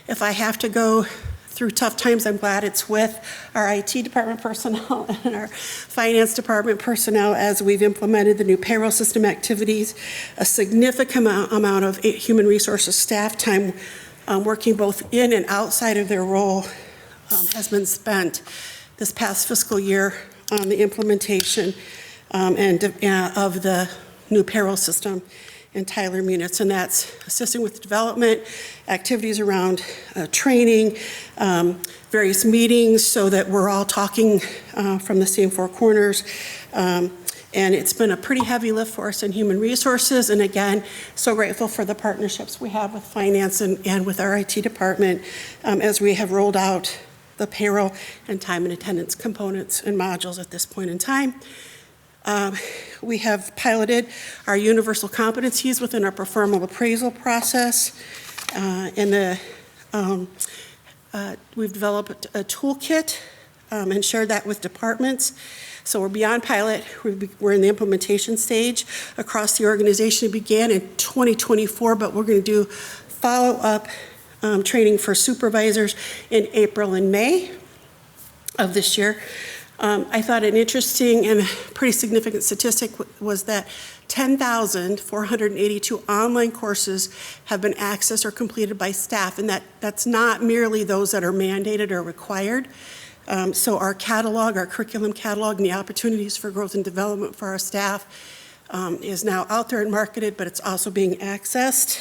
if I have to go through tough times, I'm glad it's with our IT department personnel and our finance department personnel as we've implemented the new payroll system activities. A significant amount of human resources staff time working both in and outside of their role has been spent this past fiscal year on the implementation of the new payroll system in Tyler units, and that's assisting with development, activities around training, various meetings so that we're all talking from the same four corners. And it's been a pretty heavy lift for us in human resources, and again, so grateful for the partnerships we have with finance and with our IT department as we have rolled out the payroll and time and attendance components and modules at this point in time. We have piloted our universal competencies within our performance appraisal process. We've developed a toolkit and shared that with departments. So we're beyond pilot. We're in the implementation stage across the organization. It began in 2024, but we're going to do follow-up training for supervisors in April and May of this year. I thought an interesting and pretty significant statistic was that 10,482 online courses have been accessed or completed by staff, and that's not merely those that are mandated or required. So our catalog, our curriculum catalog, and the opportunities for growth and development for our staff is now out there and marketed, but it's also being accessed.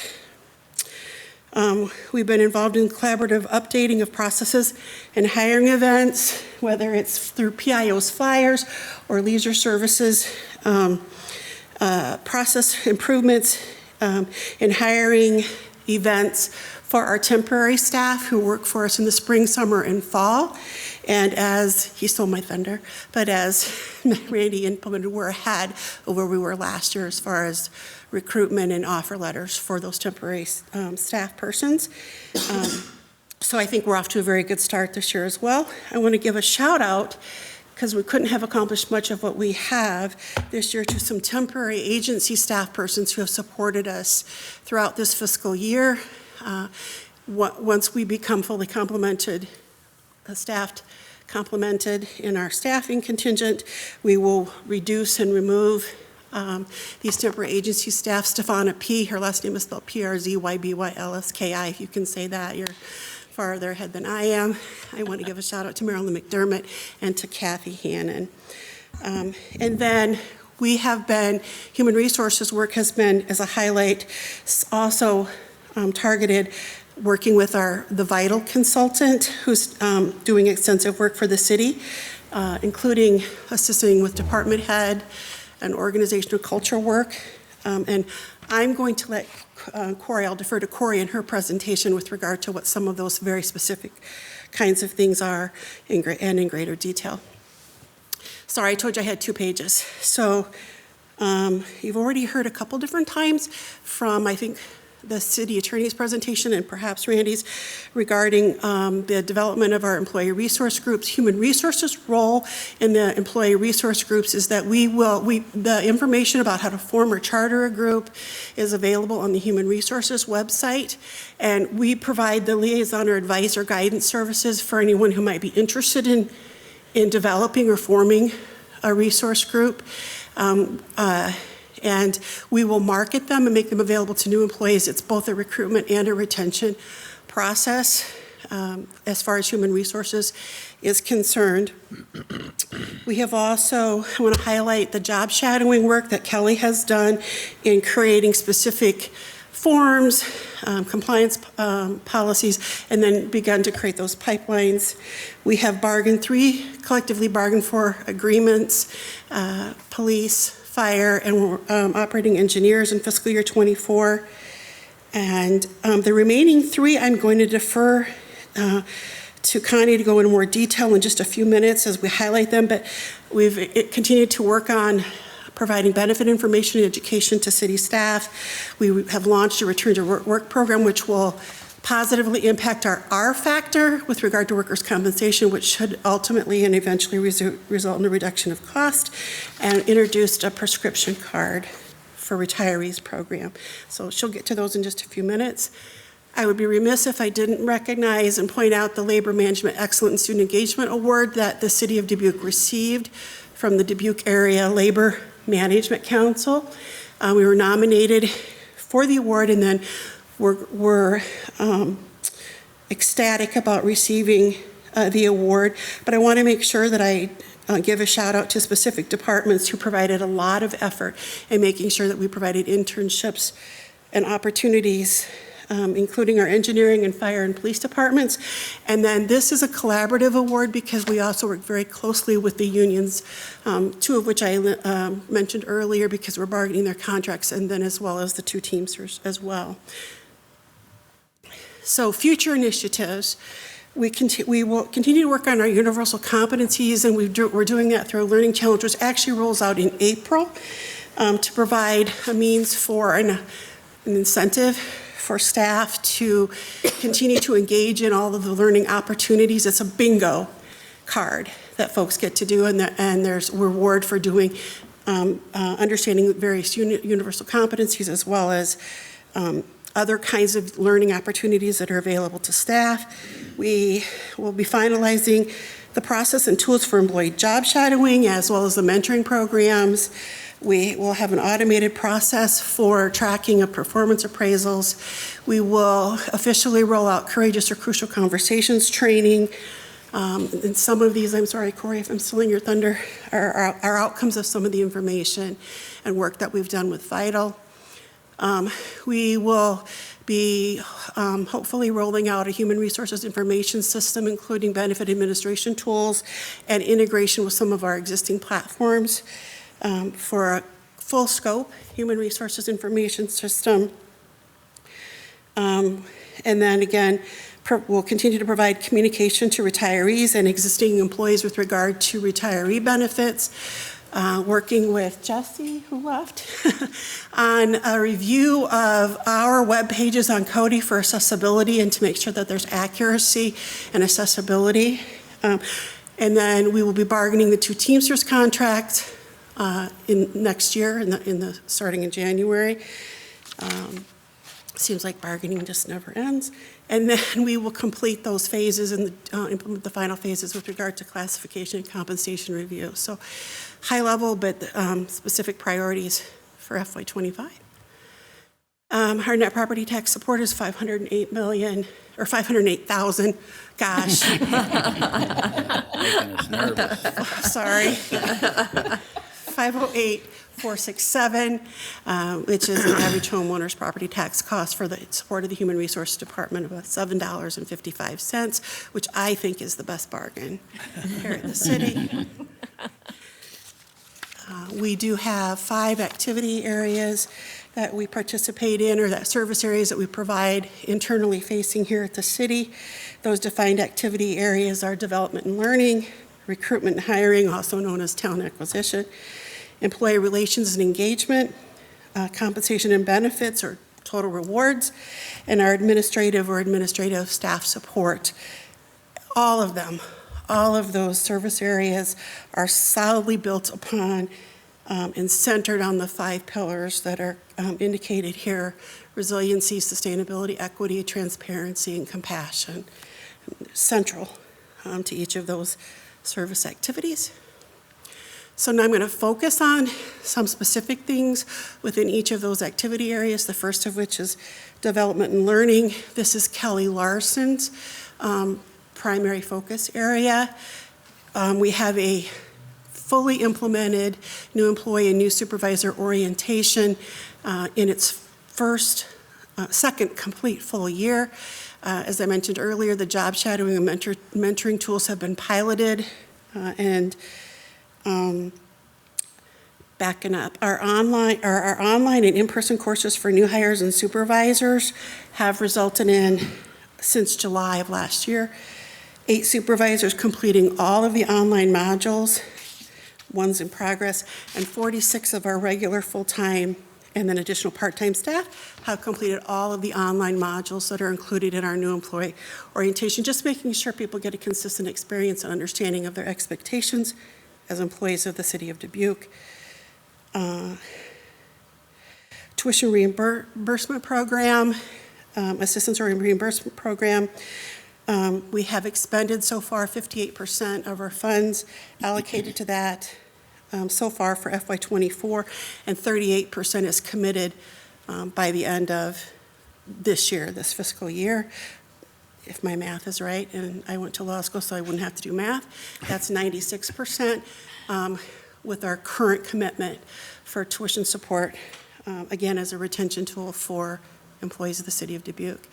We've been involved in collaborative updating of processes and hiring events, whether it's through PIO's flyers or leisure services, process improvements in hiring events for our temporary staff who work for us in the spring, summer, and fall. And as, he stole my thunder, but as Randy implemented, we're ahead of where we were last year as far as recruitment and offer letters for those temporary staff persons. So I think we're off to a very good start this year as well. I want to give a shout out, because we couldn't have accomplished much of what we have this year, to some temporary agency staff persons who have supported us throughout this fiscal year. Once we become fully complemented, staffed, complemented in our staffing contingent, we will reduce and remove these temporary agency staff. Stefana P., her last name is spelled P-R-Z-Y-B-Y-L-S-K-I. If you can say that, you're farther ahead than I am. I want to give a shout out to Marilyn McDermott and to Kathy Hannon. And then we have been, human resources work has been, as a highlight, also targeted working with the Vital consultant who's doing extensive work for the city, including assisting with department head and organizational culture work. And I'm going to let Corey, I'll defer to Corey in her presentation with regard to what some of those very specific kinds of things are and in greater detail. Sorry, I told you I had 2 pages. So you've already heard a couple different times from, I think, the city attorney's presentation and perhaps Randy's regarding the development of our employee resource groups. Human resources role in the employee resource groups is that the information about how to form or charter a group is available on the human resources website, and we provide the liaison or advice or guidance services for anyone who might be interested in developing or forming a resource group. And we will market them and make them available to new employees. It's both a recruitment and a retention process. as far as human resources is concerned. We have also, I want to highlight the job shadowing work that Kelly has done in creating specific forms, compliance policies, and then begun to create those pipelines. We have collectively bargained for agreements, police, fire, and operating engineers in fiscal year 24. And the remaining 3, I'm going to defer to Connie to go into more detail in just a few minutes as we highlight them, but we've continued to work on providing benefit information and education to city staff. We have launched a return to work program, which will positively impact our R factor with regard to workers' compensation, which should ultimately and eventually result in a reduction of cost, and introduced a prescription card for retirees program. So she'll get to those in just a few minutes. I would be remiss if I didn't recognize and point out the Labor Management Excellence Student Engagement Award that the City of Dubuque received from the Dubuque Area Labor Management Council. We were nominated for the award, and then we're ecstatic about receiving the award. But I want to make sure that I give a shout out to specific departments who provided a lot of effort in making sure that we provided internships and opportunities, including our engineering and fire and police departments. And then this is a collaborative award because we also work very closely with the unions, 2 of which I mentioned earlier because we're bargaining their contracts, and then as well as the 2 Teamsters as well. So future initiatives. We will continue to work on our universal competencies, and we're doing that through a learning challenge, which actually rolls out in April to provide a means for an incentive for staff to continue to engage in all of the learning opportunities. It's a bingo card that folks get to do, and there's a reward for doing understanding various universal competencies as well as other kinds of learning opportunities that are available to staff. We will be finalizing the process and tools for employee job shadowing as well as the mentoring programs. We will have an automated process for tracking of performance appraisals. We will officially roll out Courageous or Crucial Conversations training. And some of these, I'm sorry, Corey, if I'm stealing your thunder, are outcomes of some of the information and work that we've done with Vital. We will be hopefully rolling out a human resources information system, including benefit administration tools and integration with some of our existing platforms for a full scope human resources information system. And then again, we'll continue to provide communication to retirees and existing employees with regard to retiree benefits. Working with Jesse, who left, on a review of our web pages on Cody for accessibility and to make sure that there's accuracy and accessibility. And then we will be bargaining the 2 Teamsters contracts in next year, starting in January. Seems like bargaining just never ends. And then we will complete those phases and implement the final phases with regard to classification and compensation review. So high level, but specific priorities for FY25. Our net property tax support is $508 million, or $508,000. Gosh. Making us nervous. Sorry. 508,467, which is an average homeowner's property tax cost for the support of the Human Resources Department of $7.55, which I think is the best bargain here at the city. We do have 5 activity areas that we participate in, or that service areas that we provide internally facing here at the city. Those defined activity areas are development and learning, recruitment and hiring, also known as talent acquisition, employee relations and engagement, compensation and benefits or total rewards, and our administrative staff support. All of them, all of those service areas are solidly built upon and centered on the 5 pillars that are indicated here: resiliency, sustainability, equity, transparency, and compassion. Central to each of those service activities. So now I'm going to focus on some specific things within each of those activity areas, the first of which is development and learning. This is Kelly Larson's primary focus area. We have a fully implemented new employee and new supervisor orientation in its second complete full year. As I mentioned earlier, the job shadowing and mentoring tools have been piloted, and backing up, our online and in-person courses for new hires and supervisors have resulted in, since July of last year, 8 supervisors completing all of the online modules, one's in progress, and 46 of our regular full-time and then additional part-time staff have completed all of the online modules that are included in our new employee orientation, just making sure people get a consistent experience and understanding of their expectations as employees of the City of Dubuque. Tuition reimbursement program, assistance or reimbursement program. We have expended so far 58% of our funds allocated to that so far for FY24, and 38% is committed by the end of this year, this fiscal year. If my math is right, and I went to law school so I wouldn't have to do math, that's 96% with our current commitment for tuition support, again, as a retention tool for employees of the City of Dubuque.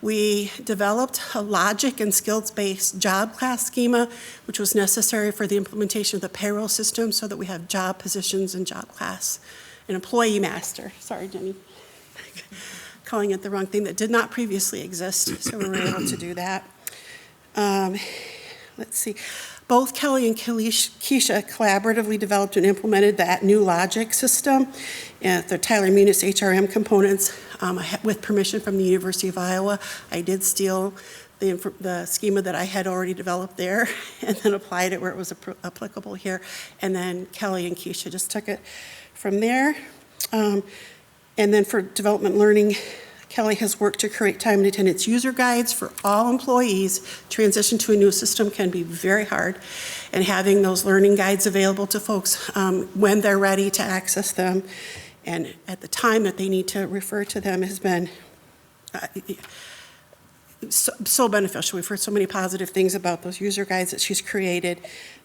We developed a logic and skills-based job class schema, which was necessary for the implementation of the payroll system so that we have job positions and job class. An employee master, sorry, Jenny, calling it the wrong thing, that did not previously exist, so we were able to do that. Let's see. Both Kelly and Keisha collaboratively developed and implemented that new logic system, the Tyler Munis HRM components, with permission from the University of Iowa. I did steal the schema that I had already developed there and then applied it where it was applicable here. And then Kelly and Keisha just took it from there. And then for development learning, Kelly has worked to create time and attendance user guides for all employees. Transition to a new system can be very hard, and having those learning guides available to folks when they're ready to access them and at the time that they need to refer to them has been so beneficial. We've heard so many positive things about those user guides that she's created.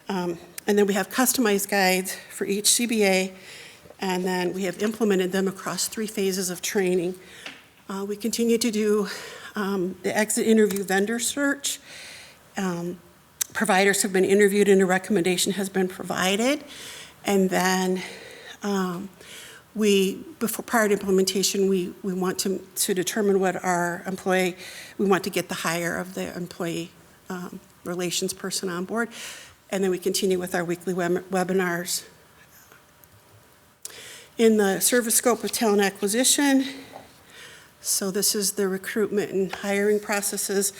And then we have customized guides for each CBA, and then we have implemented them across 3 phases of training. We continue to do the exit interview vendor search. Providers have been interviewed and a recommendation has been provided. And then prior to implementation, we want to determine what our employee, we want to get the hire of the employee relations person on board. And then we continue with our weekly webinars. In the service scope of talent acquisition, so this is the recruitment and hiring processes.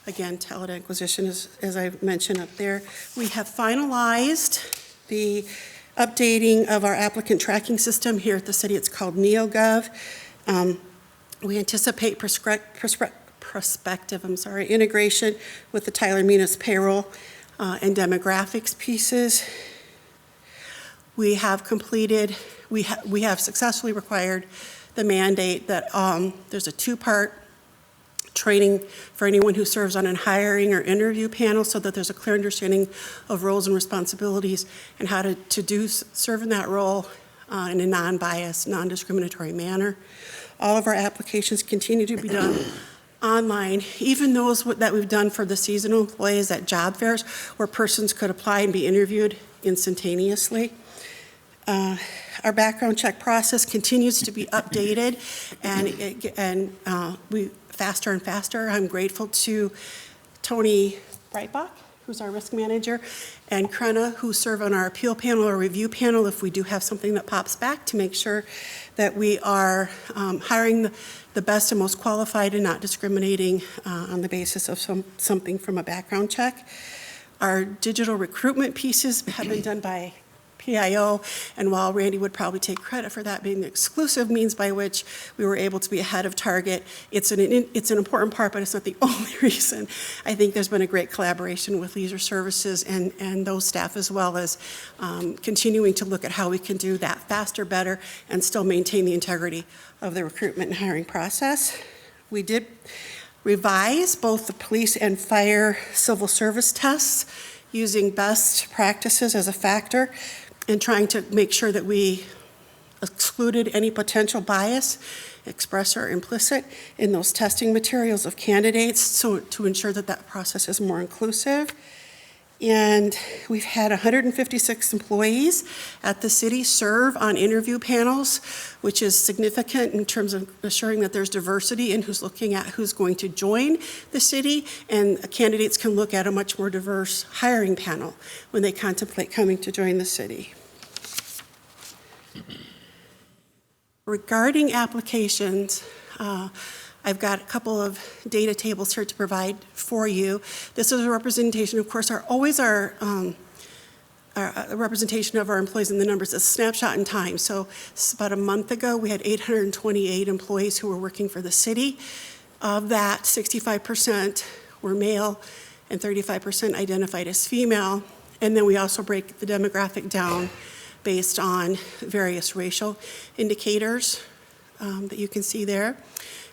Again, talent acquisition is, as I mentioned up there. We have finalized the updating of our applicant tracking system here at the city. It's called NeoGov. We anticipate prospective integration with the Tyler Munis payroll and demographics pieces. We have completed, we have successfully required the mandate that there's a 2-part training for anyone who serves on a hiring or interview panel so that there's a clear understanding of roles and responsibilities and how to serve in that role in a non-biased, non-discriminatory manner. All of our applications continue to be done online, even those that we've done for the seasonal employees at job fairs where persons could apply and be interviewed instantaneously. Our background check process continues to be updated and we faster and faster. I'm grateful to Tony Breitbach, who's our risk manager, and Krenna, who serve on our appeal panel or review panel if we do have something that pops back, to make sure that we are hiring the best and most qualified and not discriminating on the basis of something from a background check. Our digital recruitment pieces have been done by PIO, and while Randy would probably take credit for that being the exclusive means by which we were able to be ahead of target, it's an important part, but it's not the only reason. I think there's been a great collaboration with Leisure Services and those staff, as well as continuing to look at how we can do that faster, better, and still maintain the integrity of the recruitment and hiring process. We did revise both the police and fire civil service tests using best practices as a factor and trying to make sure that we excluded any potential bias, express or implicit, in those testing materials of candidates, so to ensure that that process is more inclusive. And we've had 156 employees at the city serve on interview panels, which is significant in terms of assuring that there's diversity in who's looking at who's going to join the city, and candidates can look at a much more diverse hiring panel when they contemplate coming to join the city. Regarding applications, I've got a couple of data tables here to provide for you. This is a representation, of course, our representation of our employees in the numbers, a snapshot in time. So about a month ago, we had 828 employees who were working for the city. Of that, 65% were male and 35% identified as female. And then we also break the demographic down based on various racial indicators that you can see there.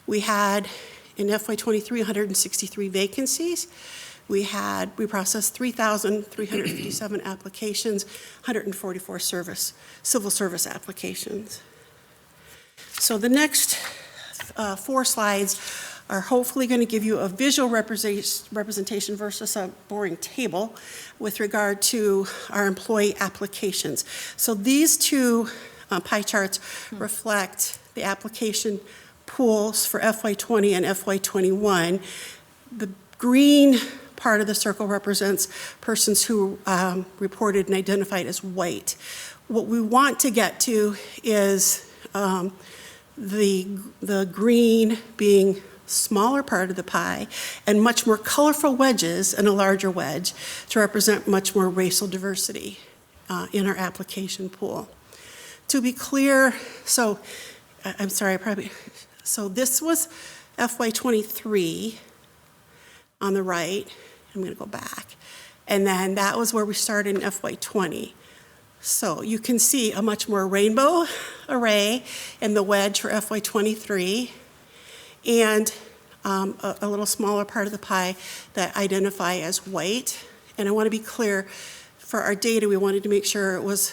We had, in FY23, 163 vacancies. We processed 3,357 applications, 144 civil service applications. So the next 4 slides are hopefully going to give you a visual representation versus a boring table with regard to our employee applications. So these 2 pie charts reflect the application pools for FY20 and FY21. The green part of the circle represents persons who reported and identified as white. What we want to get to is the green being smaller part of the pie and much more colorful wedges and a larger wedge to represent much more racial diversity in our application pool. To be clear, so this was FY23 on the right. I'm going to go back. And then that was where we started in FY20. So you can see a much more rainbow array in the wedge for FY23 and a little smaller part of the pie that identify as white. And I want to be clear, for our data, we wanted to make sure it was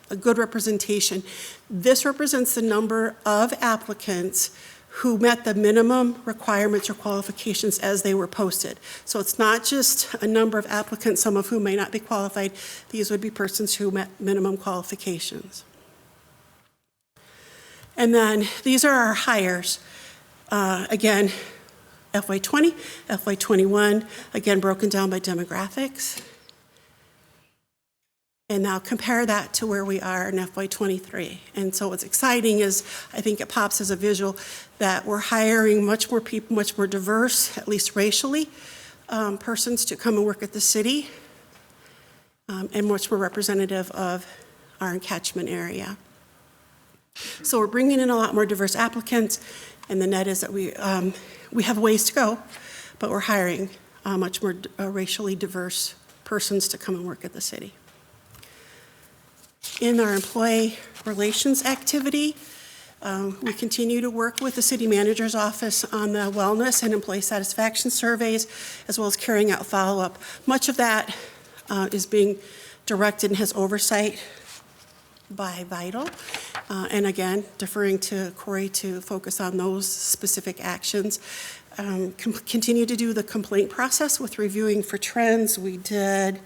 a good representation. This represents the number of applicants who met the minimum requirements or qualifications as they were posted. So it's not just a number of applicants, some of whom may not be qualified. These would be persons who met minimum qualifications. And then these are our hires. Again, FY20, FY21, again broken down by demographics. And now compare that to where we are in FY23. And so what's exciting is, I think it pops as a visual, that we're hiring much more people, much more diverse, at least racially, persons to come and work at the city, and much more representative of our catchment area. So we're bringing in a lot more diverse applicants, and the net is that we have a ways to go, but we're hiring much more racially diverse persons to come and work at the city. In our employee relations activity, we continue to work with the city manager's office on the wellness and employee satisfaction surveys, as well as carrying out follow-up. Much of that is being directed and has oversight by Vital. And again, deferring to Corey to focus on those specific actions. Continue to do the complaint process with reviewing for trends. We did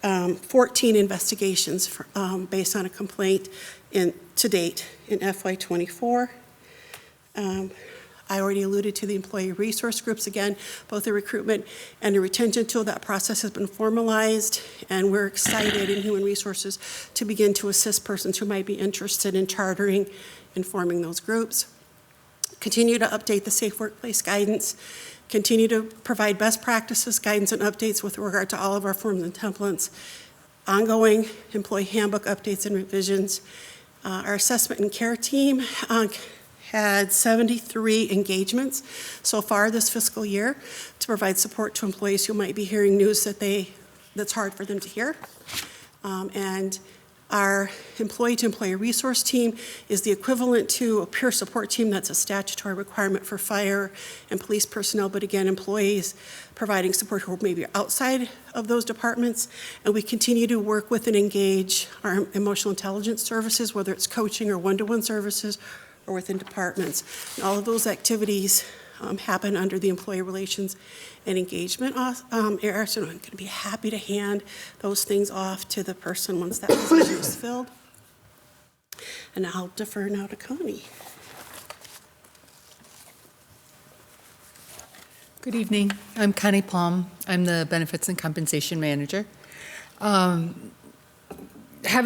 14 investigations based on a complaint to date in FY24. I already alluded to the employee resource groups. Again, both the recruitment and the retention tool, that process has been formalized, and we're excited in human resources to begin to assist persons who might be interested in chartering and forming those groups. Continue to update the Safe Workplace guidance. Continue to provide best practices, guidance, and updates with regard to all of our forms and templates. Ongoing employee handbook updates and revisions. Our assessment and care team had 73 engagements so far this fiscal year to provide support to employees who might be hearing news that's hard for them to hear. And Our employee-to-employee resource team is the equivalent to a peer support team. That's a statutory requirement for fire and police personnel, but again, employees providing support who are maybe outside of those departments. And we continue to work with and engage our emotional intelligence services, whether it's coaching or one-to-one services or within departments. And all of those activities happen under the employee relations and engagement area. So I'm going to be happy to hand those things off to the person once that position is filled. And I'll defer now to Connie. Good evening. I'm Connie Plum. I'm the Benefits and Compensation Manager. Having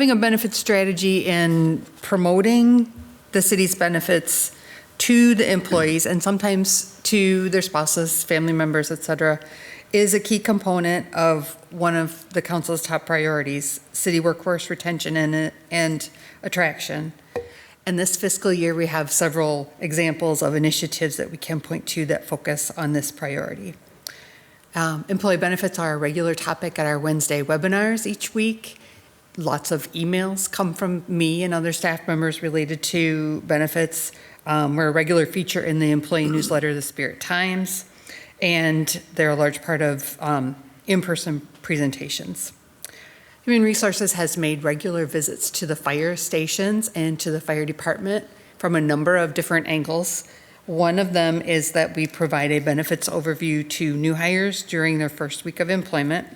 a benefit strategy and promoting the city's benefits to the employees and sometimes to their spouses, family members, et cetera, is a key component of one of the council's top priorities, city workforce retention and attraction. And this fiscal year, we have several examples of initiatives that we can point to that focus on this priority. Employee benefits are a regular topic at our Wednesday webinars each week. Lots of emails come from me and other staff members related to benefits. We're a regular feature in the employee newsletter, The Spirit Times, and they're a large part of in-person presentations. Human Resources has made regular visits to the fire stations and to the fire department from a number of different angles. One of them is that we provide a benefits overview to new hires during their first week of employment.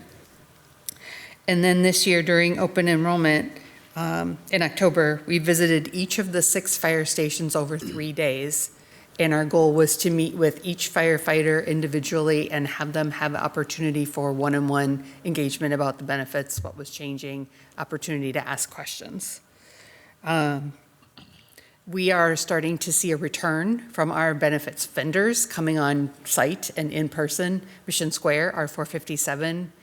And then this year during open enrollment, in October, we visited each of the 6 fire stations over 3 days, and our goal was to meet with each firefighter individually and have them have an opportunity for one-on-one engagement about the benefits, what was changing, opportunity to ask questions. We are starting to see a return from our benefits vendors coming on site and in person. Mission Square, our 457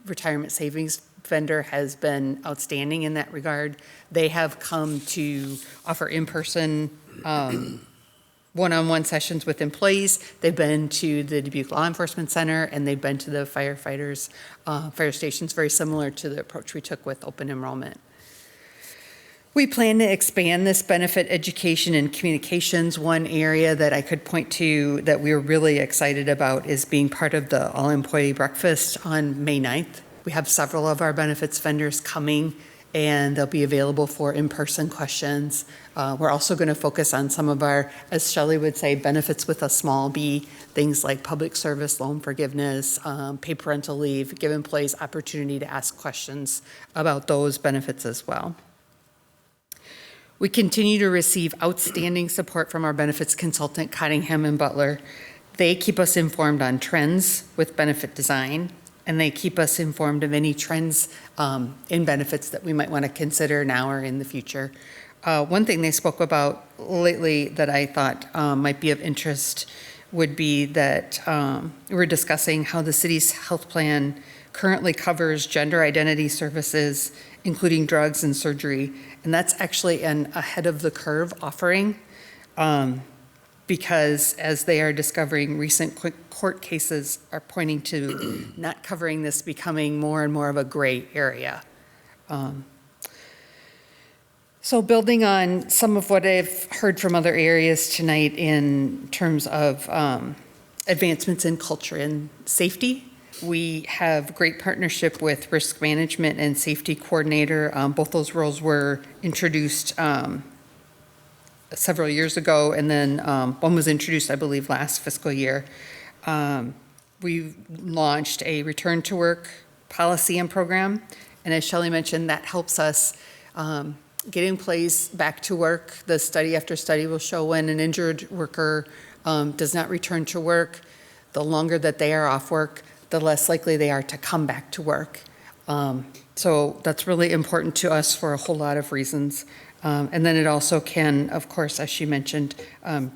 retirement savings vendor, has been outstanding in that regard. They have come to offer in-person one-on-one sessions with employees. They've been to the Dubuque Law Enforcement Center, and they've been to the firefighters, fire stations, very similar to the approach we took with open enrollment. We plan to expand this benefit education and communications. One area that I could point to that we're really excited about is being part of the all-employee breakfast on May 9th. We have several of our benefits vendors coming, and they'll be available for in-person questions. We're also going to focus on some of our, as Shelley would say, benefits with a small b, things like public service, loan forgiveness, paid parental leave, give employees opportunity to ask questions about those benefits as well. We continue to receive outstanding support from our benefits consultant, Cottingham and Butler. They keep us informed on trends with benefit design, and they keep us informed of any trends in benefits that we might want to consider now or in the future. One thing they spoke about lately that I thought might be of interest would be that we're discussing how the city's health plan currently covers gender identity services, including drugs and surgery. And that's actually an ahead of the curve offering because as they are discovering, recent court cases are pointing to not covering this becoming more and more of a gray area. So building on some of what I've heard from other areas tonight in terms of advancements in culture and safety, we have great partnership with risk management and safety coordinator. Both those roles were introduced several years ago, and then one was introduced, I believe, last fiscal year. We launched a return to work policy and program, and as Shelley mentioned, that helps us get employees back to work. The study after study will show when an injured worker does not return to work, the longer that they are off work, the less likely they are to come back to work. So that's really important to us for a whole lot of reasons. And then it also can, of course, as she mentioned,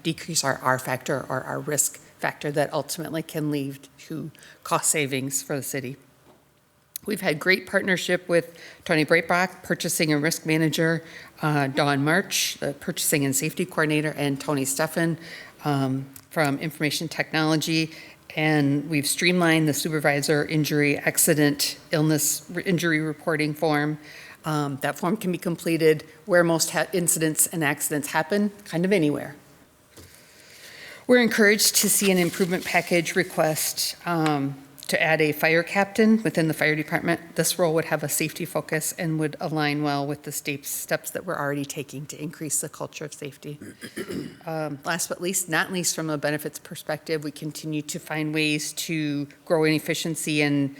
decrease our R factor or our risk factor that ultimately can lead to cost savings for the city. We've had great partnership with Tony Breitbach, Purchasing and Risk Manager, Dawn March, the Purchasing and Safety Coordinator, and Tony Steffen from Information Technology. And we've streamlined the supervisor injury, accident, illness, injury reporting form. That form can be completed where most incidents and accidents happen, kind of anywhere. We're encouraged to see an improvement package request to add a fire captain within the fire department. This role would have a safety focus and would align well with the steps that we're already taking to increase the culture of safety. Last but not least, from a benefits perspective, we continue to find ways to grow in efficiency and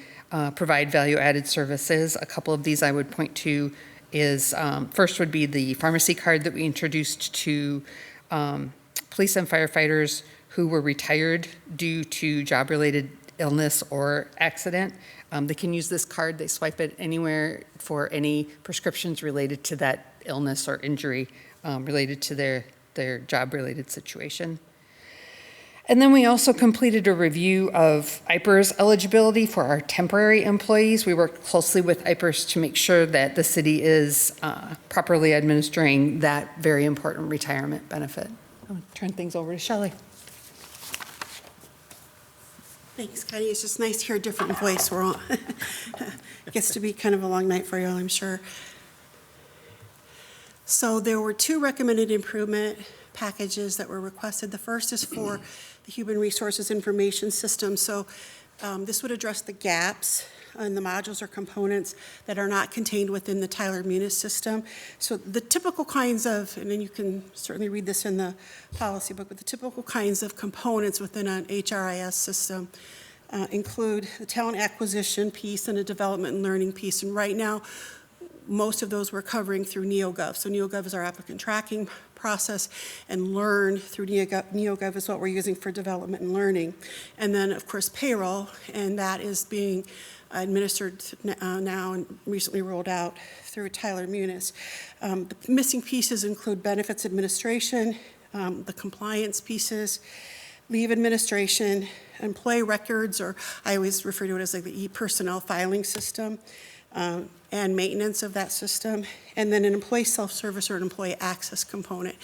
provide value-added services. A couple of these I would point to is, first would be the pharmacy card that we introduced to police and firefighters who were retired due to job-related illness or accident. They can use this card, they swipe it anywhere for any prescriptions related to that illness or injury related to their job-related situation. And then we also completed a review of IPERS eligibility for our temporary employees. We worked closely with IPERS to make sure that the city is properly administering that very important retirement benefit. I'll turn things over to Shelley. Thanks, Connie. It's just nice to hear a different voice. We're all it gets to be kind of a long night for you all, I'm sure. So there were 2 recommended improvement packages that were requested. The first is for the Human Resources Information System. So this would address the gaps in the modules or components that are not contained within the Tyler Munis system. So the typical kinds of, and then you can certainly read this in the policy book, but the typical kinds of components within an HRIS system include the talent acquisition piece and a development and learning piece. And right now, most of those we're covering through NeoGov. So NeoGov is our applicant tracking process, and Learn through NeoGov is what we're using for development and learning. And then, of course, payroll, and that is being administered now and recently rolled out through Tyler Munis. The missing pieces include benefits administration, the compliance pieces, leave administration, employee records, or I always refer to it as like the e-personnel filing system, and maintenance of that system, and then an employee self-service or an employee access component.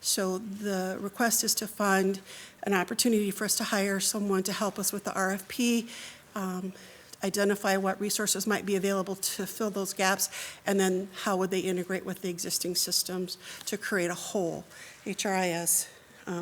So the request is to fund an opportunity for us to hire someone to help us with the RFP, identify what resources might be available to fill those gaps, and then how would they integrate with the existing systems to create a whole HRIS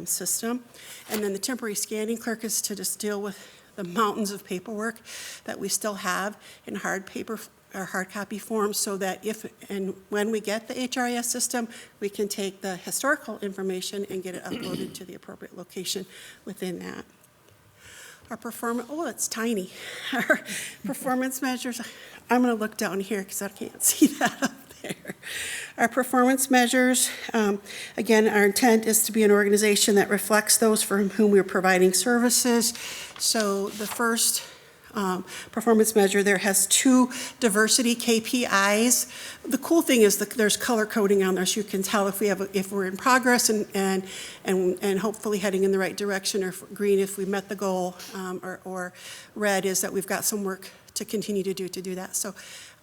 system. And then the temporary scanning clerk is to just deal with the mountains of paperwork that we still have in hard paper or hard copy form, so that if and when we get the HRIS system, we can take the historical information and get it uploaded to the appropriate location within that. Our performance, oh, it's tiny. Our performance measures, I'm going to look down here because I can't see that up there. Our performance measures, again, our intent is to be an organization that reflects those for whom we're providing services. So the first performance measure there has 2 diversity KPIs. The cool thing is that there's color coding on there, so you can tell if we're in progress and hopefully heading in the right direction, or green if we met the goal, or red is that we've got some work to continue to do that. So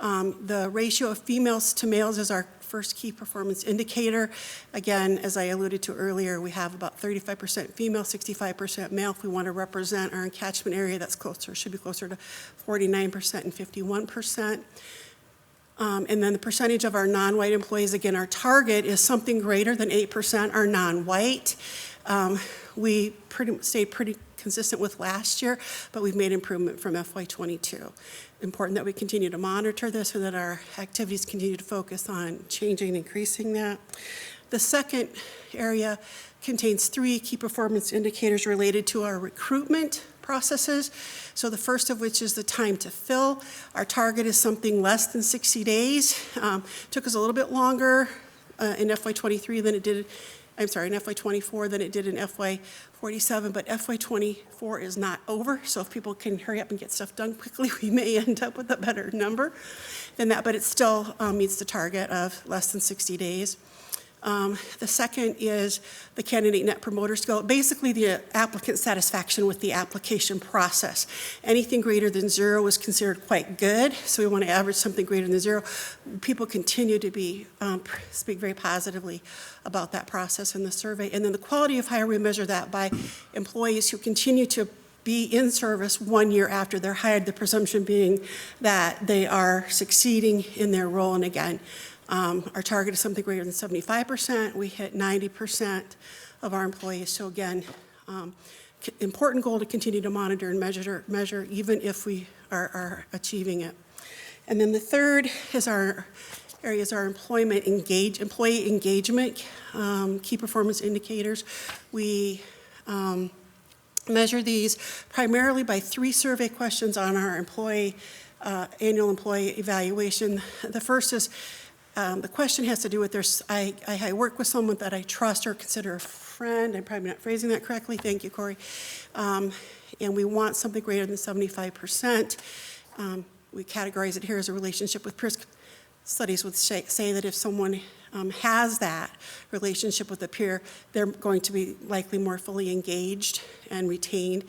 the ratio of females to males is our first key performance indicator. Again, as I alluded to earlier, we have about 35% female, 65% male. If we want to represent our catchment area, that's closer, should be closer to 49% and 51%. And then the percentage of our non-white employees, again, our target is something greater than 8% are non-white. We stayed pretty consistent with last year, but we've made improvement from FY22. Important that we continue to monitor this so that our activities continue to focus on changing and increasing that. The second area contains 3 key performance indicators related to our recruitment processes. So the first of which is the time to fill. Our target is something less than 60 days. Took us a little bit longer in FY23 than it did, in FY24 than it did in FY47, but FY24 is not over, so if people can hurry up and get stuff done quickly, we may end up with a better number than that, but it still meets the target of less than 60 days. The second is the candidate net promoter score, basically the applicant satisfaction with the application process. Anything greater than 0 is considered quite good, so we want to average something greater than 0. People continue to speak very positively about that process in the survey. And then the quality of hire, we measure that by employees who continue to be in service 1 year after they're hired, the presumption being that they are succeeding in their role. And again, our target is something greater than 75%. We hit 90% of our employees. So again, important goal to continue to monitor and measure even if we are achieving it. And then the third is our employee engagement, key performance indicators. We measure these primarily by 3 survey questions on our annual employee evaluation. The first is, the question has to do with I work with someone that I trust or consider a friend. I'm probably not phrasing that correctly. Thank you, Corey. And we want something greater than 75%. We categorize it here as a relationship with peers. Studies would say that if someone has that relationship with a peer, they're going to be likely more fully engaged and retained.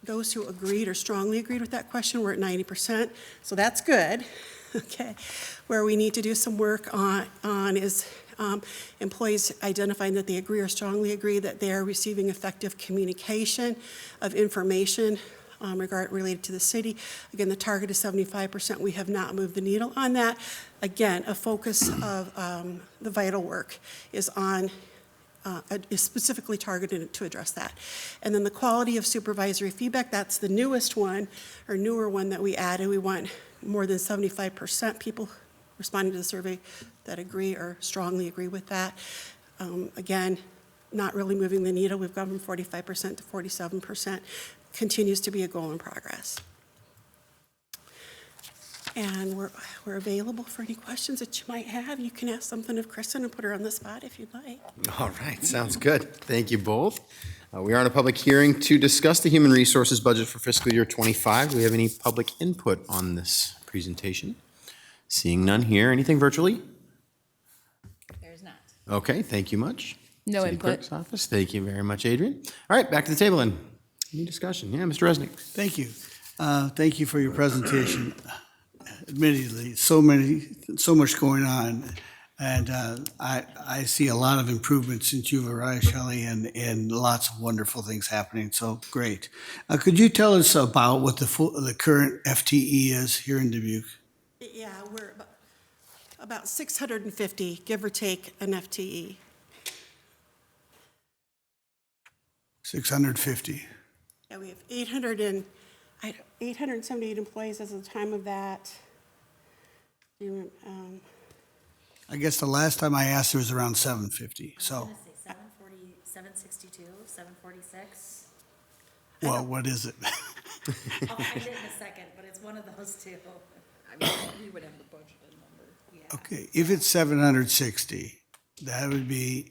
Those who agreed or strongly agreed with that question were at 90%, so that's good. Okay, where we need to do some work on is employees identifying that they agree or strongly agree that they are receiving effective communication of information related to the city. Again, the target is 75%. We have not moved the needle on that. Again, a focus of the vital work is specifically targeted to address that. And then the quality of supervisory feedback, that's the newest one, or newer one that we added. We want more than 75% people responding to the survey that agree or strongly agree with that. Again, not really moving the needle. We've gone from 45% to 47%. Continues to be a goal in progress. And we're available for any questions that you might have. You can ask something of Kristen and put her on the spot if you'd like. All right, sounds good. Thank you both. We are in a public hearing to discuss the human resources budget for fiscal year 25. Do we have any public input on this presentation? Seeing none here. Anything virtually? There's not. Okay, thank you much. No City input. Clerk's office. Thank you very much, Adrian. All right, back to the table then. Any discussion? Yeah, Mr. Resnick. Thank you. Thank you for your presentation. Admittedly, so much going on. And I see a lot of improvement since you've arrived, Shelley, and lots of wonderful things happening. So great. Could you tell us about what the current FTE is here in Dubuque? Yeah, we're about 650, give or take, an FTE. 650. Yeah, we have 878 employees as of the time of that. I guess the last time I asked, it was around 750. So, 740, 762, 746. well, what is it? I'll find it in a second, but it's one of those two. I mean, we would have the budgeted number. Yeah. Okay, if it's 760, that would be,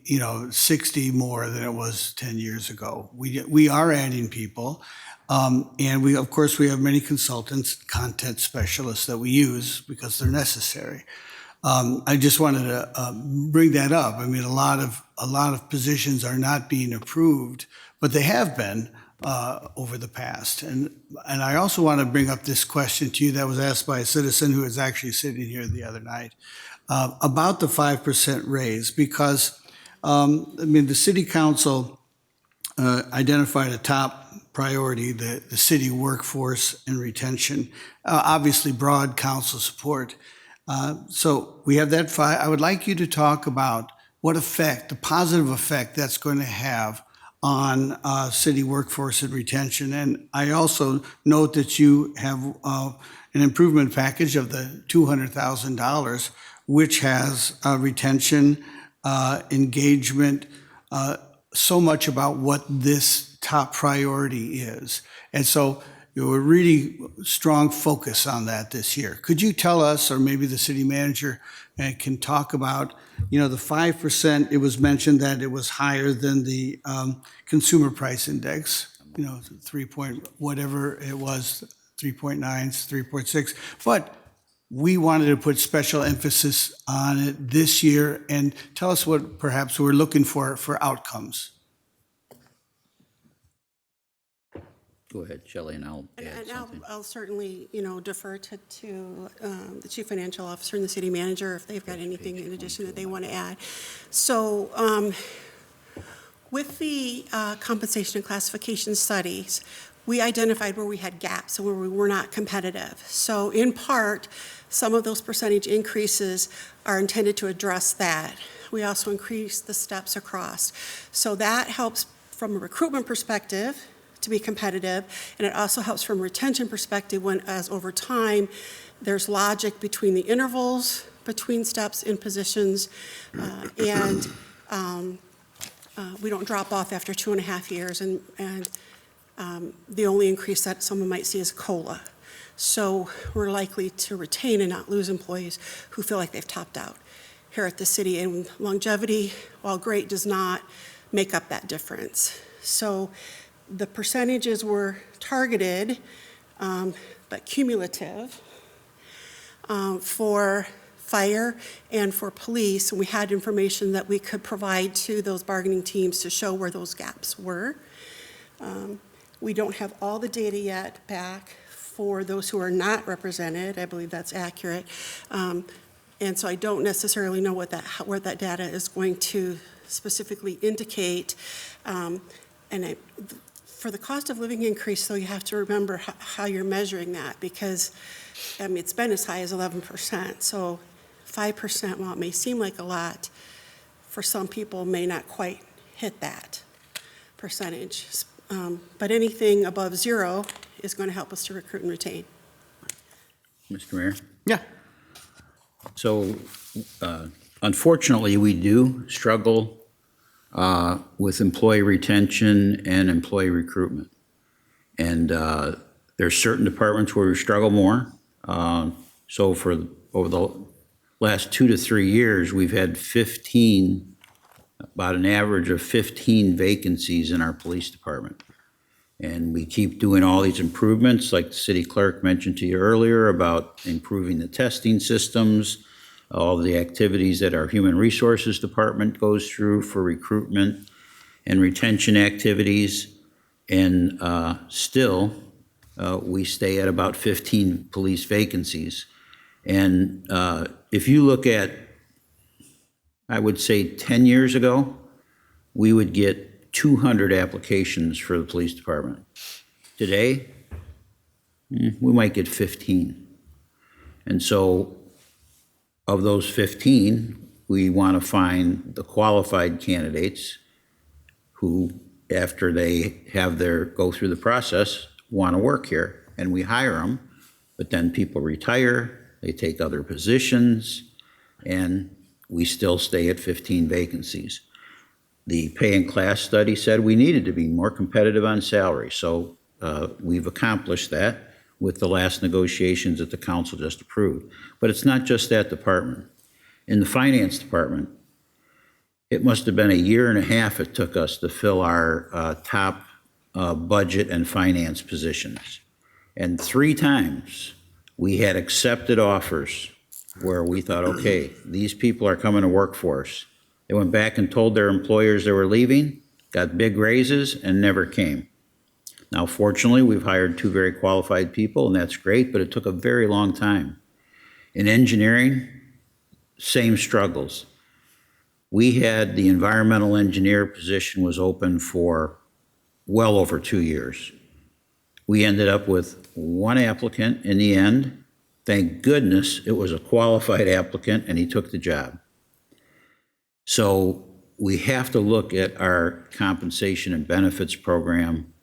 60 more than it was 10 years ago. We are adding people, and we have many consultants, content specialists that we use because they're necessary. I just wanted to bring that up. I mean, a lot of positions are not being approved, but they have been over the past. And I also want to bring up this question to you that was asked by a citizen who was actually sitting here the other night about the 5% raise, because the city council identified a top priority, the city workforce and retention, obviously broad council support. So we have that. I would like you to talk about what effect, the positive effect that's going to have on city workforce and retention. And I also note that you have an improvement package of the $200,000, which has retention, engagement, so much about what this top priority is. And so a really strong focus on that this year. Could you tell us, or maybe the city manager can talk about, the 5%, it was mentioned that it was higher than the consumer price index, 3 point, whatever it was, 3.9, 3.6. But we wanted to put special emphasis on it this year, and tell us what perhaps we're looking for outcomes. Go ahead, Shelley, and I'll add something. I'll certainly, defer to the chief financial officer and the city manager if they've got anything in addition that they want to add. So With the compensation and classification studies, we identified where we had gaps and where we were not competitive. So in part, some of those percentage increases are intended to address that. We also increased the steps across. So that helps from a recruitment perspective to be competitive, and it also helps from a retention perspective when, as over time, there's logic between the intervals, between steps in positions, and we don't drop off after 2.5 years, and the only increase that someone might see is COLA. So we're likely to retain and not lose employees who feel like they've topped out here at the city. And longevity, while great, does not make up that difference. So the percentages were targeted, but cumulative for fire and for police, and we had information that we could provide to those bargaining teams to show where those gaps were. We don't have all the data yet back for those who are not represented. I believe that's accurate. And so I don't necessarily know what where that data is going to specifically indicate. For the cost of living increase, though, you have to remember how you're measuring that, because it's been as high as 11%. So 5%, while it may seem like a lot, for some people may not quite hit that percentage. But anything above 0 is going to help us to recruit and retain. Mr. Mayor? Yeah. So unfortunately, we do struggle with employee retention and employee recruitment. And there's certain departments where we struggle more. So over the last 2 to 3 years, we've had about an average of 15 vacancies in our police department. And we keep doing all these improvements, like the city clerk mentioned to you earlier, about improving the testing systems, all the activities that our human resources department goes through for recruitment and retention activities. And still, we stay at about 15 police vacancies. And if you look at, I would say 10 years ago, we would get 200 applications for the police department. Today, we might get 15. And so of those 15, we want to find the qualified candidates who, after they have go through the process, want to work here. And we hire them, but then people retire, they take other positions, and we still stay at 15 vacancies. The pay and class study said we needed to be more competitive on salary. So we've accomplished that with the last negotiations that the council just approved. But it's not just that department. In the finance department, it must have been 1.5 years it took us to fill our top budget and finance positions. And 3 times we had accepted offers where we thought, okay, these people are coming to work for us. They went back and told their employers they were leaving, got big raises, and never came. Now, fortunately, we've hired 2 very qualified people, and that's great, but it took a very long time. In engineering, same struggles. We had the environmental engineer position was open for well over 2 years. We ended up with 1 applicant in the end. Thank goodness it was a qualified applicant, and he took the job. So we have to look at our compensation and benefits program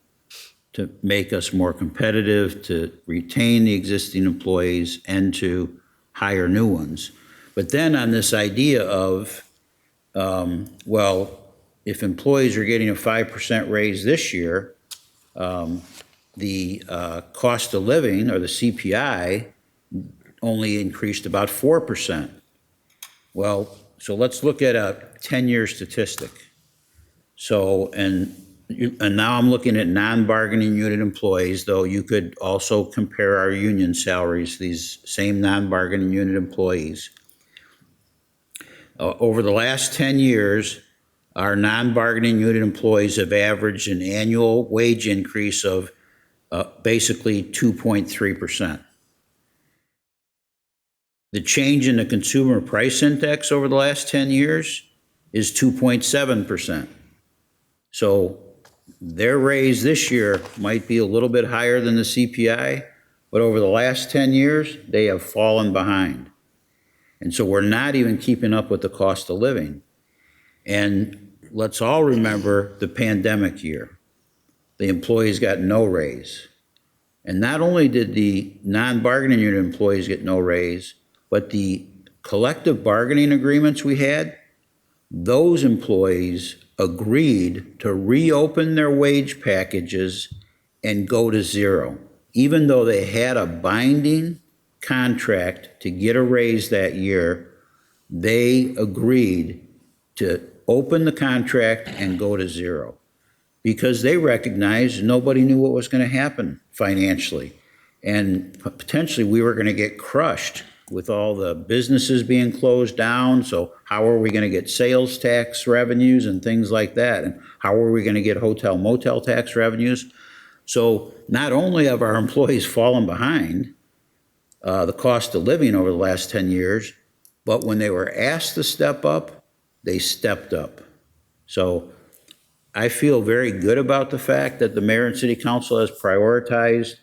to make us more competitive, to retain the existing employees, and to hire new ones. But then on this idea of, well, if employees are getting a 5% raise this year, the cost of living, or the CPI, only increased about 4%. Well, so let's look at a 10-year statistic. So, and now I'm looking at non-bargaining unit employees, though you could also compare our union salaries, these same non-bargaining unit employees. Over the last 10 years, our non-bargaining unit employees have averaged an annual wage increase of basically 2.3%. The change in the consumer price index over the last 10 years is 2.7%. So their raise this year might be a little bit higher than the CPI, but over the last 10 years, they have fallen behind. And so we're not even keeping up with the cost of living. And let's all remember the pandemic year. The employees got no raise. And not only did the non-bargaining unit employees get no raise, but the collective bargaining agreements we had, those employees agreed to reopen their wage packages and go to zero, even though they had a binding contract to get a raise that year. They agreed to open the contract and go to zero because they recognized nobody knew what was going to happen financially. And potentially we were going to get crushed with all the businesses being closed down. So how are we going to get sales tax revenues and things like that? And how are we going to get hotel motel tax revenues? So not only have our employees fallen behind the cost of living over the last 10 years, but when they were asked to step up, they stepped up. So I feel very good about the fact that the mayor and city council has prioritized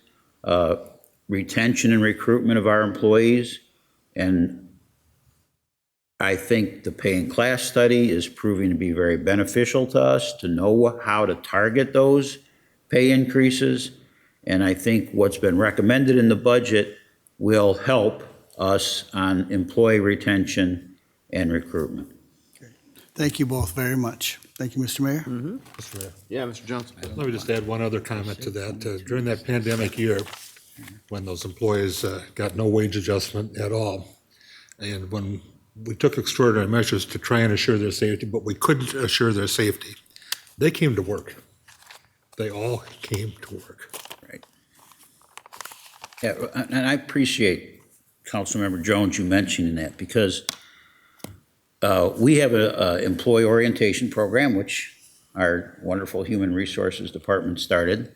retention and recruitment of our employees. And I think the pay and class study is proving to be very beneficial to us to know how to target those pay increases. And I think what's been recommended in the budget will help us on employee retention and recruitment. Thank you both very much. Thank you, Mr. Mayor. Mr. Mayor. Yeah, Mr. Johnson. Let me just add one other comment to that. During that pandemic year, when those employees got no wage adjustment at all, and when we took extraordinary measures to try and assure their safety, but we couldn't assure their safety, they came to work. They all came to work. Right. Yeah, and I appreciate Councilmember Jones, you mentioning that, because we have an employee orientation program, which our wonderful Human Resources Department started.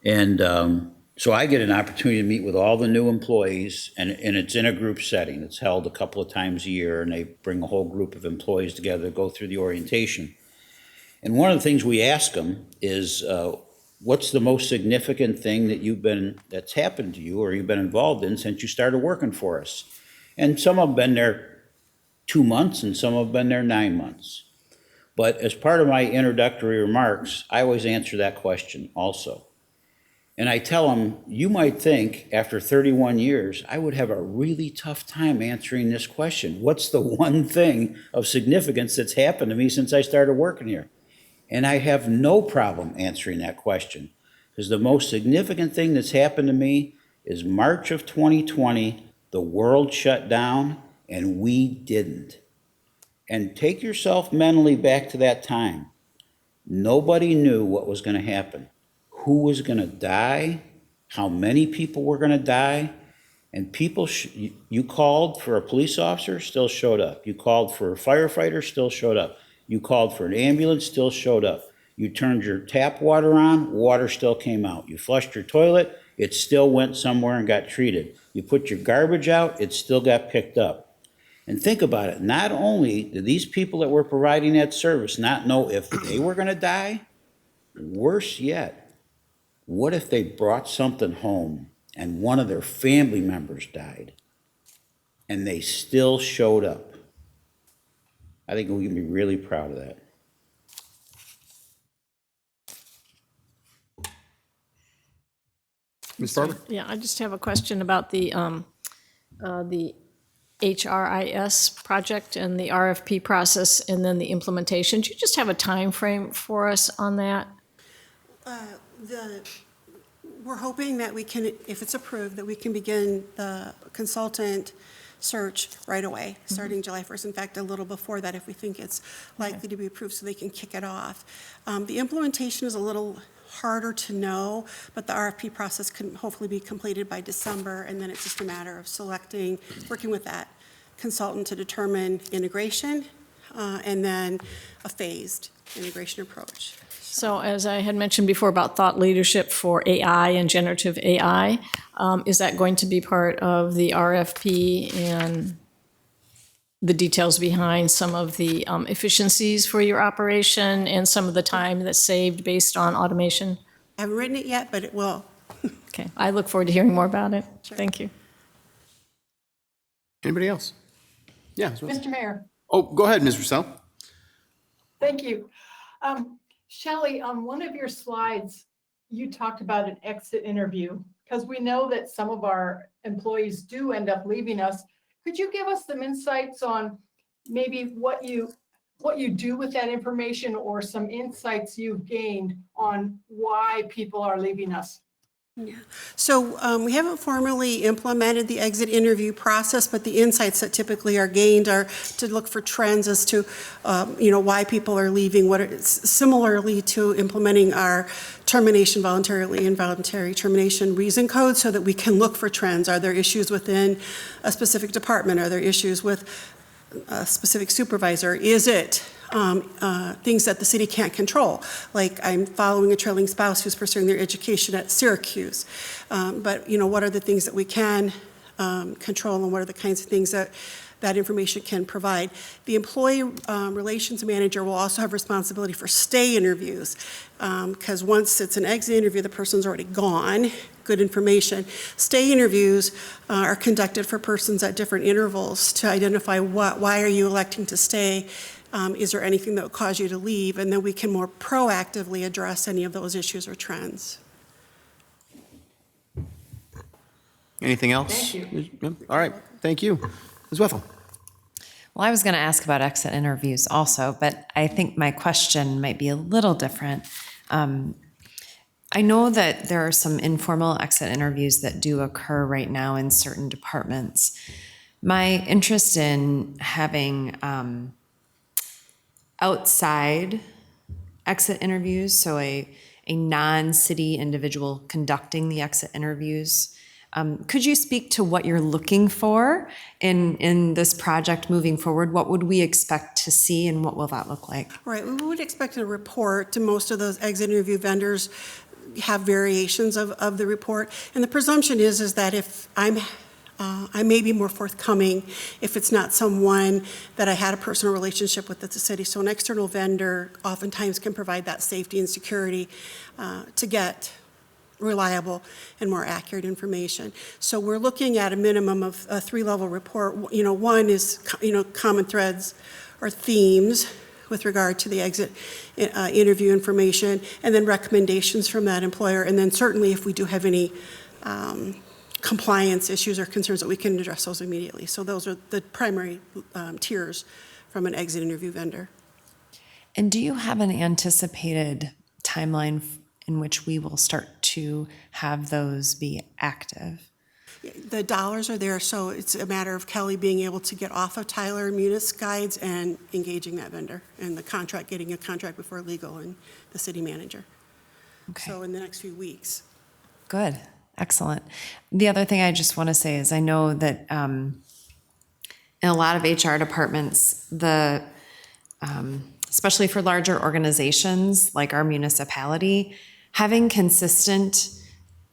And so I get an opportunity to meet with all the new employees, and it's in a group setting. It's held a couple of times a year, and they bring a whole group of employees together to go through the orientation. And one of the things we ask them is, what's the most significant thing that's happened to you or you've been involved in since you started working for us? And some have been there 2 months and some have been there 9 months. But as part of my introductory remarks, I always answer that question also. And I tell them, you might think after 31 years, I would have a really tough time answering this question. What's the one thing of significance that's happened to me since I started working here? And I have no problem answering that question, because the most significant thing that's happened to me is March of 2020, the world shut down and we didn't. And take yourself mentally back to that time. Nobody knew what was going to happen. Who was going to die, how many people were going to die, and people, you called for a police officer, still showed up. You called for a firefighter, still showed up. You called for an ambulance, still showed up. You turned your tap water on, water still came out. You flushed your toilet, it still went somewhere and got treated. You put your garbage out, it still got picked up. And think about it, not only did these people that were providing that service not know if they were going to die, worse yet, what if they brought something home and one of their family members died and they still showed up? I think we can be really proud of that. Ms. Barber? Yeah, I just have a question about the HRIS project and the RFP process and then the implementation. Do you just have a time frame for us on that? We're hoping that we can, if it's approved, that we can begin the consultant search right away, starting July 1st. In fact, a little before that, if we think it's likely to be approved, so they can kick it off. The implementation is a little harder to know, but the RFP process can hopefully be completed by December, and then it's just a matter of selecting, working with that consultant to determine integration, and then a phased integration approach. So as I had mentioned before about thought leadership for AI and generative AI, is that going to be part of the RFP and the details behind some of the efficiencies for your operation and some of the time that's saved based on automation? I haven't written it yet, but it will. Okay, I look forward to hearing more about it. Thank you. Anybody else? Yeah. Mr. Mayor, Oh, go ahead, Ms. Russell. thank you. Shelley, on one of your slides, you talked about an exit interview, because we know that some of our employees do end up leaving us. Could you give us some insights on maybe what you do with that information, or some insights you've gained on why people are leaving us? Yeah. So we haven't formally implemented the exit interview process, but the insights that typically are gained are to look for trends as to, why people are leaving. Similarly to implementing our termination, voluntarily involuntary termination reason code, so that we can look for trends. Are there issues within a specific department? Are there issues with a specific supervisor? Is it things that the city can't control? Like, I'm following a trailing spouse who's pursuing their education at Syracuse. But what are the things that we can control, and what are the kinds of things that information can provide? The employee relations manager will also have responsibility for stay interviews, because once it's an exit interview, the person's already gone. Good information. Stay interviews are conducted for persons at different intervals to identify why are you electing to stay. Is there anything that would cause you to leave? And then we can more proactively address any of those issues or trends. Anything else? Thank you. No? All right. Thank you. Ms. Weffel. Well, I was going to ask about exit interviews also, but I think my question might be a little different. I know that there are some informal exit interviews that do occur right now in certain departments. My interest in having outside exit interviews, so a non-city individual conducting the exit interviews. Could you speak to what you're looking for in this project moving forward? What would we expect to see, and what will that look like? Right, we would expect a report. Most of those exit interview vendors have variations of the report. And the presumption is that if I may be more forthcoming if it's not someone that I had a personal relationship with at the city. So an external vendor oftentimes can provide that safety and security to get reliable and more accurate information. So we're looking at a minimum of a 3-level report. One is, common threads or themes with regard to the exit interview information, and then recommendations from that employer. And then certainly if we do have any compliance issues or concerns, that we can address those immediately. So those are the primary tiers from an exit interview vendor. And do you have an anticipated timeline in which we will start to have those be active? The dollars are there, so it's a matter of Kelly being able to get off of Tyler Munis guides and engaging that vendor, and getting a contract before legal and the city manager. Okay. So in the next few weeks. Good. Excellent. The other thing I just want to say is I know that in a lot of HR departments, especially for larger organizations like our municipality, having consistent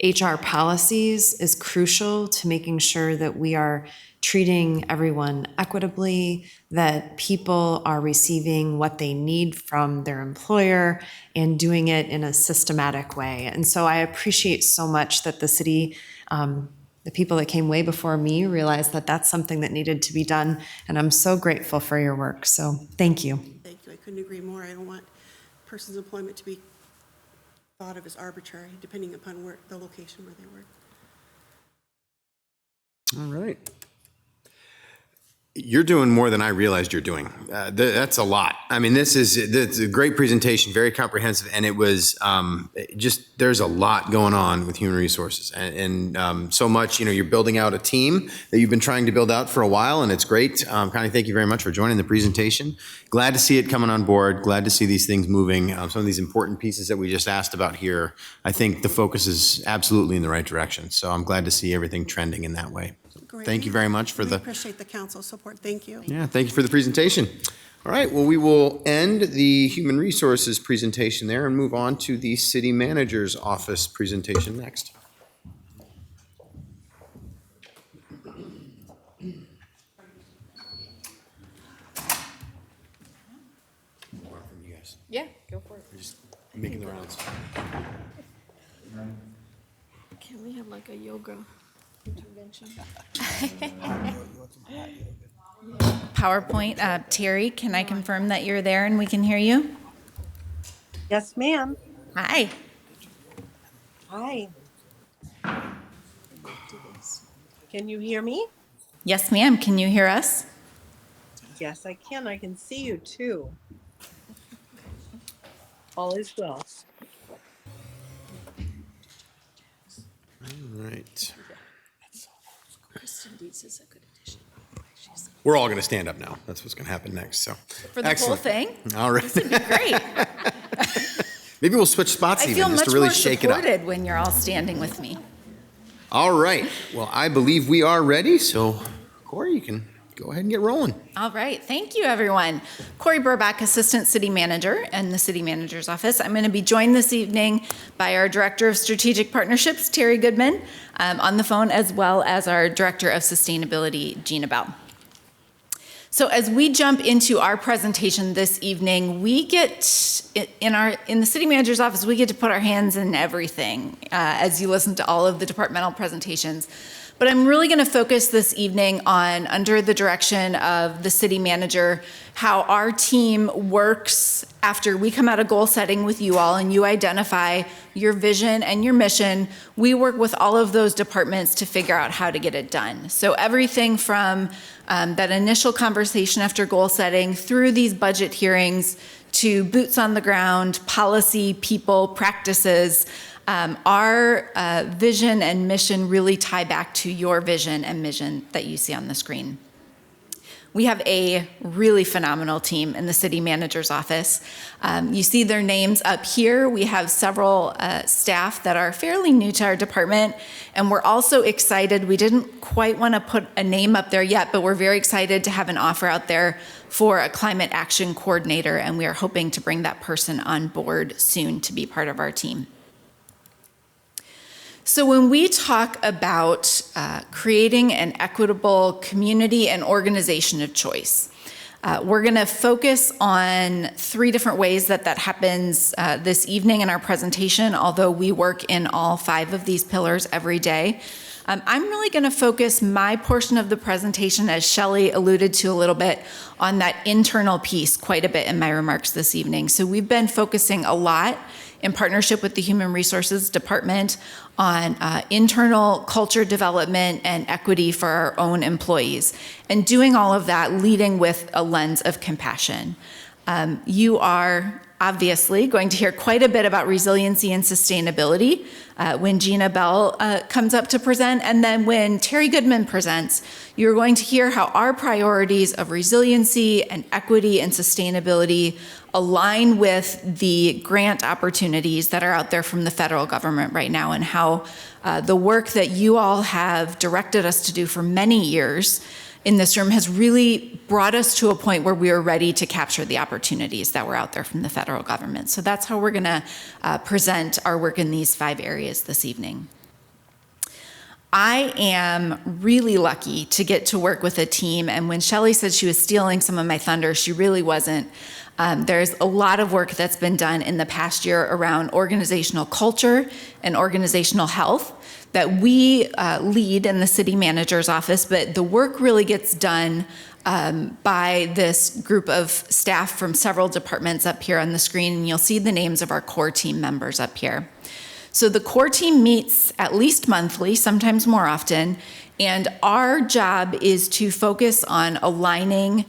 HR policies is crucial to making sure that we are treating everyone equitably, that people are receiving what they need from their employer and doing it in a systematic way. And so I appreciate so much that the city, the people that came way before me realized that that's something that needed to be done. And I'm so grateful for your work. So thank you. Thank you. I couldn't agree more. I don't want a person's employment to be thought of as arbitrary, depending upon the location where they work. All right. You're doing more than I realized you're doing. That's a lot. I mean, it's a great presentation, very comprehensive, and it was there's a lot going on with human resources, and so much. You're building out a team that you've been trying to build out for a while, and it's great. Connie, thank you very much for joining the presentation. Glad to see it coming on board. Glad to see these things moving. Some of these important pieces that we just asked about here, I think the focus is absolutely in the right direction. So I'm glad to see everything trending in that way. Great. Thank you very much for I appreciate the council's support. Thank you. Yeah, thank you for the presentation. All right, well, we will end the human resources presentation there and move on to the city manager's office presentation next. guys? Yeah, go for it. We're just making the rounds. Can we have like a yoga intervention? PowerPoint. Terry, can I confirm that you're there and we can hear you? Yes, ma'am. Hi. Hi. Can you hear me? Yes, ma'am. Can you hear us? Yes, I can. I can see you too. All is well. All right. Kristen Dietz is a good addition. We're all going to stand up now. That's what's going to happen next. So For the excellent. whole thing? All right. This would be great. Maybe we'll switch spots I even feel just much to really more shake it up. supported when you're all standing with me. All right. Well, I believe we are ready. So, Corey, you can go ahead and get rolling. All right. Thank you, everyone. Corey Burbach, Assistant City Manager in the City Manager's Office. I'm going to be joined this evening by our Director of Strategic Partnerships, Terry Goodman, on the phone, as well as our Director of Sustainability, Gina Bell. So as we jump into our presentation this evening, we get, in the City Manager's Office, we get to put our hands in everything as you listen to all of the departmental presentations. But I'm really going to focus this evening on, under the direction of the City Manager, how our team works after we come out of goal setting with you all and you identify your vision and your mission. We work with all of those departments to figure out how to get it done. So everything from that initial conversation after goal setting through these budget hearings to boots on the ground, policy, people, practices. Our vision and mission really tie back to your vision and mission that you see on the screen. We have a really phenomenal team in the City Manager's Office. You see their names up here. We have several staff that are fairly new to our department, and we're also excited. We didn't quite want to put a name up there yet, but we're very excited to have an offer out there for a climate action coordinator, and we are hoping to bring that person on board soon to be part of our team. So when we talk about creating an equitable community and organization of choice, we're going to focus on 3 different ways that happens this evening in our presentation, although we work in all 5 of these pillars every day. I'm really going to focus my portion of the presentation, as Shelley alluded to a little bit, on that internal piece quite a bit in my remarks this evening. So we've been focusing a lot in partnership with the Human Resources Department on internal culture development and equity for our own employees, and doing all of that leading with a lens of compassion. You are obviously going to hear quite a bit about resiliency and sustainability when Gina Bell comes up to present, and then when Terry Goodman presents, you're going to hear how our priorities of resiliency and equity and sustainability align with the grant opportunities that are out there from the federal government right now, and how the work that you all have directed us to do for many years in this room has really brought us to a point where we are ready to capture the opportunities that were out there from the federal government. So that's how we're going to present our work in these 5 areas this evening. I am really lucky to get to work with a team, and when Shelley said she was stealing some of my thunder, she really wasn't. There's a lot of work that's been done in the past year around organizational culture and organizational health that we lead in the City Manager's Office, but the work really gets done by this group of staff from several departments up here on the screen, and you'll see the names of our core team members up here. So the core team meets at least monthly, sometimes more often, and our job is to focus on aligning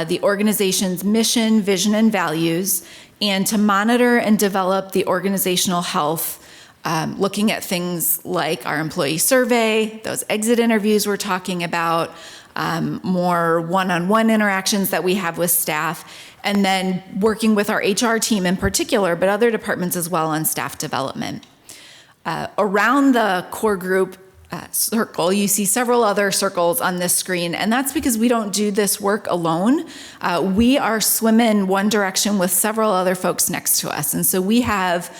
the organization's mission, vision, and values, and to monitor and develop the organizational health, looking at things like our employee survey, those exit interviews we're talking about, more one-on-one interactions that we have with staff, and then working with our HR team in particular, but other departments as well, on staff development. Around the core group circle, you see several other circles on this screen, and that's because we don't do this work alone. We are swimming one direction with several other folks next to us, and so we have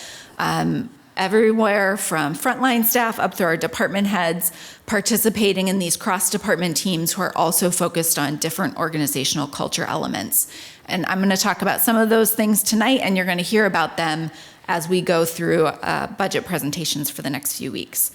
everywhere from frontline staff up through our department heads participating in these cross-department teams who are also focused on different organizational culture elements. And I'm going to talk about some of those things tonight, and you're going to hear about them as we go through budget presentations for the next few weeks.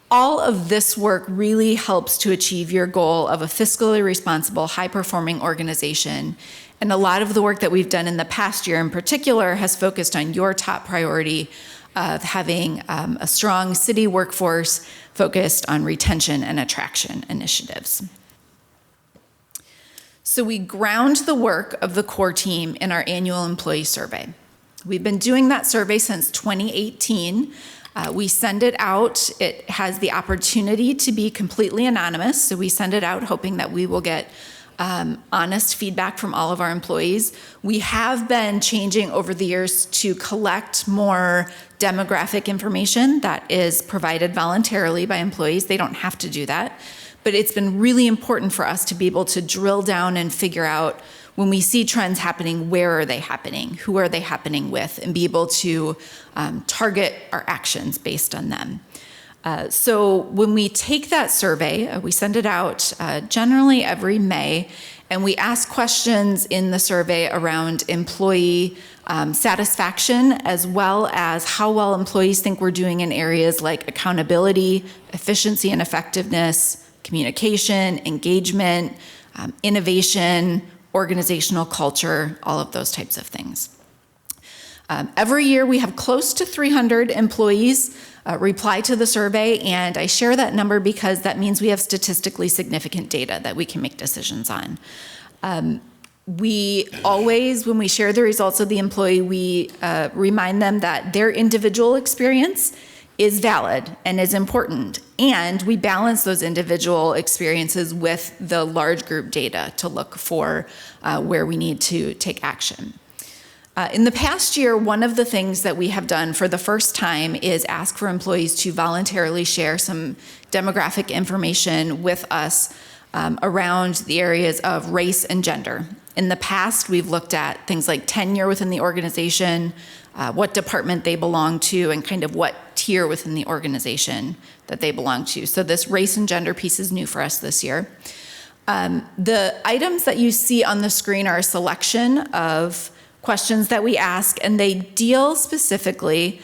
All of this work really helps to achieve your goal of a fiscally responsible, high-performing organization. And a lot of the work that we've done in the past year in particular has focused on your top priority of having a strong city workforce focused on retention and attraction initiatives. So we ground the work of the core team in our annual employee survey. We've been doing that survey since 2018. We send it out. It has the opportunity to be completely anonymous, so we send it out hoping that we will get honest feedback from all of our employees. We have been changing over the years to collect more demographic information that is provided voluntarily by employees. They don't have to do that, but it's been really important for us to be able to drill down and figure out when we see trends happening, where are they happening, who are they happening with, and be able to target our actions based on them. So when we take that survey, we send it out generally every May, and we ask questions in the survey around employee satisfaction, as well as how well employees think we're doing in areas like accountability, efficiency and effectiveness, communication, engagement, innovation, organizational culture, all of those types of things. Every year we have close to 300 employees reply to the survey, and I share that number because that means we have statistically significant data that we can make decisions on. We always, when we share the results of the employee, we remind them that their individual experience is valid and is important, and we balance those individual experiences with the large group data to look for where we need to take action. In the past year, one of the things that we have done for the first time is ask for employees to voluntarily share some demographic information with us around the areas of race and gender. In the past, we've looked at things like tenure within the organization, what department they belong to, and kind of what tier within the organization that they belong to. So this race and gender piece is new for us this year. The items that you see on the screen are a selection of questions that we ask, and they deal specifically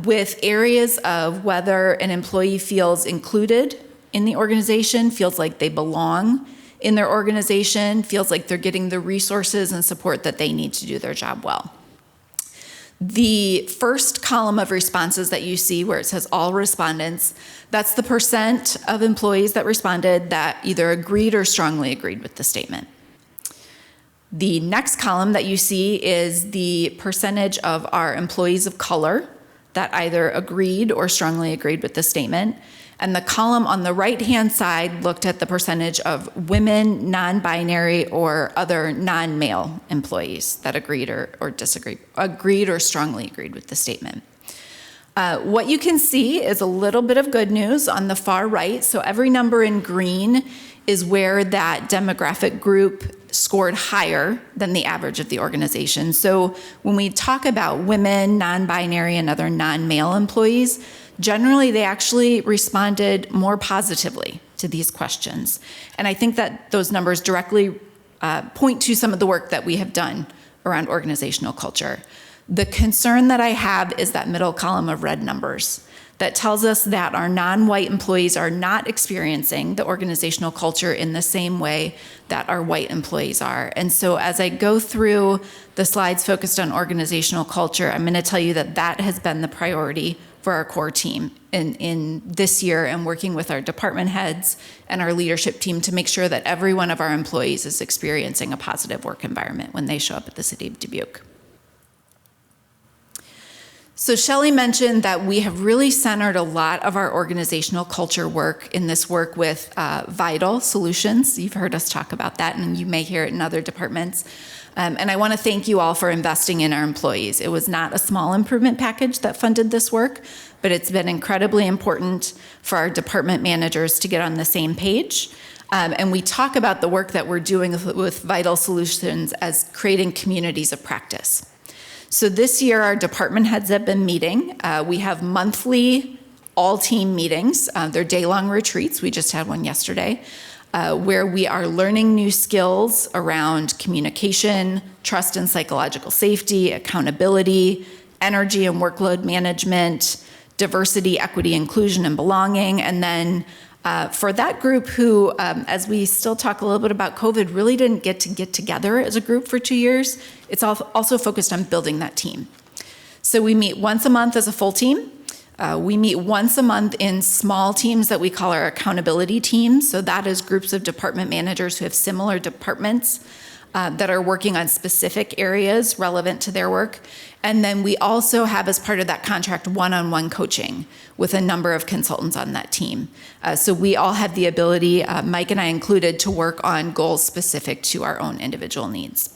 with areas of whether an employee feels included in the organization, feels like they belong in their organization, feels like they're getting the resources and support that they need to do their job well. The first column of responses that you see where it says all respondents, that's the percent of employees that responded that either agreed or strongly agreed with the statement. The next column that you see is the percentage of our employees of color that either agreed or strongly agreed with the statement. And the column on the right-hand side looked at the percentage of women, non-binary, or other non-male employees that agreed or disagreed, agreed or strongly agreed with the statement. What you can see is a little bit of good news on the far right. So every number in green is where that demographic group scored higher than the average of the organization. So when we talk about women, non-binary, and other non-male employees, generally they actually responded more positively to these questions. And I think that those numbers directly point to some of the work that we have done around organizational culture. The concern that I have is that middle column of red numbers that tells us that our non-white employees are not experiencing the organizational culture in the same way that our white employees are. And so as I go through the slides focused on organizational culture, I'm going to tell you that that has been the priority for our core team in this year, and working with our department heads and our leadership team to make sure that every one of our employees is experiencing a positive work environment when they show up at the City of Dubuque. So Shelley mentioned that we have really centered a lot of our organizational culture work in this work with Vital Solutions. You've heard us talk about that, and you may hear it in other departments. And I want to thank you all for investing in our employees. It was not a small improvement package that funded this work, but it's been incredibly important for our department managers to get on the same page. And we talk about the work that we're doing with Vital Solutions as creating communities of practice. So this year, our department heads have been meeting. We have monthly all-team meetings. They're day-long retreats. We just had one yesterday. where we are learning new skills around communication, trust and psychological safety, accountability, energy and workload management, diversity, equity, inclusion, and belonging. And then for that group who, as we still talk a little bit about COVID, really didn't get together as a group for 2 years, it's also focused on building that team. So we meet once a month as a full team. We meet once a month in small teams that we call our accountability teams. So that is groups of department managers who have similar departments that are working on specific areas relevant to their work. And then we also have, as part of that contract, one-on-one coaching with a number of consultants on that team. So we all have the ability, Mike and I included, to work on goals specific to our own individual needs.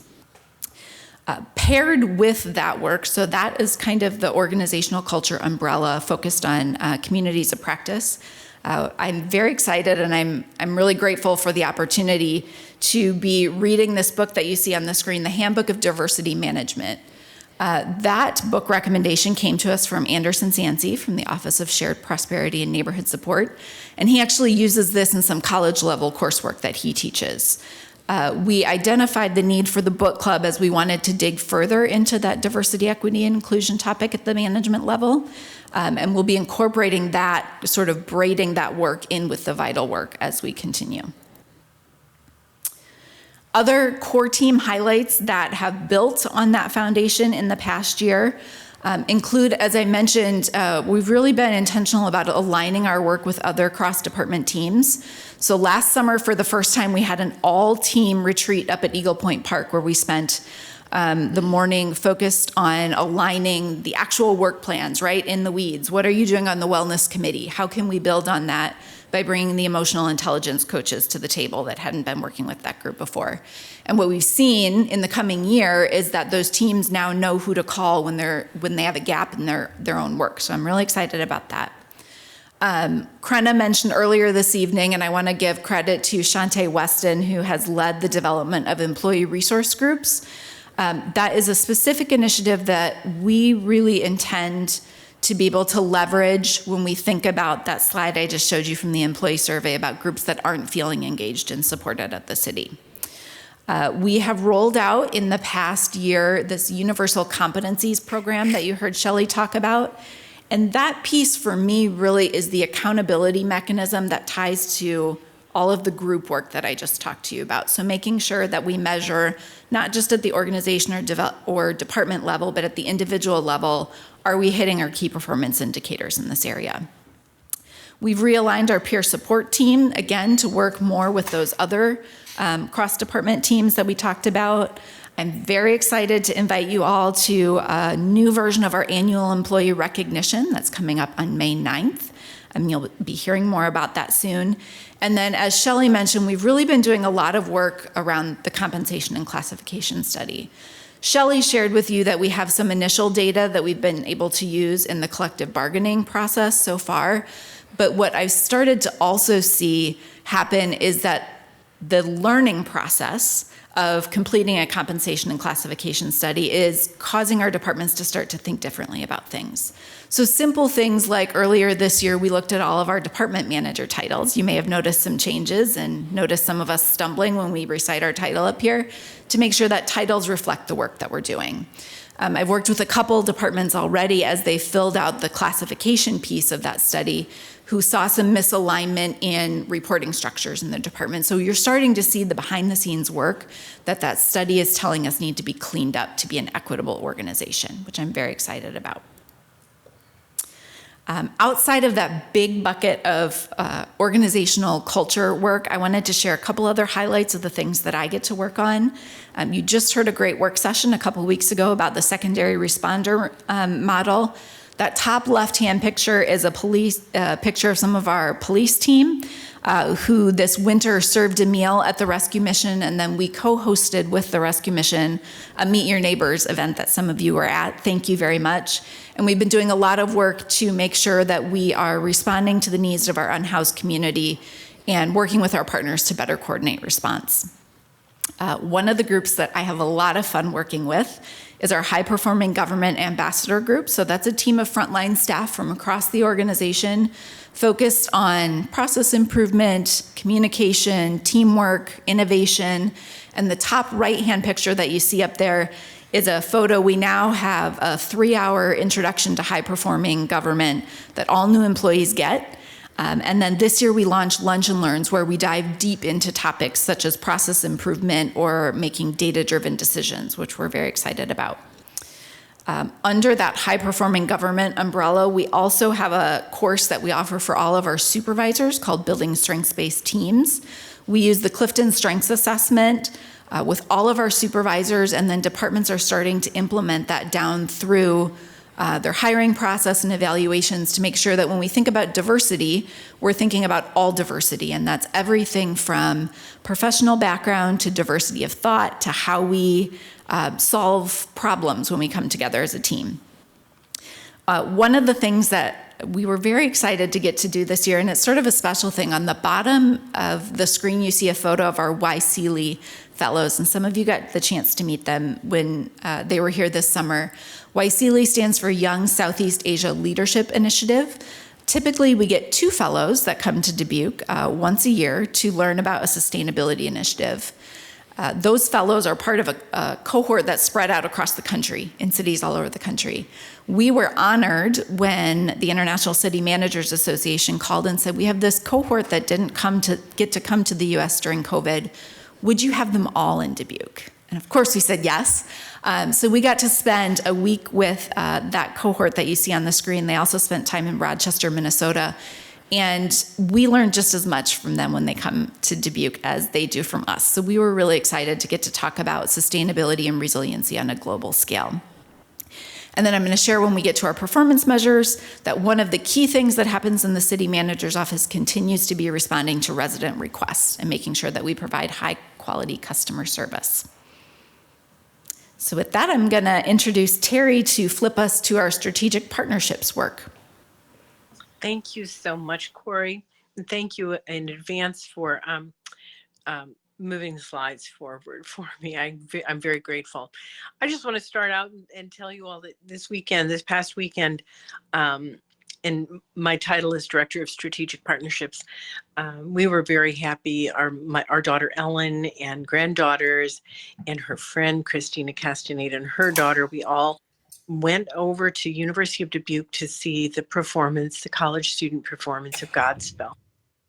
Paired with that work, so that is kind of the organizational culture umbrella focused on communities of practice. I'm very excited and I'm really grateful for the opportunity to be reading this book that you see on the screen, The Handbook of Diversity Management. That book recommendation came to us from Anderson Sansey from the Office of Shared Prosperity and Neighborhood Support, and he actually uses this in some college level coursework that he teaches. We identified the need for the book club as we wanted to dig further into that diversity, equity, and inclusion topic at the management level. And we'll be incorporating that, sort of braiding that work in with the vital work as we continue. Other core team highlights that have built on that foundation in the past year include, as I mentioned, we've really been intentional about aligning our work with other cross-department teams. So last summer, for the first time, we had an all-team retreat up at Eagle Point Park where we spent the morning focused on aligning the actual work plans, right, in the weeds. What are you doing on the wellness committee? How can we build on that by bringing the emotional intelligence coaches to the table that hadn't been working with that group before? And what we've seen in the coming year is that those teams now know who to call when they have a gap in their own work. So I'm really excited about that. Krenna mentioned earlier this evening, and I want to give credit to Shantae Weston, who has led the development of employee resource groups. That is a specific initiative that we really intend to be able to leverage when we think about that slide I just showed you from the employee survey about groups that aren't feeling engaged and supported at the city. We have rolled out in the past year this Universal Competencies program that you heard Shelley talk about. And that piece for me really is the accountability mechanism that ties to all of the group work that I just talked to you about. So making sure that we measure not just at the organization or department level, but at the individual level, are we hitting our key performance indicators in this area? We've realigned our peer support team, again, to work more with those other cross-department teams that we talked about. I'm very excited to invite you all to a new version of our annual employee recognition that's coming up on May 9th. And you'll be hearing more about that soon. And then, as Shelley mentioned, we've really been doing a lot of work around the compensation and classification study. Shelley shared with you that we have some initial data that we've been able to use in the collective bargaining process so far. But what I've started to also see happen is that the learning process of completing a compensation and classification study is causing our departments to start to think differently about things. So simple things like earlier this year, we looked at all of our department manager titles. You may have noticed some changes and noticed some of us stumbling when we recite our title up here to make sure that titles reflect the work that we're doing. I've worked with a couple departments already as they filled out the classification piece of that study who saw some misalignment in reporting structures in the department. So you're starting to see the behind the scenes work that study is telling us need to be cleaned up to be an equitable organization, which I'm very excited about. Outside of that big bucket of organizational culture work, I wanted to share a couple other highlights of the things that I get to work on. You just heard a great work session a couple weeks ago about the secondary responder model. That top left-hand picture is a picture of some of our police team who this winter served a meal at the rescue mission, and then we co-hosted with the rescue mission a Meet Your Neighbors event that some of you were at. Thank you very much. And we've been doing a lot of work to make sure that we are responding to the needs of our unhoused community and working with our partners to better coordinate response. One of the groups that I have a lot of fun working with is our High Performing Government Ambassador Group. So that's a team of frontline staff from across the organization focused on process improvement, communication, teamwork, innovation. And the top right-hand picture that you see up there is a photo. We now have a 3-hour introduction to high-performing government that all new employees get. And then this year we launched Lunch and Learns, where we dive deep into topics such as process improvement or making data-driven decisions, which we're very excited about. Under that high-performing government umbrella, we also have a course that we offer for all of our supervisors called Building Strengths-Based Teams. We use the Clifton Strengths Assessment with all of our supervisors, and then departments are starting to implement that down through their hiring process and evaluations to make sure that when we think about diversity, we're thinking about all diversity, and that's everything from professional background to diversity of thought to how we solve problems when we come together as a team. One of the things that we were very excited to get to do this year, and it's sort of a special thing, on the bottom of the screen you see a photo of our YSEALI fellows, and some of you got the chance to meet them when they were here this summer. YSEALI stands for Young Southeast Asia Leadership Initiative. Typically, we get 2 fellows that come to Dubuque once a year to learn about a sustainability initiative. Those fellows are part of a cohort that's spread out across the country, in cities all over the country. We were honored when the International City Managers Association called and said, we have this cohort that didn't get to come to the US during COVID. Would you have them all in Dubuque? And of course we said yes. So we got to spend a week with that cohort that you see on the screen. They also spent time in Rochester, Minnesota. And we learned just as much from them when they come to Dubuque as they do from us. So we were really excited to get to talk about sustainability and resiliency on a global scale. And then I'm going to share when we get to our performance measures that one of the key things that happens in the city manager's office continues to be responding to resident requests and making sure that we provide high quality customer service. So with that, I'm going to introduce Terry to flip us to our strategic partnerships work. Thank you so much, Corey. And thank you in advance for moving the slides forward for me. I'm very grateful. I just want to start out and tell you all that this past weekend, and my title is Director of Strategic Partnerships, we were very happy. Our daughter Ellen and granddaughters and her friend Christina Castaneda and her daughter, we all went over to University of Dubuque to see the college student performance of Godspell.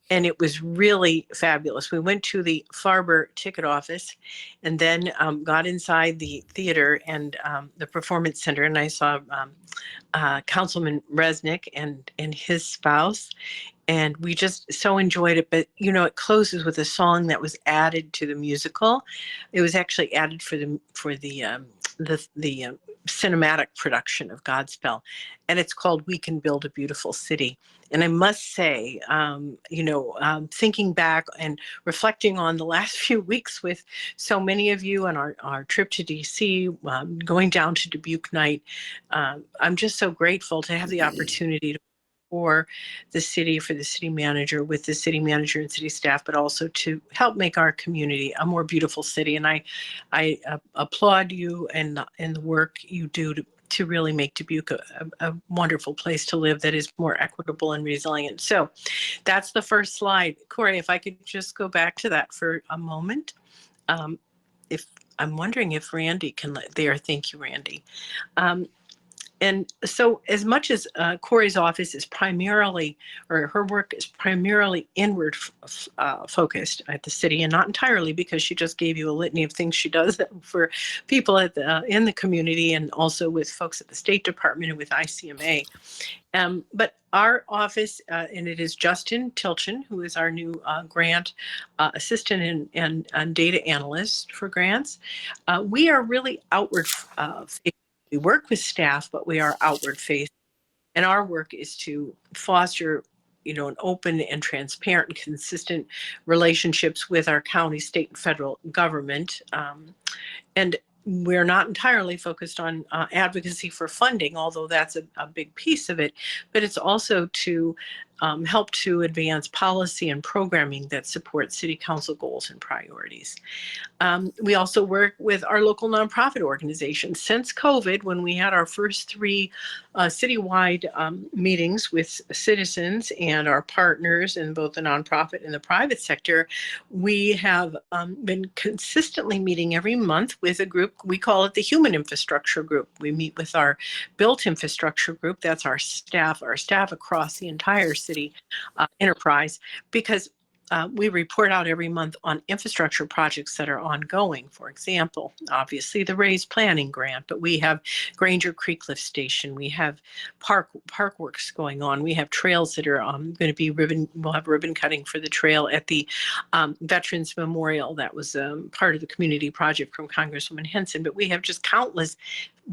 And it was really fabulous. We went to the Farber ticket office and then got inside the theater and the performance center. And I saw Councilman Resnick and his spouse. And we just so enjoyed it. But, it closes with a song that was added to the musical. It was actually added for the cinematic production of Godspell, and it's called "We Can Build a Beautiful City." And I must say, thinking back and reflecting on the last few weeks with so many of you and our trip to DC, going down to Dubuque night, I'm just so grateful to have the opportunity to for the city manager, with the city manager and city staff, but also to help make our community a more beautiful city. And I applaud you and the work you do to really make Dubuque a wonderful place to live that is more equitable and resilient. So that's the first slide. Corey, if I could just go back to that for a moment. If I'm wondering if Randy can there. Thank you, Randy. And so as much as Corey's office is primarily, or her work is primarily inward focused at the city, and not entirely, because she just gave you a litany of things she does for people in the community, and also with folks at the State Department and with ICMA. But our office, and it is Justin Tilchin, who is our new grant assistant and data analyst for grants. We are really outward facing. We work with staff, but we are outward facing. And our work is to foster, an open and transparent and consistent relationships with our county, state, and federal government. And we're not entirely focused on advocacy for funding, although that's a big piece of it, but it's also to help to advance policy and programming that supports city council goals and priorities. We also work with our local nonprofit organizations. Since COVID, when we had our first 3 citywide meetings with citizens and our partners in both the nonprofit and the private sector, we have been consistently meeting every month with a group. We call it the Human Infrastructure Group. We meet with our Built Infrastructure Group. That's our staff across the entire city enterprise, because we report out every month on infrastructure projects that are ongoing. For example, obviously the Raise Planning Grant, but we have Granger Creek Lift Station. We have park works going on. We have trails that are going to be we'll have ribbon cutting for the trail at the Veterans Memorial. That was part of the community project from Congresswoman Henson. But we have just countless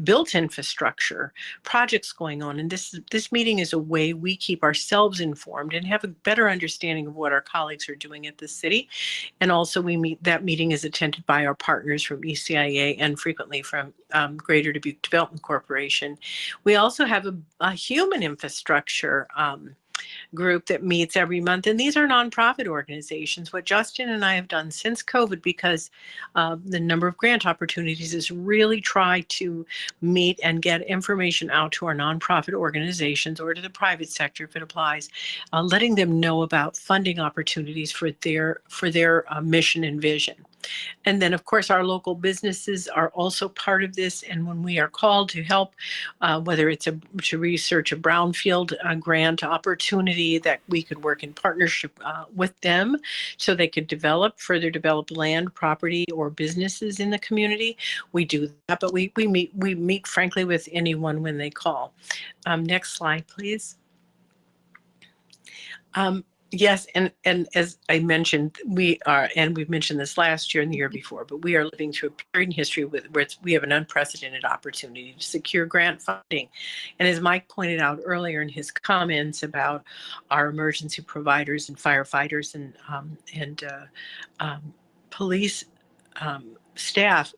built infrastructure projects going on. And this meeting is a way we keep ourselves informed and have a better understanding of what our colleagues are doing at the city. And also that meeting is attended by our partners from ECIA and frequently from Greater Dubuque Development Corporation. We also have a human infrastructure group that meets every month. And these are nonprofit organizations. What Justin and I have done since COVID, because the number of grant opportunities, is really try to meet and get information out to our nonprofit organizations or to the private sector if it applies, letting them know about funding opportunities for their mission and vision. And then, of course, our local businesses are also part of this. And when we are called to help, whether it's to research a brownfield grant opportunity that we could work in partnership with them so they could further develop land, property, or businesses in the community, we do that. But we meet frankly with anyone when they call. Next slide, please. Yes, and as I mentioned, we've mentioned this last year and the year before, but we are living through a period in history where we have an unprecedented opportunity to secure grant funding. And as Mike pointed out earlier in his comments about our emergency providers and firefighters and police staff,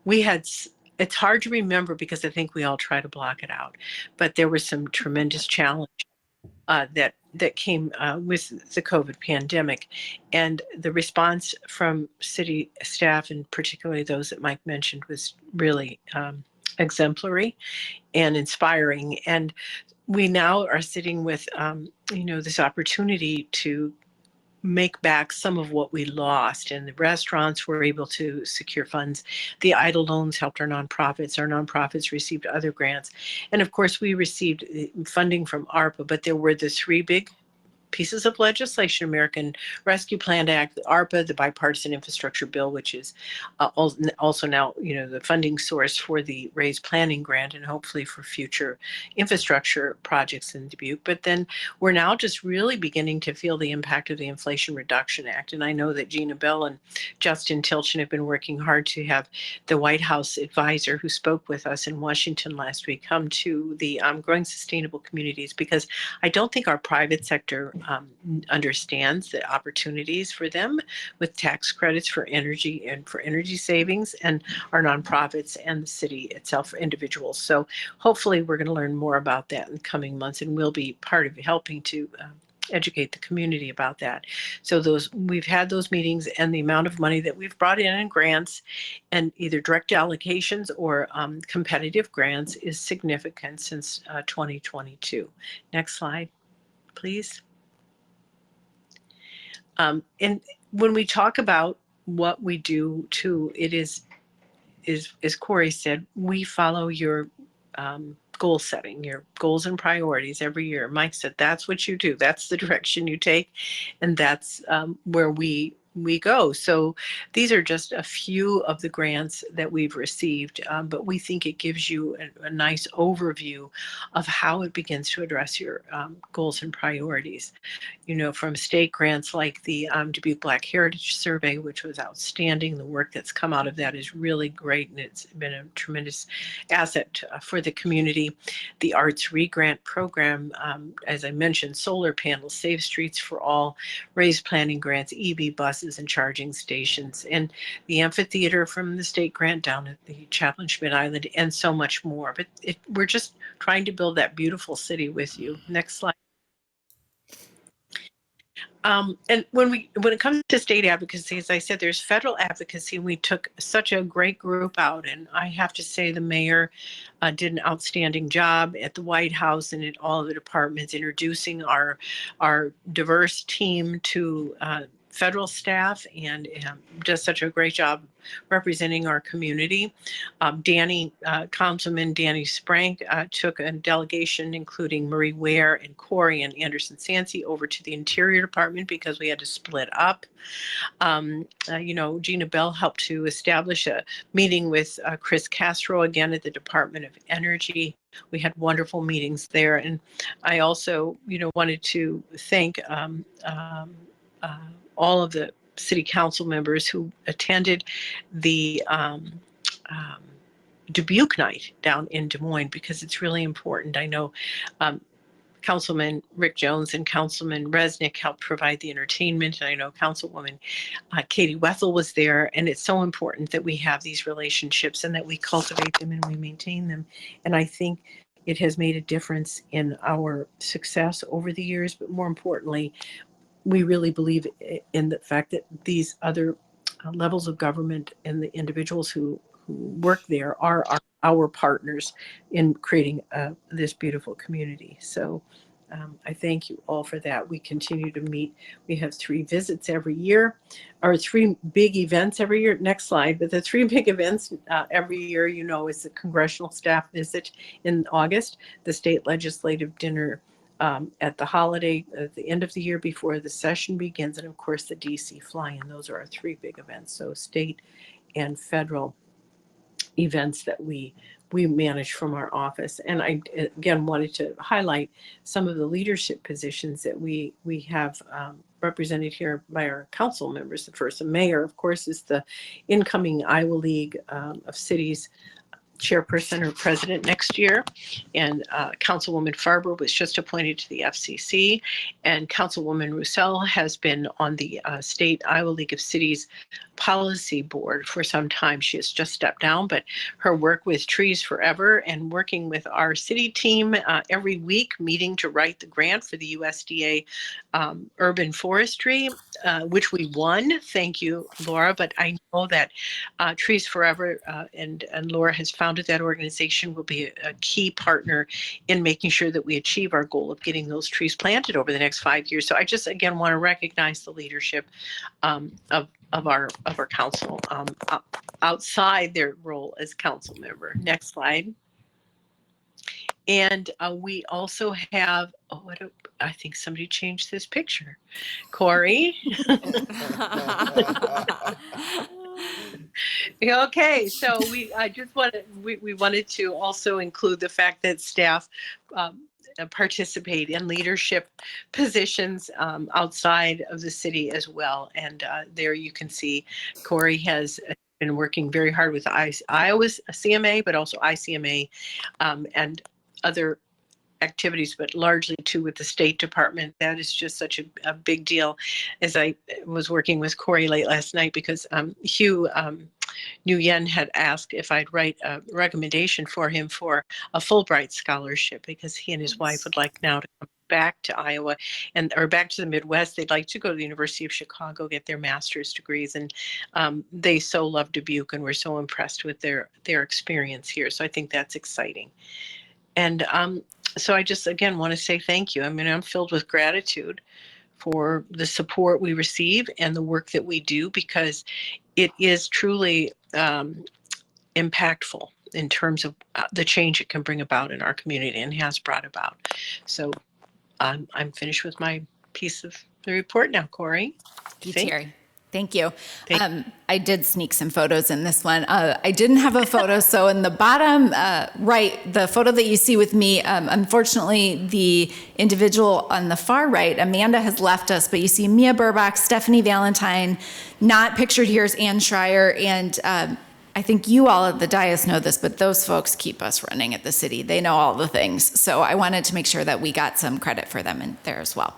it's hard to remember because I think we all try to block it out, but there was some tremendous challenge that came with the COVID pandemic, and the response from city staff, and particularly those that Mike mentioned, was really exemplary and inspiring. And we now are sitting with this opportunity to make back some of what we lost, and the restaurants were able to secure funds. The EIDL loans helped our nonprofits received other grants, and of course we received funding from ARPA. But there were the 3 big pieces of legislation: American Rescue Plan Act, the ARPA, the Bipartisan Infrastructure Bill, which is also now the funding source for the Raise Planning Grant and hopefully for future infrastructure projects in Dubuque. But then we're now just really beginning to feel the impact of the Inflation Reduction Act. And I know that Gina Bell and Justin Tilchin have been working hard to have the White House advisor who spoke with us in Washington last week come to the Growing Sustainable Communities, because I don't think our private sector understands the opportunities for them with tax credits for energy and for energy savings, and our nonprofits and the city itself for individuals. So hopefully we're going to learn more about that in the coming months, and we'll be part of helping to educate the community about that. So we've had those meetings, and the amount of money that we've brought in grants and either direct allocations or competitive grants is significant since 2022. Next slide, please. And when we talk about what we do too, it is as Corey said, we follow your goal setting, your goals and priorities every year. Mike said that's what you do. That's the direction you take, and that's where we go. So these are just a few of the grants that we've received, but we think it gives you a nice overview of how it begins to address your goals and priorities. From state grants like the Dubuque Black Heritage Survey, which was outstanding. The work that's come out of that is really great, and it's been a tremendous asset for the community. The Arts Re-Grant Program, as I mentioned, solar panels, Safe Streets for All, Raise Planning Grants, EV buses and charging stations, and the amphitheater from the state grant down at the Chaplain Schmidt Island, and so much more. But we're just trying to build that beautiful city with you. Next slide. And when it comes to state advocacy, as I said, there's federal advocacy. We took such a great group out, and I have to say the mayor did an outstanding job at the White House and at all of the departments, introducing our diverse team to federal staff, and does such a great job representing our community. Councilman Danny Sprank took a delegation, including Marie Ware and Corey and Anderson Sansi, over to the Interior Department because we had to split up. Gina Bell helped to establish a meeting with Chris Castro again at the Department of Energy. We had wonderful meetings there. And I also, wanted to thank all of the city council members who attended the Dubuque night down in Des Moines, because it's really important. I know Councilman Rick Jones and Councilman Resnick helped provide the entertainment. And I know Councilwoman Katie Wethel was there. And it's so important that we have these relationships and that we cultivate them and we maintain them. And I think it has made a difference in our success over the years. But more importantly, we really believe in the fact that these other levels of government and the individuals who work there are our partners in creating this beautiful community. So I thank you all for that. We continue to meet. We have 3 visits every year, or 3 big events every year. Next slide. But the 3 big events every year, is the congressional staff visit in August, the state legislative dinner at the holiday at the end of the year before the session begins, and of course the DC fly-in. Those are our 3 big events. So state and federal events that we manage from our office. And I again wanted to highlight some of the leadership positions that we have represented here by our council members. The first, the mayor, of course, is the incoming Iowa League of Cities chairperson or president next year. And Councilwoman Farber was just appointed to the FCC. And Councilwoman Roussel has been on the state Iowa League of Cities policy board for some time. She has just stepped down, but her work with Trees Forever and working with our city team every week, meeting to write the grant for the USDA urban forestry, which we won. Thank you, Laura. But I know that Trees Forever and Laura has founded that organization, will be a key partner in making sure that we achieve our goal of getting those trees planted over the next 5 years. So I just again want to recognize the leadership of our council outside their role as council member. Next slide. And we also have, I think somebody changed this picture. Corey. Okay, so we wanted to also include the fact that staff participate in leadership positions outside of the city as well. And there you can see Corey has been working very hard with Iowa's CMA, but also ICMA and other activities, but largely too with the State Department. That is just such a big deal. As I was working with Corey late last night, because Hugh Nguyen had asked if I'd write a recommendation for him for a Fulbright scholarship, because he and his wife would like now to come back to Iowa or back to the Midwest. They'd like to go to the University of Chicago, get their master's degrees. And they so love Dubuque and we're so impressed with their experience here. So I think that's exciting. And so I just, again, want to say thank you. I mean, I'm filled with gratitude for the support we receive and the work that we do, because it is truly impactful in terms of the change it can bring about in our community and has brought about. So I'm finished with my piece of the report now, Corey. Terry. Thank you. I did sneak some photos in this one. I didn't have a photo, so in the bottom right, the photo that you see with me, unfortunately, the individual on the far right, Amanda, has left us, but you see Mia Burbach, Stephanie Valentine, not pictured here is Ann Schreier, and I think you all at the dais know this, but those folks keep us running at the city. They know all the things, so I wanted to make sure that we got some credit for them in there as well.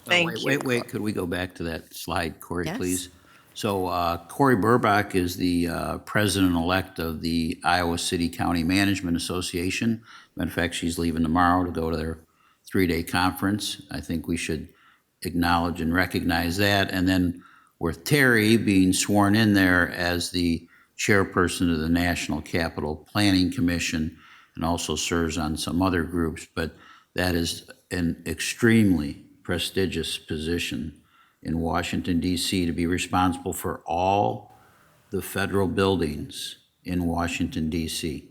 Wait, could we go back to that slide, Corey, Yes. please? So Corey Burbach is the president-elect of the Iowa City County Management Association. Matter of fact, she's leaving tomorrow to go to their 3-day conference. I think we should acknowledge and recognize that. And then with Terry being sworn in there as the chairperson of the National Capital Planning Commission and also serves on some other groups, but that is an extremely prestigious position in Washington, D.C., to be responsible for all the federal buildings in Washington, D.C.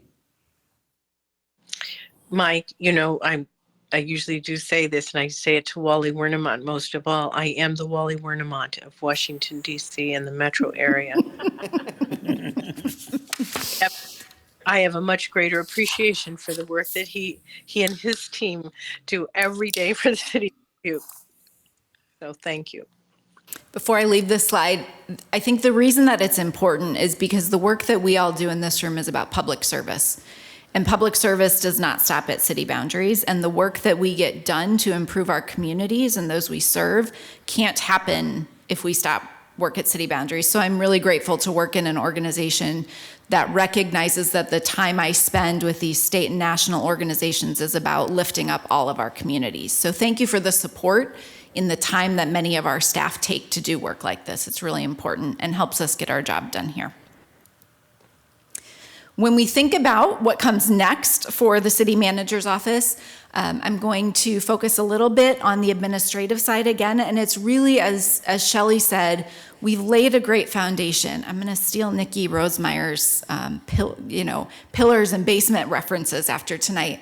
Mike, I usually do say this, and I say it to Wally Wernimont most of all. I am the Wally Wernimont of Washington, D.C. and the metro area. I have a much greater appreciation for the work that he and his team do every day for the city of Dubuque. So thank you. Before I leave this slide, I think the reason that it's important is because the work that we all do in this room is about public service. And public service does not stop at city boundaries. And the work that we get done to improve our communities and those we serve can't happen if we stop work at city boundaries. So I'm really grateful to work in an organization that recognizes that the time I spend with these state and national organizations is about lifting up all of our communities. So thank you for the support in the time that many of our staff take to do work like this. It's really important and helps us get our job done here. When we think about what comes next for the city manager's office, I'm going to focus a little bit on the administrative side again, and it's really, as Shelley said, we've laid a great foundation. I'm going to steal Nikki Rosemeyer's pillars and basement references after tonight.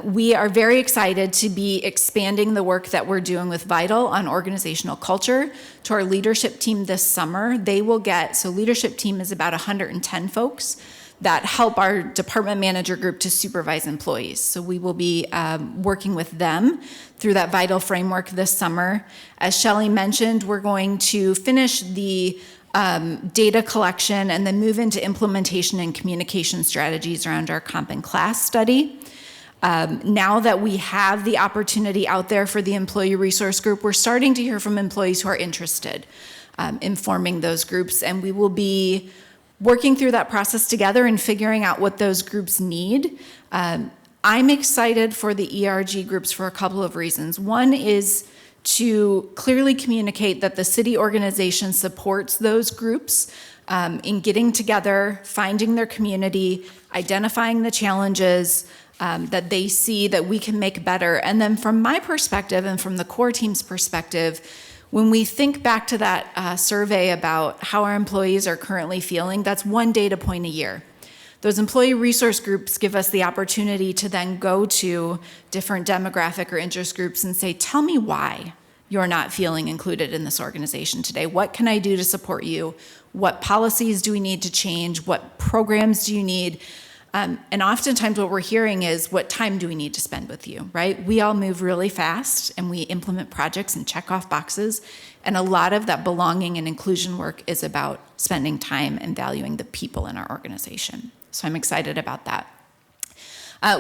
We are very excited to be expanding the work that we're doing with Vital on organizational culture to our leadership team this summer. So leadership team is about 110 folks that help our department manager group to supervise employees. So we will be working with them through that Vital framework this summer. As Shelley mentioned, we're going to finish the data collection and then move into implementation and communication strategies around our comp and class study. Now that we have the opportunity out there for the employee resource group, we're starting to hear from employees who are interested in forming those groups, and we will be working through that process together and figuring out what those groups need. I'm excited for the ERG groups for a couple of reasons. One is to clearly communicate that the city organization supports those groups in getting together, finding their community, identifying the challenges that they see that we can make better. And then from my perspective and from the core team's perspective, when we think back to that survey about how our employees are currently feeling, that's one data point a year. Those employee resource groups give us the opportunity to then go to different demographic or interest groups and say, tell me why you're not feeling included in this organization today. What can I do to support you? What policies do we need to change? What programs do you need? And oftentimes what we're hearing is, what time do we need to spend with you, right? We all move really fast and we implement projects and check off boxes. And a lot of that belonging and inclusion work is about spending time and valuing the people in our organization. So I'm excited about that.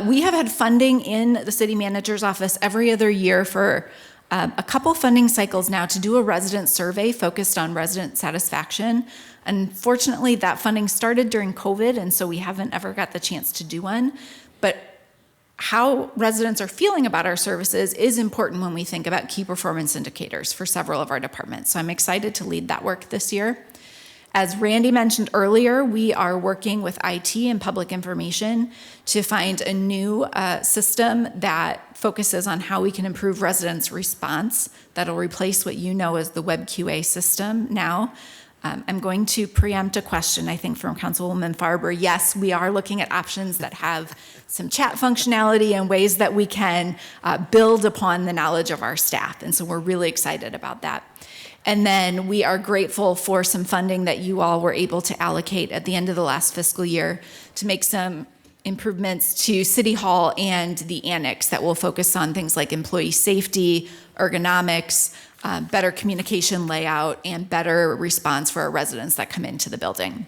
We have had funding in the city manager's office every other year for a couple funding cycles now to do a resident survey focused on resident satisfaction. Unfortunately, that funding started during COVID, and so we haven't ever got the chance to do one. But how residents are feeling about our services is important when we think about key performance indicators for several of our departments. So I'm excited to lead that work this year. As Randy mentioned earlier, we are working with IT and public information to find a new system that focuses on how we can improve residents' response. That'll replace what you know as the Web QA system now. I'm going to preempt a question, I think, from Councilwoman Farber. Yes, we are looking at options that have some chat functionality and ways that we can build upon the knowledge of our staff. And so we're really excited about that. And then we are grateful for some funding that you all were able to allocate at the end of the last fiscal year to make some improvements to City Hall and the annex that will focus on things like employee safety, ergonomics, better communication layout, and better response for our residents that come into the building.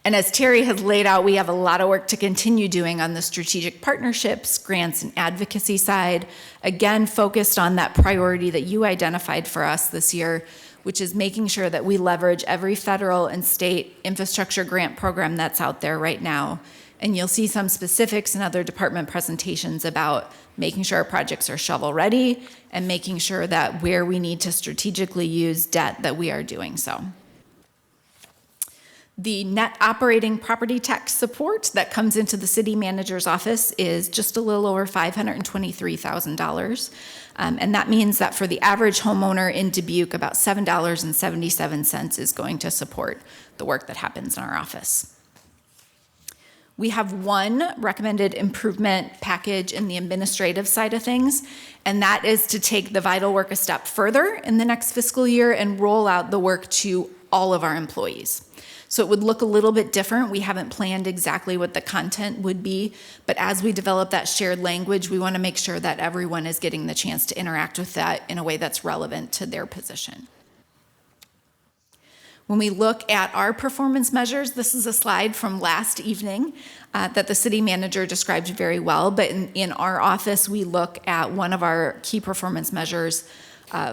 And as Terry has laid out, we have a lot of work to continue doing on the strategic partnerships, grants, and advocacy side, again, focused on that priority that you identified for us this year, which is making sure that we leverage every federal and state infrastructure grant program that's out there right now And you'll see some specifics in other department presentations about making sure our projects are shovel ready and making sure that where we need to strategically use debt that we are doing so. The net operating property tax support that comes into the city manager's office is just a little over $523,000. And that means that for the average homeowner in Dubuque, about $7.77 is going to support the work that happens in our office. We have one recommended improvement package in the administrative side of things, and that is to take the vital work a step further in the next fiscal year and roll out the work to all of our employees. So it would look a little bit different. We haven't planned exactly what the content would be, but as we develop that shared language, we want to make sure that everyone is getting the chance to interact with that in a way that's relevant to their position. When we look at our performance measures, this is a slide from last evening that the city manager described very well, but in our office, we look at one of our key performance measures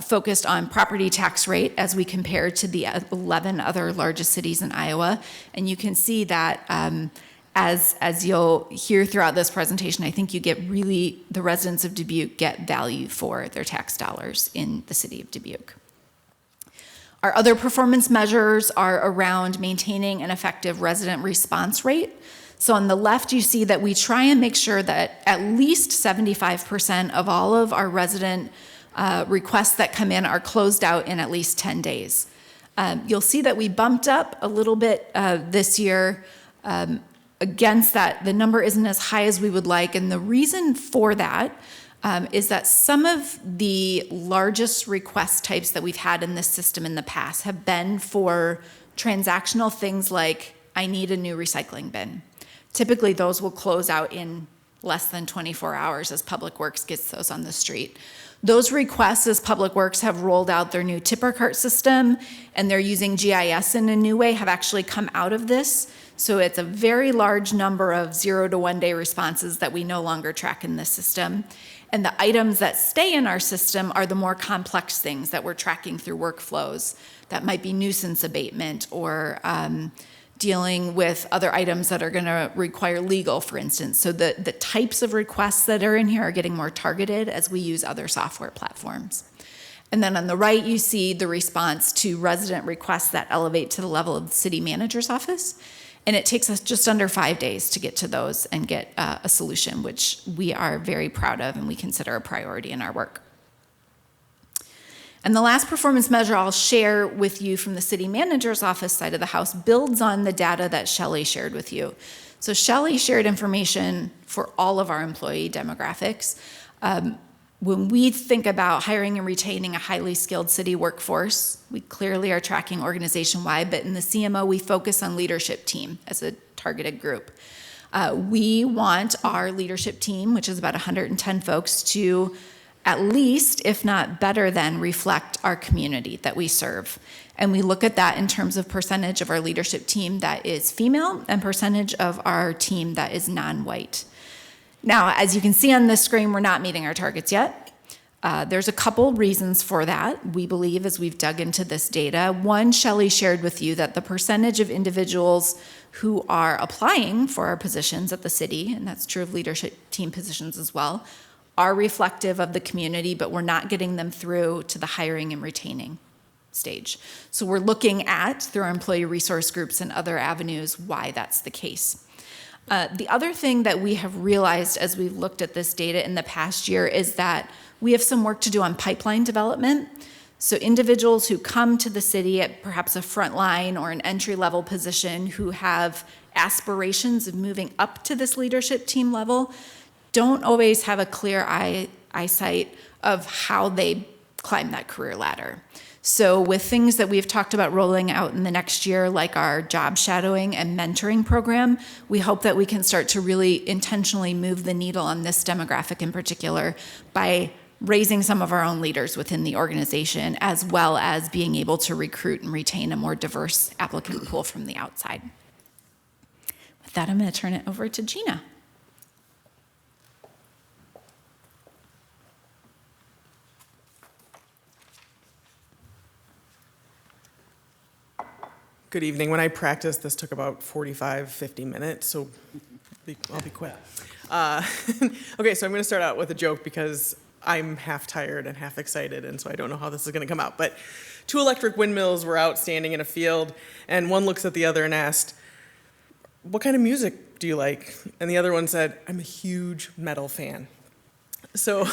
focused on property tax rate as we compare to the 11 other largest cities in Iowa. And you can see that as you'll hear throughout this presentation, I think you get really, the residents of Dubuque get value for their tax dollars in the city of Dubuque. Our other performance measures are around maintaining an effective resident response rate. So on the left, you see that we try and make sure that at least 75% of all of our resident requests that come in are closed out in at least 10 days. You'll see that we bumped up a little bit this year. Against that, the number isn't as high as we would like, and the reason for that is that some of the largest request types that we've had in this system in the past have been for transactional things like, I need a new recycling bin. Typically, those will close out in less than 24 hours as Public Works gets those on the street. Those requests, as Public Works have rolled out their new tipper cart system and they're using GIS in a new way, have actually come out of this. So it's a very large number of 0 to 1 day responses that we no longer track in this system. And the items that stay in our system are the more complex things that we're tracking through workflows. That might be nuisance abatement or dealing with other items that are going to require legal, for instance. So the types of requests that are in here are getting more targeted as we use other software platforms. And then on the right, you see the response to resident requests that elevate to the level of the city manager's office. And it takes us just under 5 days to get to those and get a solution, which we are very proud of and we consider a priority in our work. And the last performance measure I'll share with you from the city manager's office side of the house builds on the data that Shelley shared with you. So Shelley shared information for all of our employee demographics. When we think about hiring and retaining a highly skilled city workforce, we clearly are tracking organization-wide, but in the CMO, we focus on leadership team as a targeted group. We want our leadership team, which is about 110 folks, to at least, if not better than, reflect our community that we serve. And we look at that in terms of percentage of our leadership team that is female and percentage of our team that is non-white. Now, as you can see on this screen, we're not meeting our targets yet. There's a couple reasons for that, we believe, as we've dug into this data. One, Shelley shared with you that the percentage of individuals who are applying for our positions at the city, and that's true of leadership team positions as well, are reflective of the community, but we're not getting them through to the hiring and retaining stage. So we're looking at, through our employee resource groups and other avenues, why that's the case. The other thing that we have realized as we've looked at this data in the past year is that we have some work to do on pipeline development. So individuals who come to the city at perhaps a frontline or an entry-level position who have aspirations of moving up to this leadership team level don't always have a clear eyesight of how they climb that career ladder. So with things that we've talked about rolling out in the next year, like our job shadowing and mentoring program, we hope that we can start to really intentionally move the needle on this demographic in particular by raising some of our own leaders within the organization, as well as being able to recruit and retain a more diverse applicant pool from the outside. With that, I'm going to turn it over to Gina. Good evening. When I practiced, this took about 45, 50 minutes, so I'll be quick. Okay, so I'm going to start out with a joke because I'm half tired and half excited, and so I don't know how this is going to come out. But 2 electric windmills were out standing in a field, and one looks at the other and asked, "What kind of music do you like?" And the other one said, "I'm a huge metal fan." So,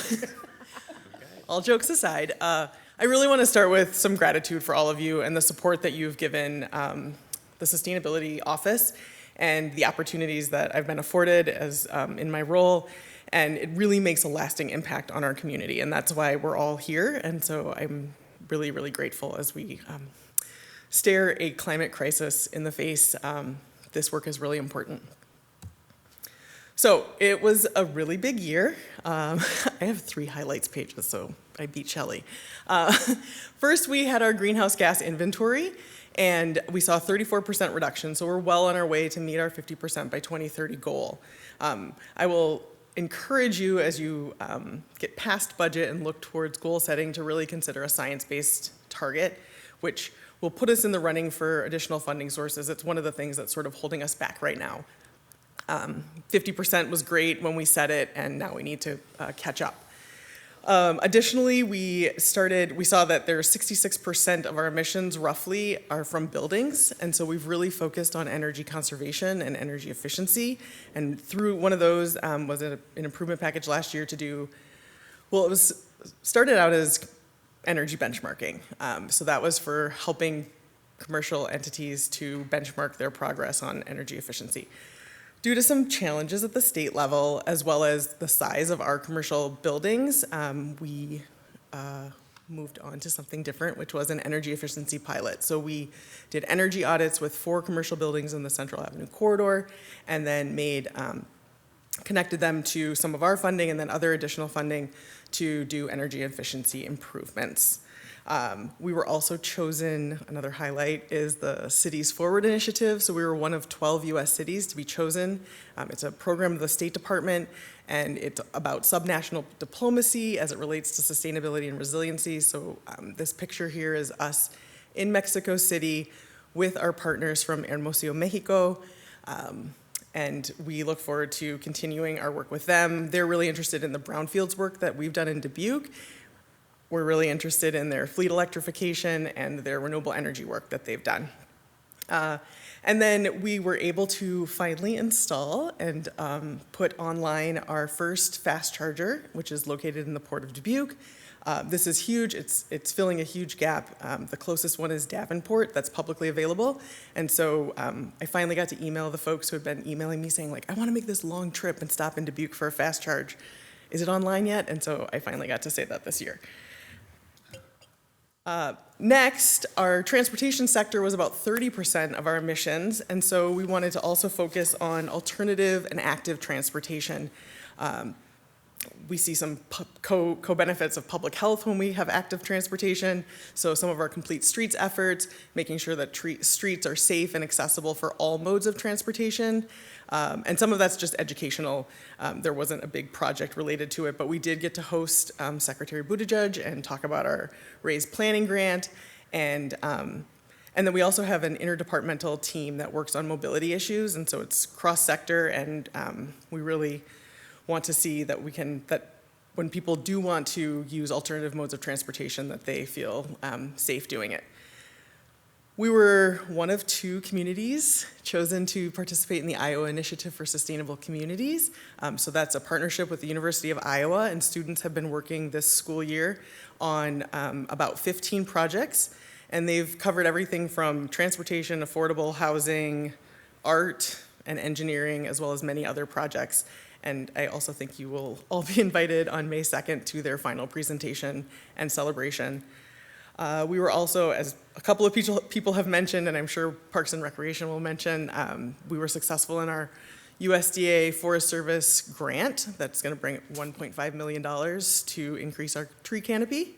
all jokes aside, I really want to start with some gratitude for all of you and the support that you've given the Sustainability Office and the opportunities that I've been afforded as in my role. And it really makes a lasting impact on our community, and that's why we're all here. And so I'm really, really grateful as we stare a climate crisis in the face. This work is really important. So it was a really big year. I have 3 highlights pages, so I beat Shelley. First, we had our greenhouse gas inventory, and we saw a 34% reduction, so we're well on our way to meet our 50% by 2030 goal. I will encourage you as you get past budget and look towards goal setting to really consider a science-based target, which will put us in the running for additional funding sources. It's one of the things that's sort of holding us back right now. 50% was great when we set it, and now we need to catch up. Additionally, we saw that there's 66% of our emissions roughly are from buildings, and so we've really focused on energy conservation and energy efficiency. And through one of those was an improvement package last year to do, well, it was started out as energy benchmarking. So that was for helping commercial entities to benchmark their progress on energy efficiency. Due to some challenges at the state level, as well as the size of our commercial buildings, we moved on to something different, which was an energy efficiency pilot. So we did energy audits with 4 commercial buildings in the Central Avenue corridor, and then connected them to some of our funding and then other additional funding to do energy efficiency improvements. We were also chosen, another highlight is the Cities Forward initiative. So we were one of 12 US cities to be chosen. It's a program of the State Department, and it's about subnational diplomacy as it relates to sustainability and resiliency. So this picture here is us in Mexico City with our partners from Hermosillo, Mexico. And we look forward to continuing our work with them. They're really interested in the brownfields work that we've done in Dubuque. We're really interested in their fleet electrification and their renewable energy work that they've done. And then we were able to finally install and put online our first fast charger, which is located in the Port of Dubuque. This is huge. It's filling a huge gap. The closest one is Davenport that's publicly available. And so I finally got to email the folks who had been emailing me saying, like, I want to make this long trip and stop in Dubuque for a fast charge. Is it online yet? And so I finally got to say that this year. Next, our transportation sector was about 30% of our emissions, and so we wanted to also focus on alternative and active transportation. We see some co-benefits of public health when we have active transportation, so some of our Complete Streets efforts, making sure that streets are safe and accessible for all modes of transportation, and some of that's just educational. There wasn't a big project related to it, but we did get to host Secretary Buttigieg and talk about our RAISE planning grant, and then we also have an interdepartmental team that works on mobility issues, and so it's cross-sector, and we really want to see that that when people do want to use alternative modes of transportation, that they feel safe doing it. We were one of 2 communities chosen to participate in the Iowa Initiative for Sustainable Communities. So that's a partnership with the University of Iowa, and students have been working this school year on about 15 projects, and they've covered everything from transportation, affordable housing, art, and engineering, as well as many other projects. And I also think you will all be invited on May 2nd to their final presentation and celebration. We were also, as a couple of people have mentioned, and I'm sure Parks and Recreation will mention, we were successful in our USDA Forest Service grant that's going to bring $1.5 million to increase our tree canopy.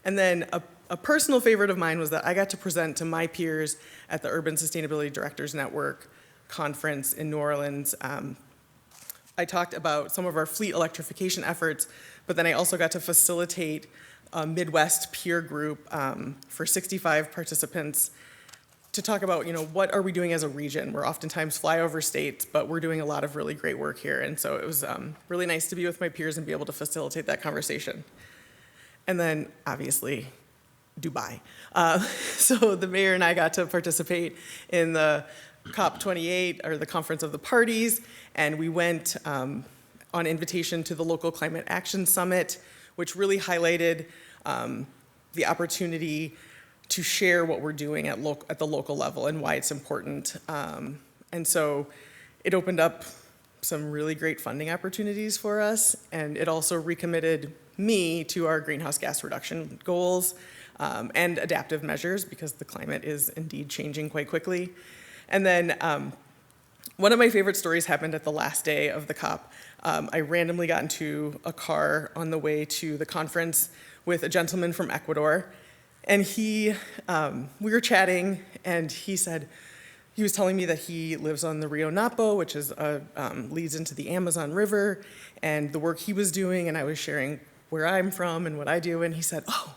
And then a personal favorite of mine was that I got to present to my peers at the Urban Sustainability Directors Network conference in New Orleans. I talked about some of our fleet electrification efforts, but then I also got to facilitate a Midwest peer group for 65 participants to talk about, what are we doing as a region? We're oftentimes flyover states, but we're doing a lot of really great work here. And so it was really nice to be with my peers and be able to facilitate that conversation. And then, obviously, Dubai. So the mayor and I got to participate in the COP28, or the Conference of the Parties, and we went on invitation to the local Climate Action Summit, which really highlighted the opportunity to share what we're doing at the local level and why it's important. And so it opened up some really great funding opportunities for us, and it also recommitted me to our greenhouse gas reduction goals and adaptive measures, because the climate is indeed changing quite quickly. And then one of my favorite stories happened at the last day of the COP. I randomly got into a car on the way to the conference with a gentleman from Ecuador, and we were chatting, and he was telling me that he lives on the Rio Napo, which is leads into the Amazon River, and the work he was doing, and I was sharing where I'm from and what I do, and he said, "Oh,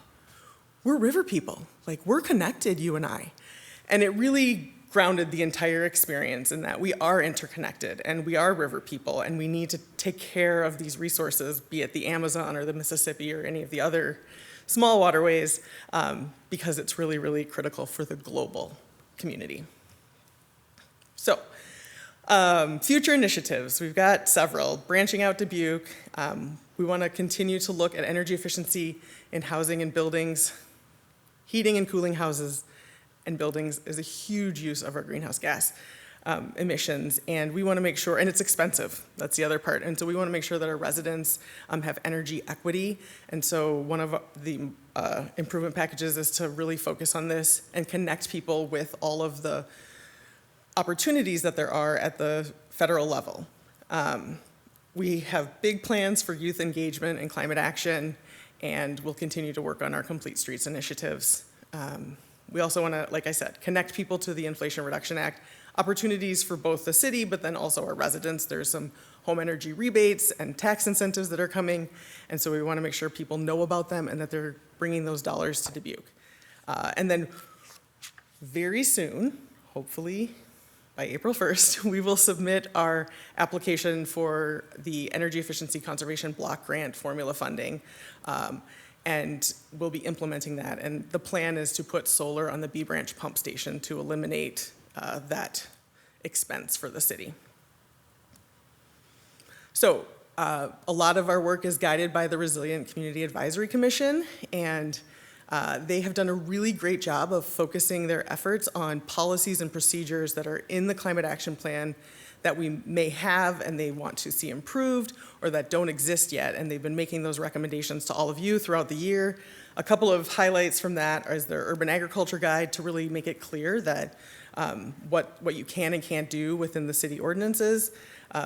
we're river people. Like, we're connected, you and I." And it really grounded the entire experience in that we are interconnected and we are river people, and we need to take care of these resources, be it the Amazon or the Mississippi or any of the other small waterways, because it's really, really critical for the global community. So, future initiatives, we've got several. Branching out Dubuque, we want to continue to look at energy efficiency in housing and buildings. Heating and cooling houses and buildings is a huge use of our greenhouse gas emissions, and we want to make sure, and it's expensive, that's the other part, and so we want to make sure that our residents have energy equity, and so one of the improvement packages is to really focus on this and connect people with all of the opportunities that there are at the federal level. We have big plans for youth engagement and climate action, and we'll continue to work on our Complete Streets initiatives. We also want to, like I said, connect people to the Inflation Reduction Act, opportunities for both the city, but then also our residents. There's some home energy rebates and tax incentives that are coming, and so we want to make sure people know about them and that they're bringing those dollars to Dubuque. And then very soon, hopefully by April 1st, we will submit our application for the Energy Efficiency Conservation Block Grant formula funding. And we'll be implementing that. And the plan is to put solar on the B Branch pump station to eliminate that expense for the city. So a lot of our work is guided by the Resilient Community Advisory Commission, and they have done a really great job of focusing their efforts on policies and procedures that are in the Climate Action Plan that we may have and they want to see improved, or that don't exist yet, and they've been making those recommendations to all of you throughout the year. A couple of highlights from that is their Urban Agriculture Guide to really make it clear that what you can and can't do within the city ordinances.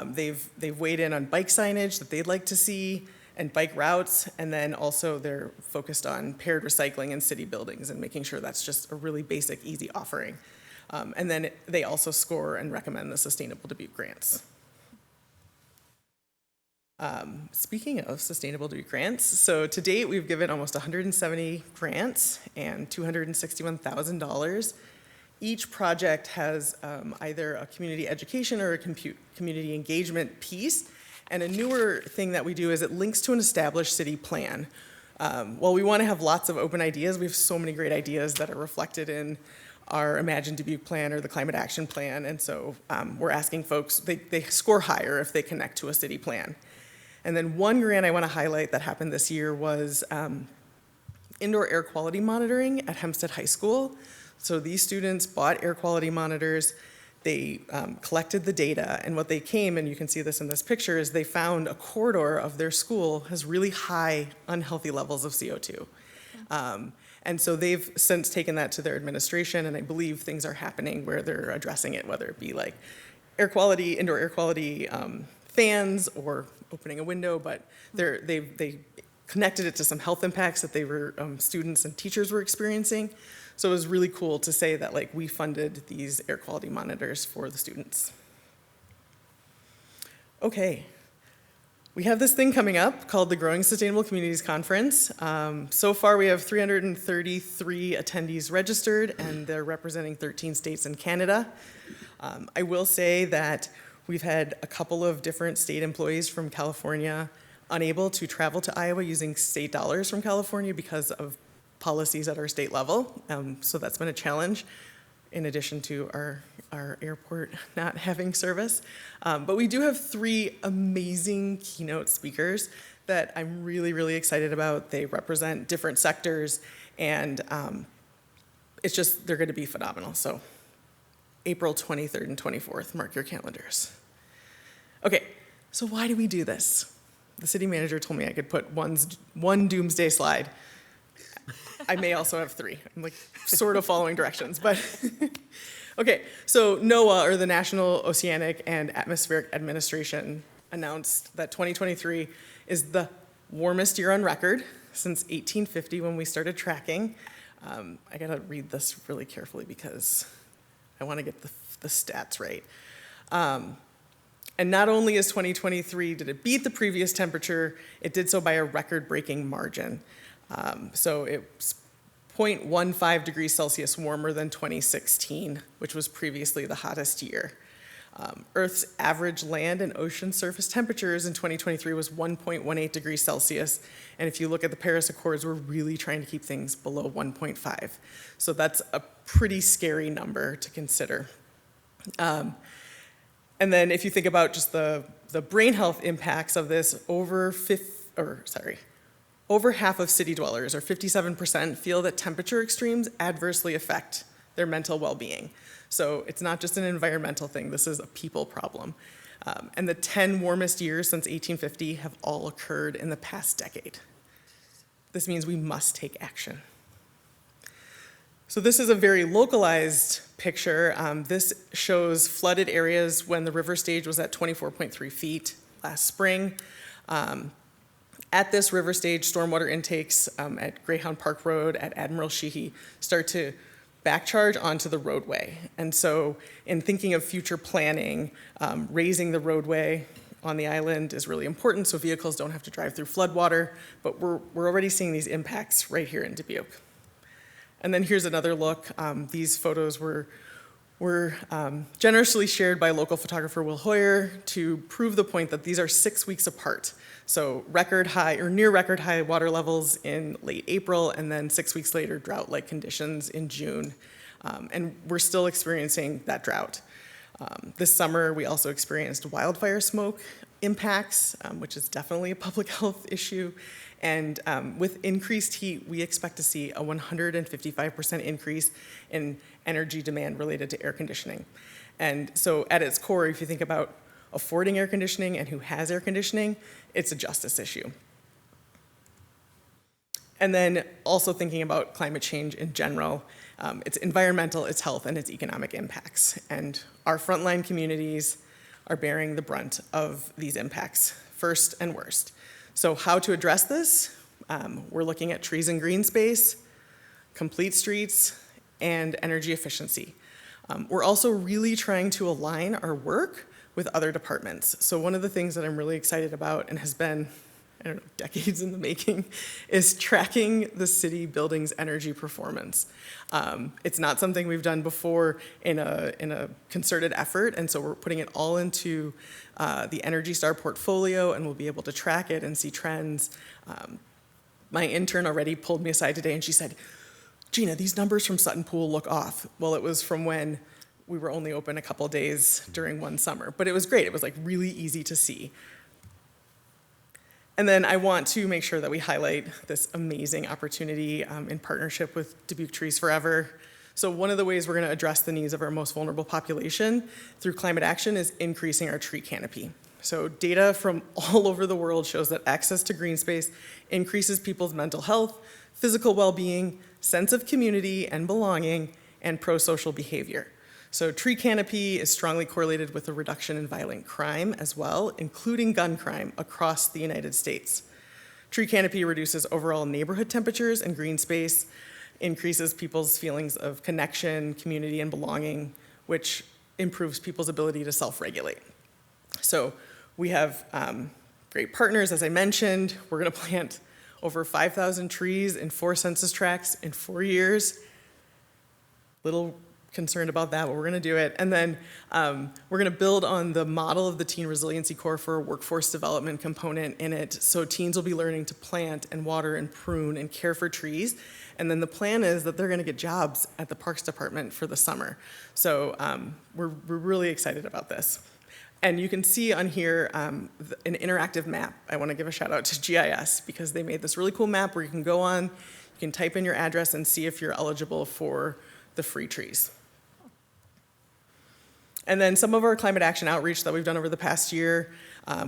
They've weighed in on bike signage that they'd like to see, and bike routes, and then also they're focused on paired recycling in city buildings and making sure that's just a really basic, easy offering. And then they also score and recommend the Sustainable Dubuque grants. Speaking of Sustainable Dubuque grants, so to date we've given almost 170 grants and $261,000. Each project has either a community education or a community engagement piece. And a newer thing that we do is it links to an established city plan. While we want to have lots of open ideas, we have so many great ideas that are reflected in our Imagine Dubuque plan or the Climate Action Plan, and so we're asking folks, they score higher if they connect to a city plan. And then one grant I want to highlight that happened this year was indoor air quality monitoring at Hempstead High School. So these students bought air quality monitors, they collected the data, and what they came, and you can see this in this picture, is they found a corridor of their school has really high unhealthy levels of CO2. And so they've since taken that to their administration, and I believe things are happening where they're addressing it, whether it be like indoor air quality fans or opening a window, but they connected it to some health impacts that they were students and teachers were experiencing. So it was really cool to say that like we funded these air quality monitors for the students. Okay, We have this thing coming up called the Growing Sustainable Communities Conference. So far, we have 333 attendees registered, and they're representing 13 states and Canada. I will say that we've had a couple of different state employees from California unable to travel to Iowa using state dollars from California because of policies at our state level. So that's been a challenge, in addition to our airport not having service. But we do have 3 amazing keynote speakers that I'm really, really excited about. They represent different sectors, and it's just, they're gonna be phenomenal. So April 23rd and 24th, mark your calendars. Okay, so why do we do this? The city manager told me I could put one doomsday slide. I may also have 3. I'm like sort of following directions, but okay. So NOAA, or the National Oceanic and Atmospheric Administration, announced that 2023 is the warmest year on record since 1850 when we started tracking. I gotta read this really carefully because I want to get the stats right. And not only is 2023, did it beat the previous temperature, it did so by a record-breaking margin. So it's 0.15 degrees Celsius warmer than 2016, which was previously the hottest year. Earth's average land and ocean surface temperatures in 2023 was 1.18 degrees Celsius. And if you look at the Paris Accords, we're really trying to keep things below 1.5. So that's a pretty scary number to consider. And then if you think about just the brain health impacts of this, over half of city dwellers, or 57%, feel that temperature extremes adversely affect their mental well-being. So it's not just an environmental thing, this is a people problem. And the 10 warmest years since 1850 have all occurred in the past decade. This means we must take action. So this is a very localized picture. This shows flooded areas when the river stage was at 24.3 feet last spring. At this river stage, stormwater intakes at Greyhound Park Road, at Admiral Sheehy, start to backcharge onto the roadway. And so in thinking of future planning, raising the roadway on the island is really important so vehicles don't have to drive through floodwater, but we're already seeing these impacts right here in Dubuque. And then here's another look. These photos were generously shared by local photographer Will Hoyer to prove the point that these are 6 weeks apart. So record high or near record high water levels in late April, and then 6 weeks later, drought-like conditions in June. And we're still experiencing that drought. This summer, we also experienced wildfire smoke impacts, which is definitely a public health issue. And with increased heat, we expect to see a 155% increase in energy demand related to air conditioning. And so at its core, if you think about affording air conditioning and who has air conditioning, it's a justice issue. And then also thinking about climate change in general, it's environmental, it's health, and it's economic impacts. And our frontline communities are bearing the brunt of these impacts, first and worst. So how to address this? We're looking at trees and green space, complete streets, and energy efficiency. We're also really trying to align our work with other departments. So one of the things that I'm really excited about and has been, I don't know, decades in the making, is tracking the city building's energy performance. It's not something we've done before in a concerted effort, and so we're putting it all into the Energy Star portfolio, and we'll be able to track it and see trends. My intern already pulled me aside today, and she said, Gina, these numbers from Sutton Pool look off. Well, it was from when we were only open a couple days during one summer, but it was great. It was like really easy to see. And then I want to make sure that we highlight this amazing opportunity in partnership with Dubuque Trees Forever. So one of the ways we're going to address the needs of our most vulnerable population through climate action is increasing our tree canopy. So data from all over the world shows that access to green space increases people's mental health, physical well-being, sense of community and belonging, and pro-social behavior. So tree canopy is strongly correlated with a reduction in violent crime as well, including gun crime across the United States. Tree canopy reduces overall neighborhood temperatures and green space, increases people's feelings of connection, community, and belonging, which improves people's ability to self-regulate. So we have great partners, as I mentioned. We're going to plant over 5,000 trees in 4 census tracts in 4 years. Little concerned about that, but we're going to do it. And then we're going to build on the model of the Teen Resiliency Corps for a workforce development component in it. So teens will be learning to plant and water and prune and care for trees. And then the plan is that they're going to get jobs at the Parks Department for the summer. So we're really excited about this. And you can see on here an interactive map. I want to give a shout out to GIS because they made this really cool map where you can go on, you can type in your address and see if you're eligible for the free trees. And then some of our climate action outreach that we've done over the past year,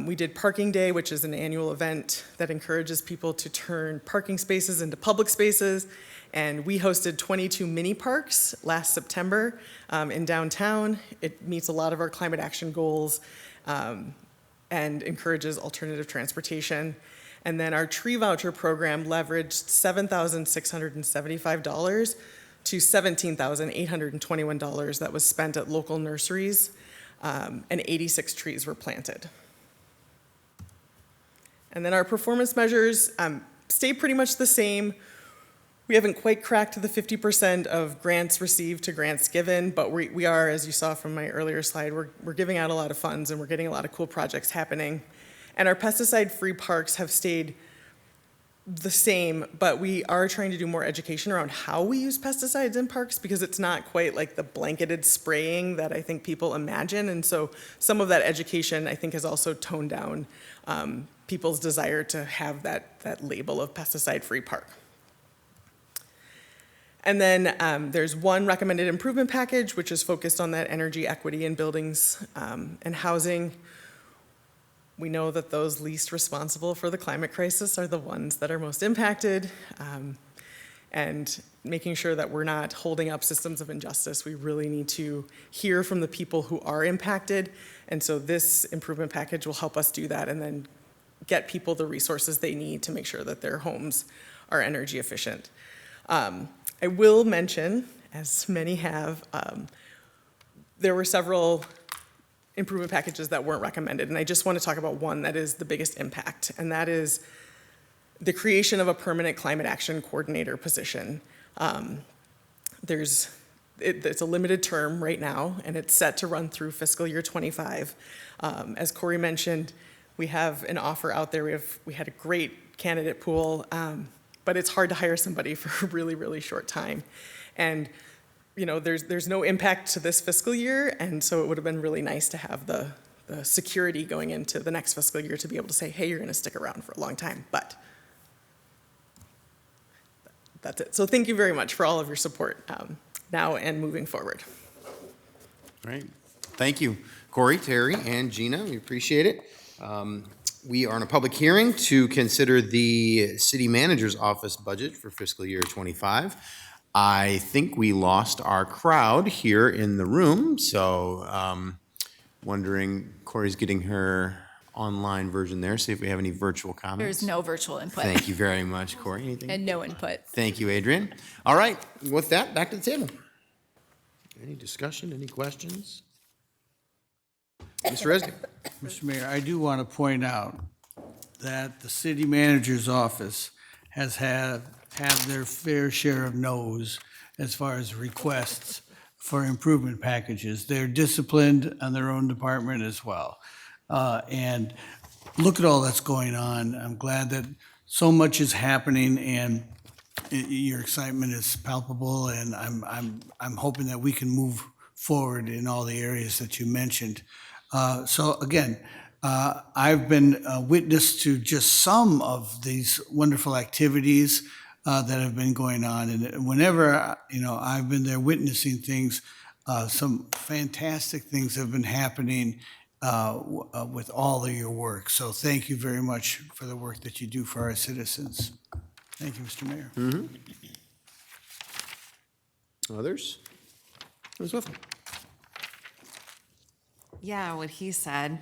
we did Parking Day, which is an annual event that encourages people to turn parking spaces into public spaces. And we hosted 22 mini parks last September in downtown. It meets a lot of our climate action goals and encourages alternative transportation. And then our tree voucher program leveraged $7,675 to $17,821 that was spent at local nurseries, and 86 trees were planted. And then our performance measures stay pretty much the same. We haven't quite cracked the 50% of grants received to grants given, but we are, as you saw from my earlier slide, we're giving out a lot of funds and we're getting a lot of cool projects happening. And our pesticide-free parks have stayed the same, but we are trying to do more education around how we use pesticides in parks because it's not quite like the blanketed spraying that I think people imagine. And so some of that education, I think, has also toned down people's desire to have that label of pesticide-free park. And then there's one recommended improvement package, which is focused on that energy equity in buildings and housing. We know that those least responsible for the climate crisis are the ones that are most impacted, and making sure that we're not holding up systems of injustice. We really need to hear from the people who are impacted, and so this improvement package will help us do that and then get people the resources they need to make sure that their homes are energy efficient. I will mention, as many have, there were several improvement packages that weren't recommended. And I just want to talk about one that is the biggest impact, and that is the creation of a permanent climate action coordinator position. It's a limited term right now, and it's set to run through fiscal year 25. As Corey mentioned, we have an offer out there. We had a great candidate pool, but it's hard to hire somebody for a really, really short time. And you know, there's no impact to this fiscal year, and so it would have been really nice to have the security going into the next fiscal year to be able to say, hey, you're going to stick around for a long time. But that's it. So thank you very much for all of your support now and moving forward. Great. Thank you, Corey, Terry, and Gina. We appreciate it. We are in a public hearing to consider the city manager's office budget for fiscal year 25. I think we lost our crowd here in the room, so wondering, Corey's getting her online version there, see if we have any virtual comments. There's no virtual input. Thank you very much, Corey. Anything? And no input. Thank you, Adrian. All right, with that, back to the table. Any discussion, any questions? Mr. Resnick. Mr. Mayor, I do want to point out that the city manager's office has had their fair share of no's as far as requests for improvement packages. They're disciplined on their own department as well. And look at all that's going on. I'm glad that so much is happening, and your excitement is palpable, and I'm hoping that we can move forward in all the areas that you mentioned. So again, I've been a witness to just some of these wonderful activities that have been going on, and whenever I've been there witnessing things, some fantastic things have been happening with all of your work. So thank you very much for the work that you do for our citizens. Thank you, Mr. Mayor. Mm-hmm. Others? Ms. Whiffle. Yeah, what he said.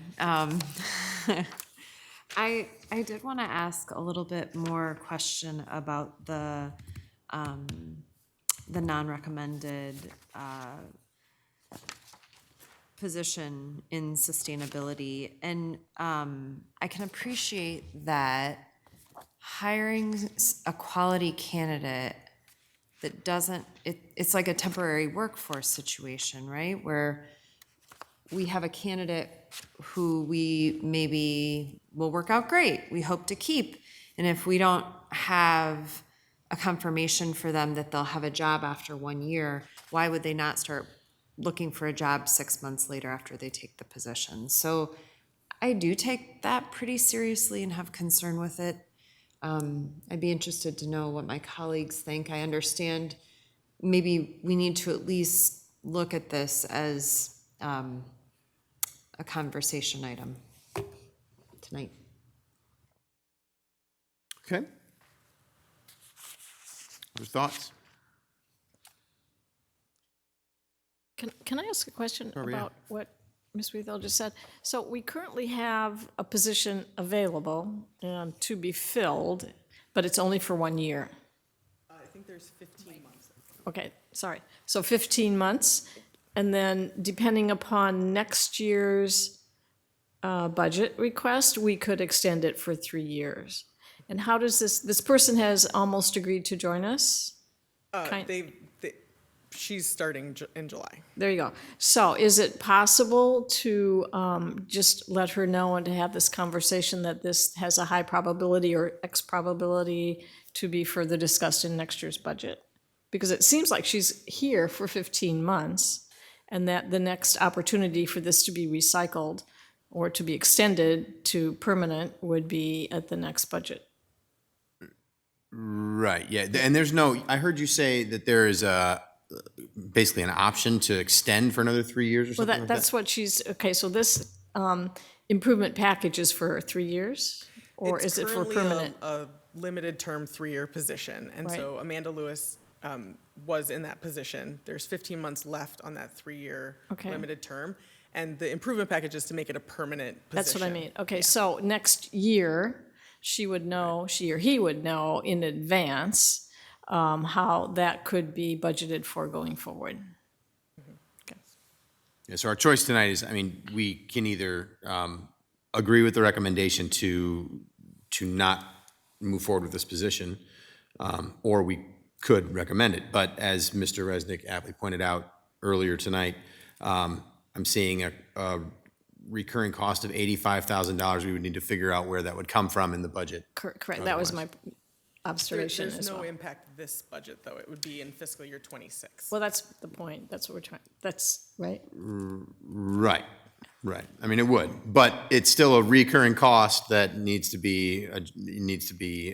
I did want to ask a little bit more question about the non-recommended position in sustainability, and I can appreciate that hiring a quality candidate that doesn't, it's like a temporary workforce situation, right? Where we have a candidate who we maybe will work out great, we hope to keep. And if we don't have a confirmation for them that they'll have a job after 1 year, why would they not start looking for a job 6 months later after they take the position? So I do take that pretty seriously and have concern with it. I'd be interested to know what my colleagues think. I understand maybe we need to at least look at this as a conversation item tonight. Okay. Other thoughts? Can I ask a question Sure, yeah. about what Ms. Weithel just said? So we currently have a position available to be filled, but it's only for 1 year. I think there's 15 months. Okay, sorry. So 15 months, and then depending upon next year's budget request, we could extend it for 3 years. And how does this person has almost agreed to join us? She's starting in July. There you go. So is it possible to just let her know and to have this conversation that this has a high probability or X probability to be further discussed in next year's budget? Because it seems like she's here for 15 months and that the next opportunity for this to be recycled or to be extended to permanent would be at the next budget. Right, yeah. And there's no, I heard you say that there is basically an option to extend for another 3 years or Well, something like that? that's what she's, okay, so this improvement package is for 3 years? Or It's is it for currently permanent? a limited term 3-year position. And Right. so Amanda Lewis was in that position. There's 15 months left on that 3-year Okay. limited term. And the improvement package is to make it a permanent position. That's what I mean. Okay, so next year, she would know, she or he would know in advance how that could be budgeted for going forward. Yeah, so our choice tonight is, I mean, we can either agree with the recommendation to not move forward with this position, or we could recommend it. But as Mr. Resnick aptly pointed out earlier tonight, I'm seeing a recurring cost of $85,000. We would need to figure out where that would come from in the budget. Correct, that was my observation There's as no well. impact this budget, though. It would be in fiscal year 26. Well, that's the point, that's what we're trying, that's, right? Right, right. I mean, it would, but it's still a recurring cost that needs to be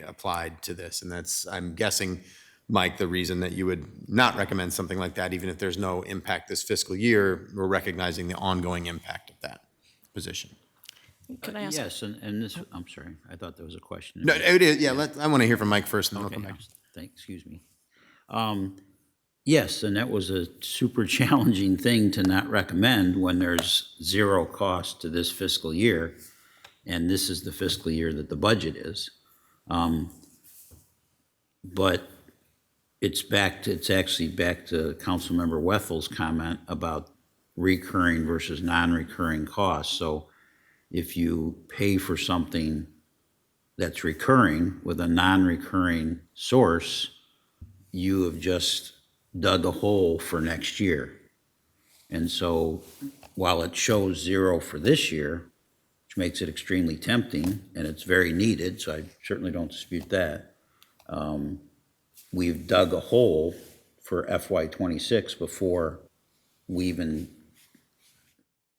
applied to this. And that's, I'm guessing, Mike, the reason that you would not recommend something like that, even if there's no impact this fiscal year, we're recognizing the ongoing impact of that position. Can I ask? Yes, and this, I'm sorry, I thought there was a question. No, it is, yeah, I want to hear from Mike first, and then I'll Okay, come back. excuse me. Yes, and that was a super challenging thing to not recommend when there's zero cost to this fiscal year, and this is the fiscal year that the budget is. But it's actually back to Councilmember Wethel's comment about recurring versus non-recurring costs. So if you pay for something that's recurring with a non-recurring source, you have just dug a hole for next year. And so while it shows zero for this year, which makes it extremely tempting, and it's very needed, so I certainly don't dispute that, we've dug a hole for FY '26 before we even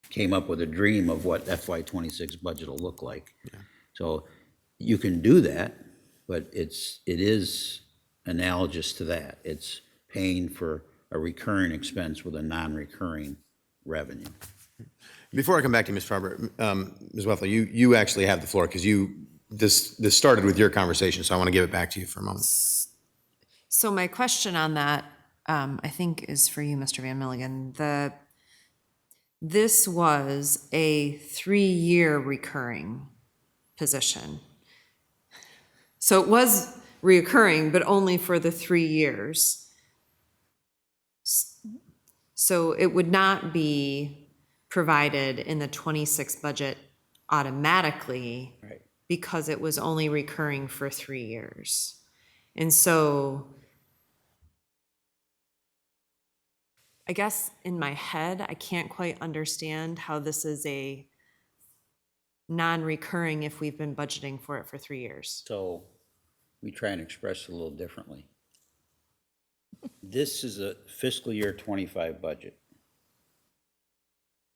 came up with a dream of what FY '26 budget will look like. Yeah. So you can do that, but it is analogous to that. It's paying for a recurring expense with a non-recurring revenue. Before I come back to you, Ms. Farber, Ms. Wethel, you actually have the floor because this started with your conversation, so I want to give it back to you for a moment. So my question on that, I think, is for you, Mr. Van Milligan. This was a 3-year recurring position. So it was reoccurring, but only for the 3 years. So it would not be provided in the 26 budget automatically Right. because it was only recurring for 3 years. And so I guess in my head, I can't quite understand how this is a non-recurring if we've been budgeting for it for 3 years. So we try and express it a little differently. This is a fiscal year 25 budget.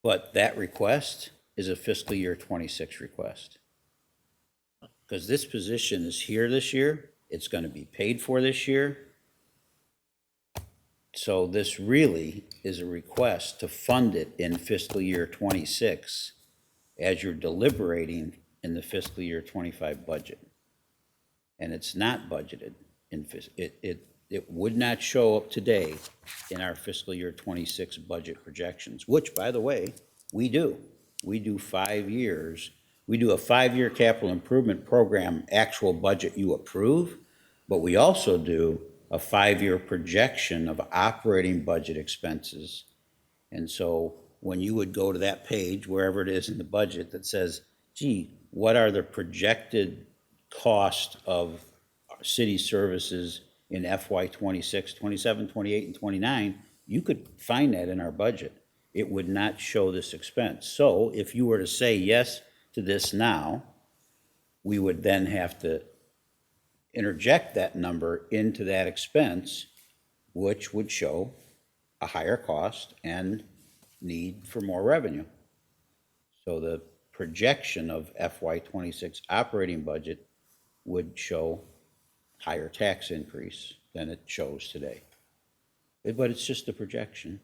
But that request is a fiscal year 26 request. Because this position is here this year, it's going to be paid for this year. So this really is a request to fund it in fiscal year 26 as you're deliberating in the fiscal year 25 budget. And it's not budgeted in it would not show up today in our fiscal year 26 budget projections, which, by the way, we do. We do 5 years. We do a 5-year capital improvement program actual budget you approve, but we also do a 5-year projection of operating budget expenses. And so when you would go to that page, wherever it is in the budget that says, gee, what are the projected cost of city services in FY 26, 27, 28, and 29, you could find that in our budget. It would not show this expense. So if you were to say yes to this now, we would then have to interject that number into that expense, which would show a higher cost and need for more revenue. So the projection of FY 26 operating budget would show higher tax increase than it shows today. But it's just a projection.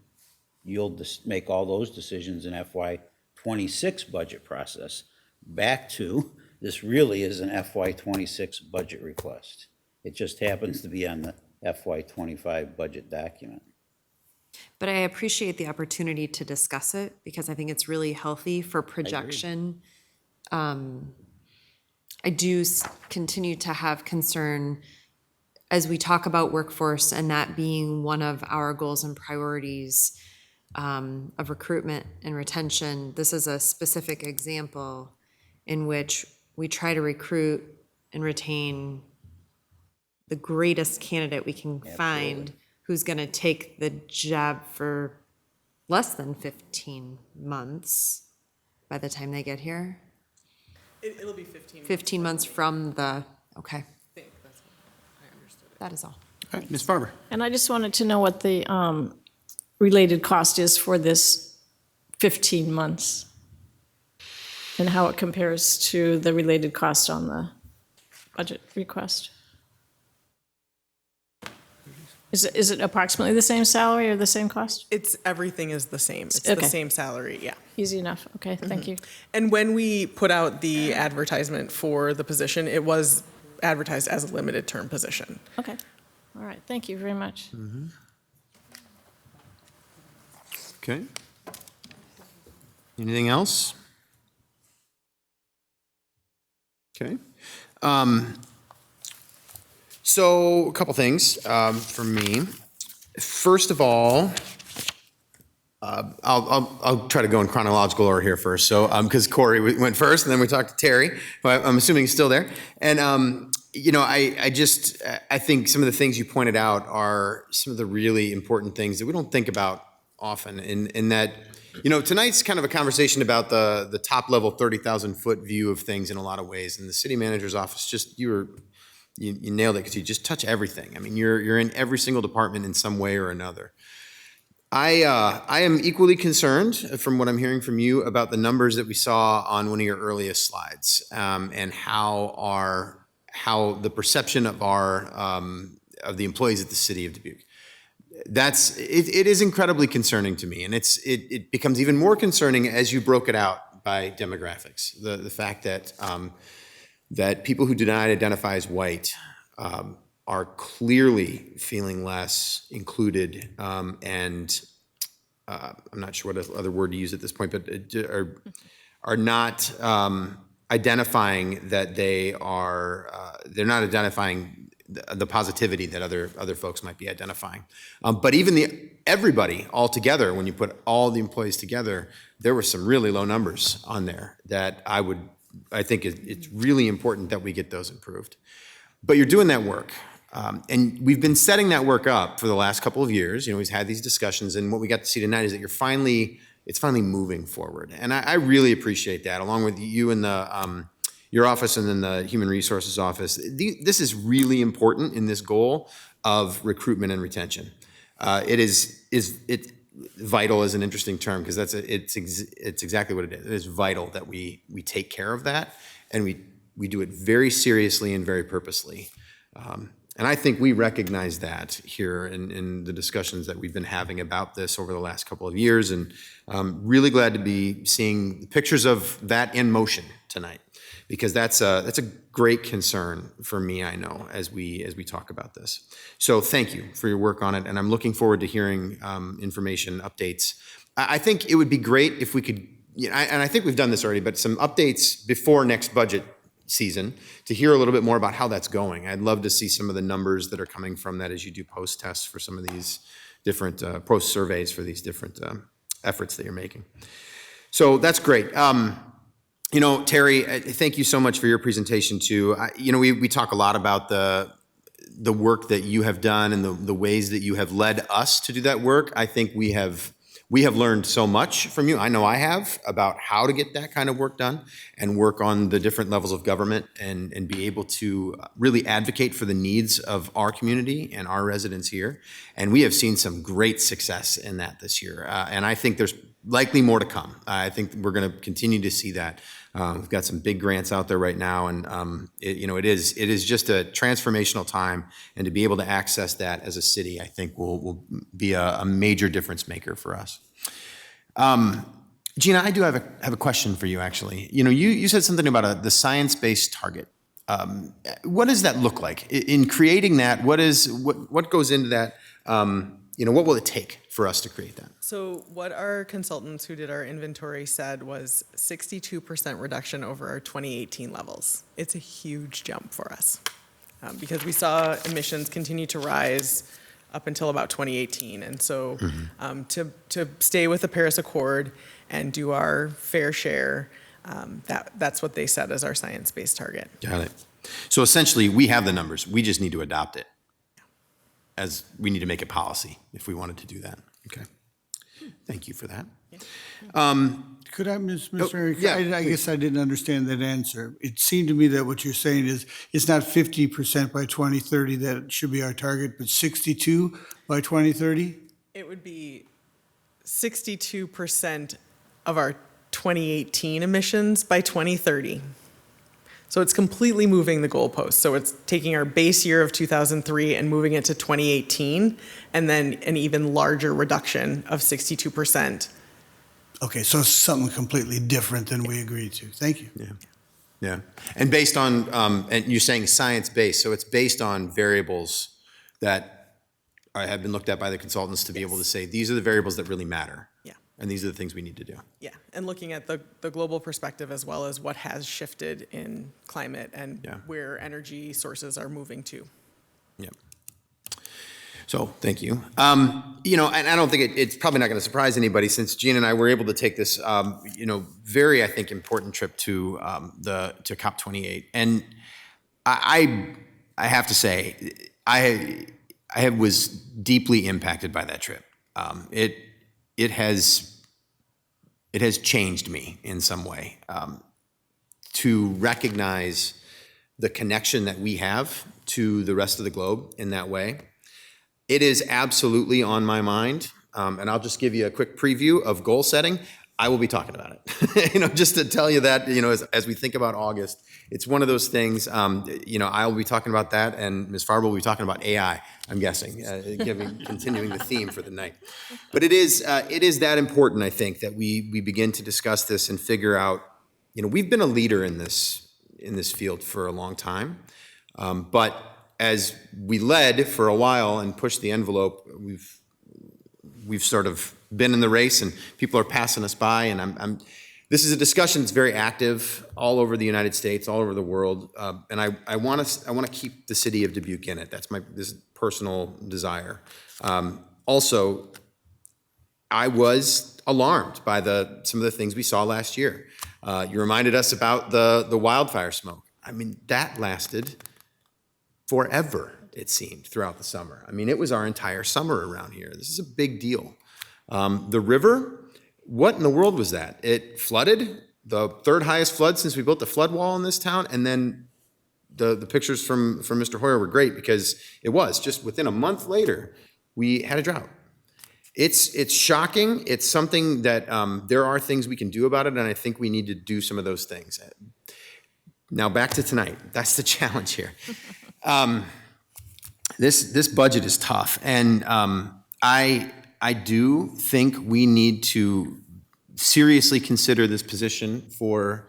You'll make all those decisions in FY 26 budget process. Back to, this really is an FY 26 budget request. It just happens to be on the FY 25 budget document. But I appreciate the opportunity to discuss it because I think it's really healthy for projection. I do continue to have concern as we talk about workforce and that being one of our goals and priorities of recruitment and retention. This is a specific example in which we try to recruit and retain the greatest candidate we can find who's going to take the job for less than 15 months by the time they get here. It'll be 15. 15 months from the, okay. I think that's what I understood it. That is all. All right, Ms. Farber. And I just wanted to know what the related cost is for this 15 months and how it compares to the related cost on the budget request. Is it approximately the same salary or the same cost? It's, everything is the same. It's Okay. the same salary, yeah. Easy enough. Okay, thank you. And when we put out the advertisement for the position, it was advertised as a limited term position. Okay. All right. Thank you very much. Okay. Anything else? Okay. So a couple things for me. First of all, I'll try to go in chronological order here first. So because Corey went first, and then we talked to Terry, who I'm assuming is still there. And you know, I think some of the things you pointed out are some of the really important things that we don't think about often. In that, you know, tonight's kind of a conversation about the top level 30,000-foot view of things in a lot of ways. And the city manager's office, just you nailed it because you just touch everything. I mean, you're in every single department in some way or another. I am equally concerned from what I'm hearing from you about the numbers that we saw on one of your earliest slides, and how the perception of of the employees at the city of Dubuque. It is incredibly concerning to me, and it becomes even more concerning as you broke it out by demographics. The fact that that people who do not identify as white are clearly feeling less included, and I'm not sure what other word to use at this point, but are not identifying that they're not identifying the positivity that other folks might be identifying. But even everybody all together, when you put all the employees together, there were some really low numbers on there that I think it's really important that we get those improved. But you're doing that work. And we've been setting that work up for the last couple of years. We've had these discussions, and what we got to see tonight is that it's finally moving forward. And I really appreciate that, along with you and your office and then the Human Resources Office. This is really important in this goal of recruitment and retention. Vital is an interesting term because it's exactly what it is. It is vital that we take care of that, and we do it very seriously and very purposely. And I think we recognize that here in the discussions that we've been having about this over the last couple of years, and I'm really glad to be seeing pictures of that in motion tonight, because that's a great concern for me, I know, as we talk about this. So thank you for your work on it, and I'm looking forward to hearing information, updates. I think it would be great if we could, and I think we've done this already, but some updates before next budget season to hear a little bit more about how that's going. I'd love to see some of the numbers that are coming from that as you do post-tests for some of these different, post-surveys for these different efforts that you're making. So that's great. Terry, thank you so much for your presentation too. We talk a lot about the work that you have done and the ways that you have led us to do that work. I think we have learned so much from you. I know I have, about how to get that kind of work done and work on the different levels of government and be able to really advocate for the needs of our community and our residents here. And we have seen some great success in that this year. And I think there's likely more to come. I think we're going to continue to see that. We've got some big grants out there right now, and it is just a transformational time. And to be able to access that as a city, I think will be a major difference maker for us. Gina, I do have a question for you. Actually, you said something about the science-based target. What does that look like in creating that? What goes into that? What will it take for us to create that? So what our consultants who did our inventory said was 62% reduction over our 2018 levels. It's a huge jump for us because we saw emissions continue to rise up until about 2018. And so to stay with the Paris Accord and do our fair share, that's what they set as our science-based target. Got it. So essentially, we have the numbers. We just need to adopt it. As we need to make it policy if we wanted to do that. Okay. Thank you for that. Could I, Mr. Mayor? Yeah, I guess I didn't understand that answer. It seemed to me that what you're saying is it's not 50% by 2030 that should be our target, but 62 by 2030? It would be 62% of our 2018 emissions by 2030. So it's completely moving the goalpost. So it's taking our base year of 2003 and moving it to 2018, and then an even larger reduction of 62%. Okay, so something completely different than we agreed to. Thank you. Yeah. And based on, and you're saying science-based, so it's based on variables that have been looked at by the consultants to be able to say, these are the variables that really matter. Yeah. And these are the things we need to do. Yeah, and looking at the global perspective as well as what has shifted in climate and where energy sources are moving to. Yeah. So thank you. And I don't think it's probably not going to surprise anybody since Gina and I were able to take this, very, I think, important trip to COP28. And I have to say, I was deeply impacted by that trip. It has changed me in some way to recognize the connection that we have to the rest of the globe in that way. It is absolutely on my mind, and I'll just give you a quick preview of goal setting. I will be talking about it, just to tell you that, as we think about August, it's one of those things, I'll be talking about that, and Ms. Farber will be talking about AI, I'm guessing, continuing the theme for the night. But it is that important, I think, that we begin to discuss this and figure out, we've been a leader in this field for a long time, but as we led for a while and pushed the envelope, we've sort of been in the race and people are passing us by, and This is a discussion that's very active all over the United States, all over the world, and I want to keep the city of Dubuque in it. That's this personal desire. Also, I was alarmed by some of the things we saw last year. You reminded us about the wildfire smoke. I mean, that lasted forever, it seemed, throughout the summer. I mean, it was our entire summer around here. This is a big deal. The river, what in the world was that? It flooded, the third highest flood since we built the flood wall in this town, and then the pictures from Mr. Hoyer were great because it was just within a month later, we had a drought. It's shocking. It's something that there are things we can do about it, and I think we need to do some of those things. Now back to tonight. That's the challenge here. This budget is tough, and I do think we need to seriously consider this position for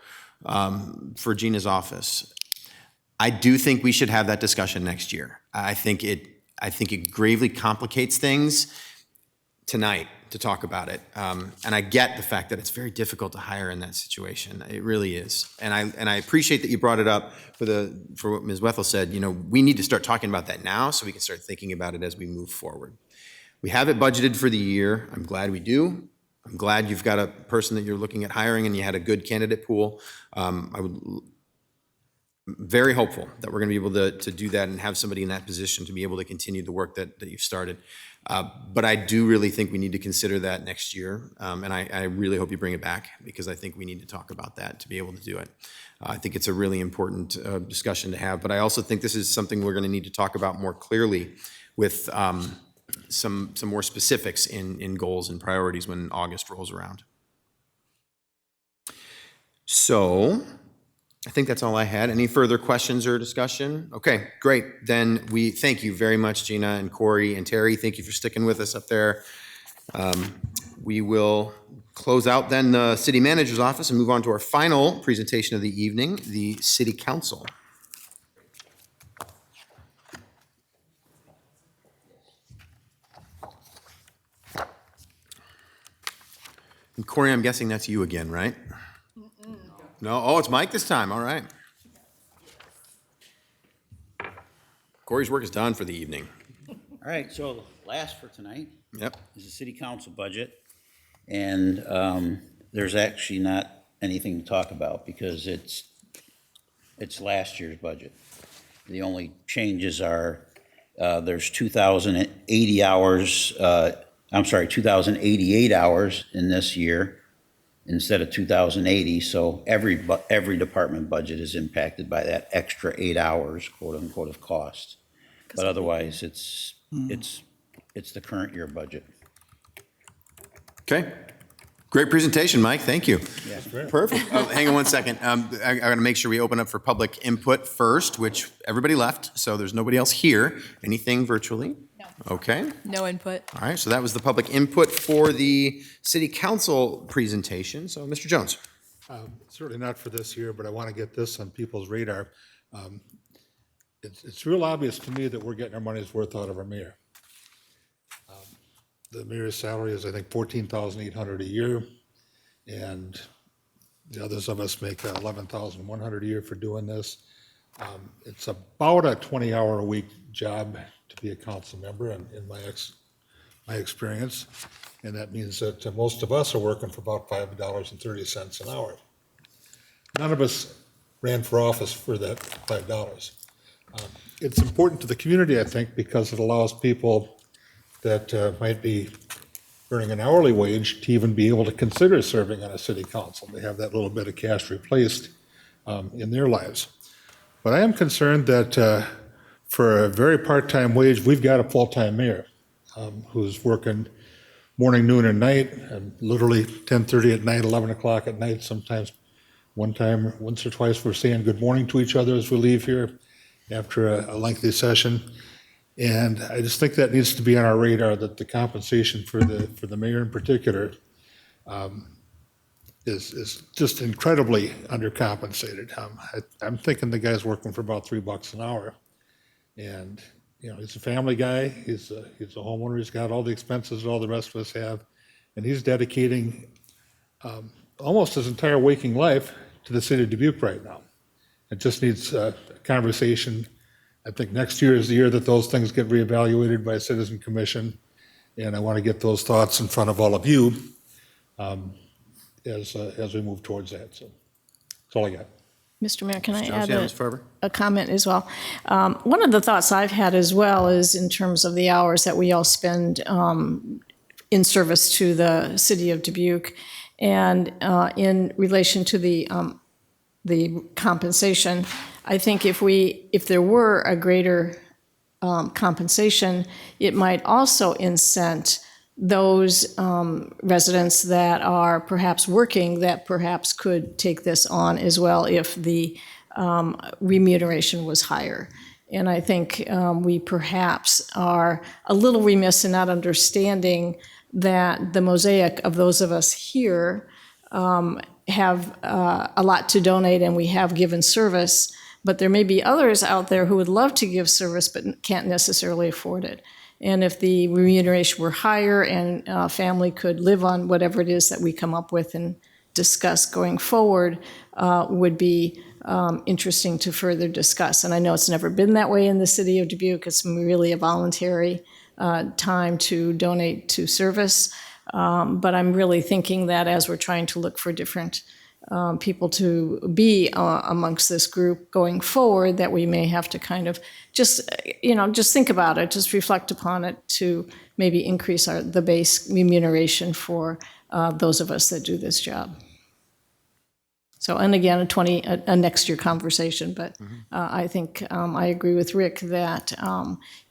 Gina's office. I do think we should have that discussion next year. I think it gravely complicates things tonight to talk about it. And I get the fact that it's very difficult to hire in that situation. It really is. And I appreciate that you brought it up for what Ms. Wethel said. You know, we need to start talking about that now so we can start thinking about it as we move forward. We have it budgeted for the year. I'm glad we do. I'm glad you've got a person that you're looking at hiring and you had a good candidate pool. Very hopeful that we're going to be able to do that and have somebody in that position to be able to continue the work that you've started. But I do really think we need to consider that next year, and I really hope you bring it back because I think we need to talk about that to be able to do it. I think it's a really important discussion to have, but I also think this is something we're going to need to talk about more clearly with some more specifics in goals and priorities when August rolls around. So I think that's all I had. Any further questions or discussion? Okay, great. Then we thank you very much, Gina and Corey and Terry. Thank you for sticking with us up there. We will close out then the city manager's office and move on to our final presentation of the evening, the city council. And Corey, I'm guessing that's you again, right? No? Oh, it's Mike this time. All right. Corey's work is done for the evening. All right, so last for tonight. Yep. Is the city council budget. And there's actually not anything to talk about because it's last year's budget. The only changes are there's 2,080 hours, 2,088 hours in this year instead of 2,080. So every department budget is impacted by that extra 8 hours, quote unquote, of cost. But otherwise, it's the current year budget. Okay. Great presentation, Mike. Thank you. Yeah. Perfect. Oh, hang on one second. I got to make sure we open up for public input first, which everybody left, so there's nobody else here. Anything virtually? No. Okay. No input. All right, so that was the public input for the city council presentation. So, Mr. Jones. Certainly not for this year, but I want to get this on people's radar. It's real obvious to me that we're getting our money's worth out of our mayor. The mayor's salary is, I think, $14,800 a year, and the others of us make $11,100 a year for doing this. It's about a 20-hour-a-week job to be a council member, in my experience, and that means that most of us are working for about $5.30 an hour. None of us ran for office for that $5. It's important to the community, I think, because it allows people that might be earning an hourly wage to even be able to consider serving on a city council. They have that little bit of cash replaced in their lives. But I am concerned that for a very part-time wage, we've got a full-time mayor who's working morning, noon, and night, and literally 10:30 at night, 11 o'clock at night, sometimes once or twice we're saying good morning to each other as we leave here after a lengthy session. And I just think that needs to be on our radar, that the compensation for the mayor in particular is just incredibly undercompensated. I'm thinking the guy's working for about $3 an hour, and he's a family guy. He's a homeowner. He's got all the expenses that all the rest of us have, and he's dedicating almost his entire waking life to the city of Dubuque right now. It just needs a conversation. I think next year is the year that those things get reevaluated by a citizen commission, and I want to get those thoughts in front of all of you as we move towards that. So that's all I got. Mr. Mayor, can I Jones, add yeah, Ms. Farber? a comment as well? One of the thoughts I've had as well is in terms of the hours that we all spend in service to the city of Dubuque, and in relation to the compensation. I think if there were a greater compensation, it might also incent those residents that are perhaps working that perhaps could take this on as well if the remuneration was higher. And I think we perhaps are a little remiss in not understanding that the mosaic of those of us here have a lot to donate, and we have given service, but there may be others out there who would love to give service but can't necessarily afford it. And if the remuneration were higher and a family could live on whatever it is that we come up with and discuss going forward, would be interesting to further discuss. And I know it's never been that way in the city of Dubuque. It's really a voluntary time to donate to service. But I'm really thinking that as we're trying to look for different people to be amongst this group going forward, that we may have to kind of just think about it, just reflect upon it to maybe increase the base remuneration for those of us that do this job. So, and again, a next year conversation, but I think I agree with Rick that,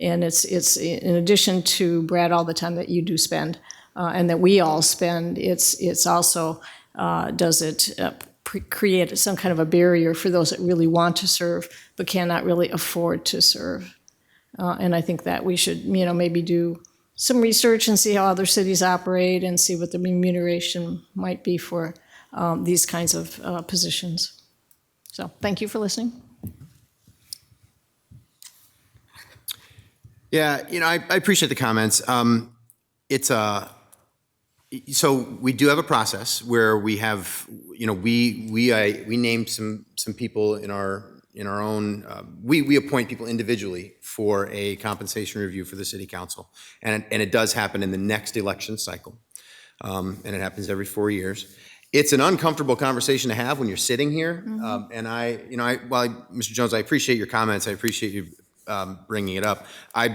and it's in addition to, Brad, all the time that you do spend and that we all spend, it's also, does it create some kind of a barrier for those that really want to serve but cannot really afford to serve? And I think that we should, maybe do some research and see how other cities operate and see what the remuneration might be for these kinds of positions. So thank you for listening. Yeah, I appreciate the comments. So we do have a process where we have, we named some people in our own, we appoint people individually for a compensation review for the city council. And it does happen in the next election cycle. And it happens every 4 years. It's an uncomfortable conversation to have when you're sitting here. And while Mr. Jones, I appreciate your comments. I appreciate you bringing it up. I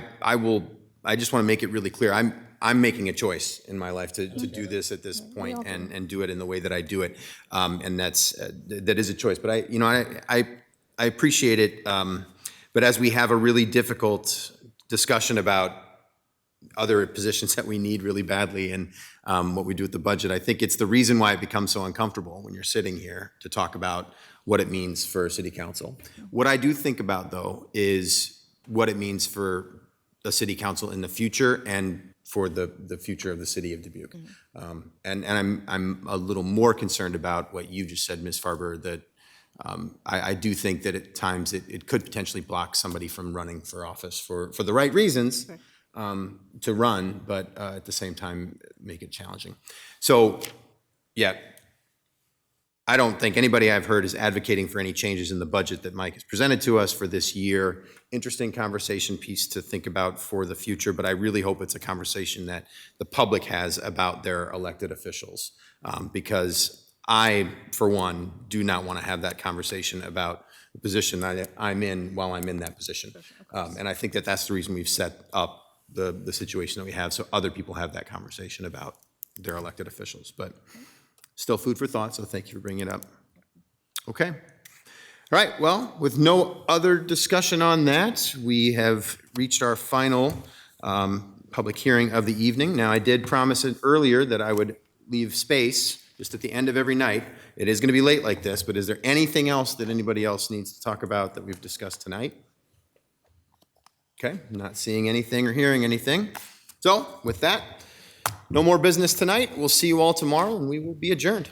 just want to make it really clear. I'm making a choice in my life to do this at this point and do it in the way that I do it. And that is a choice. But I appreciate it. But as we have a really difficult discussion about other positions that we need really badly and what we do with the budget, I think it's the reason why it becomes so uncomfortable when you're sitting here to talk about what it means for city council. What I do think about, though, is what it means for the city council in the future and for the future of the city of Dubuque. And I'm a little more concerned about what you just said, Ms. Farber, that I do think that at times it could potentially block somebody from running for office for the right reasons to run, but at the same time make it challenging. So, yeah, I don't think anybody I've heard is advocating for any changes in the budget that Mike has presented to us for this year. Interesting conversation piece to think about for the future, but I really hope it's a conversation that the public has about their elected officials, because I, for one, do not want to have that conversation about the position I'm in while I'm in that position. And I think that that's the reason we've set up the situation that we have, so other people have that conversation about their elected officials. But still food for thought, so thank you for bringing it up. Okay. All right, well, with no other discussion on that, we have reached our final public hearing of the evening. Now, I did promise it earlier that I would leave space just at the end of every night. It is going to be late like this, but is there anything else that anybody else needs to talk about that we've discussed tonight? Okay, not seeing anything or hearing anything. So with that, no more business tonight. We'll see you all tomorrow, and we will be adjourned.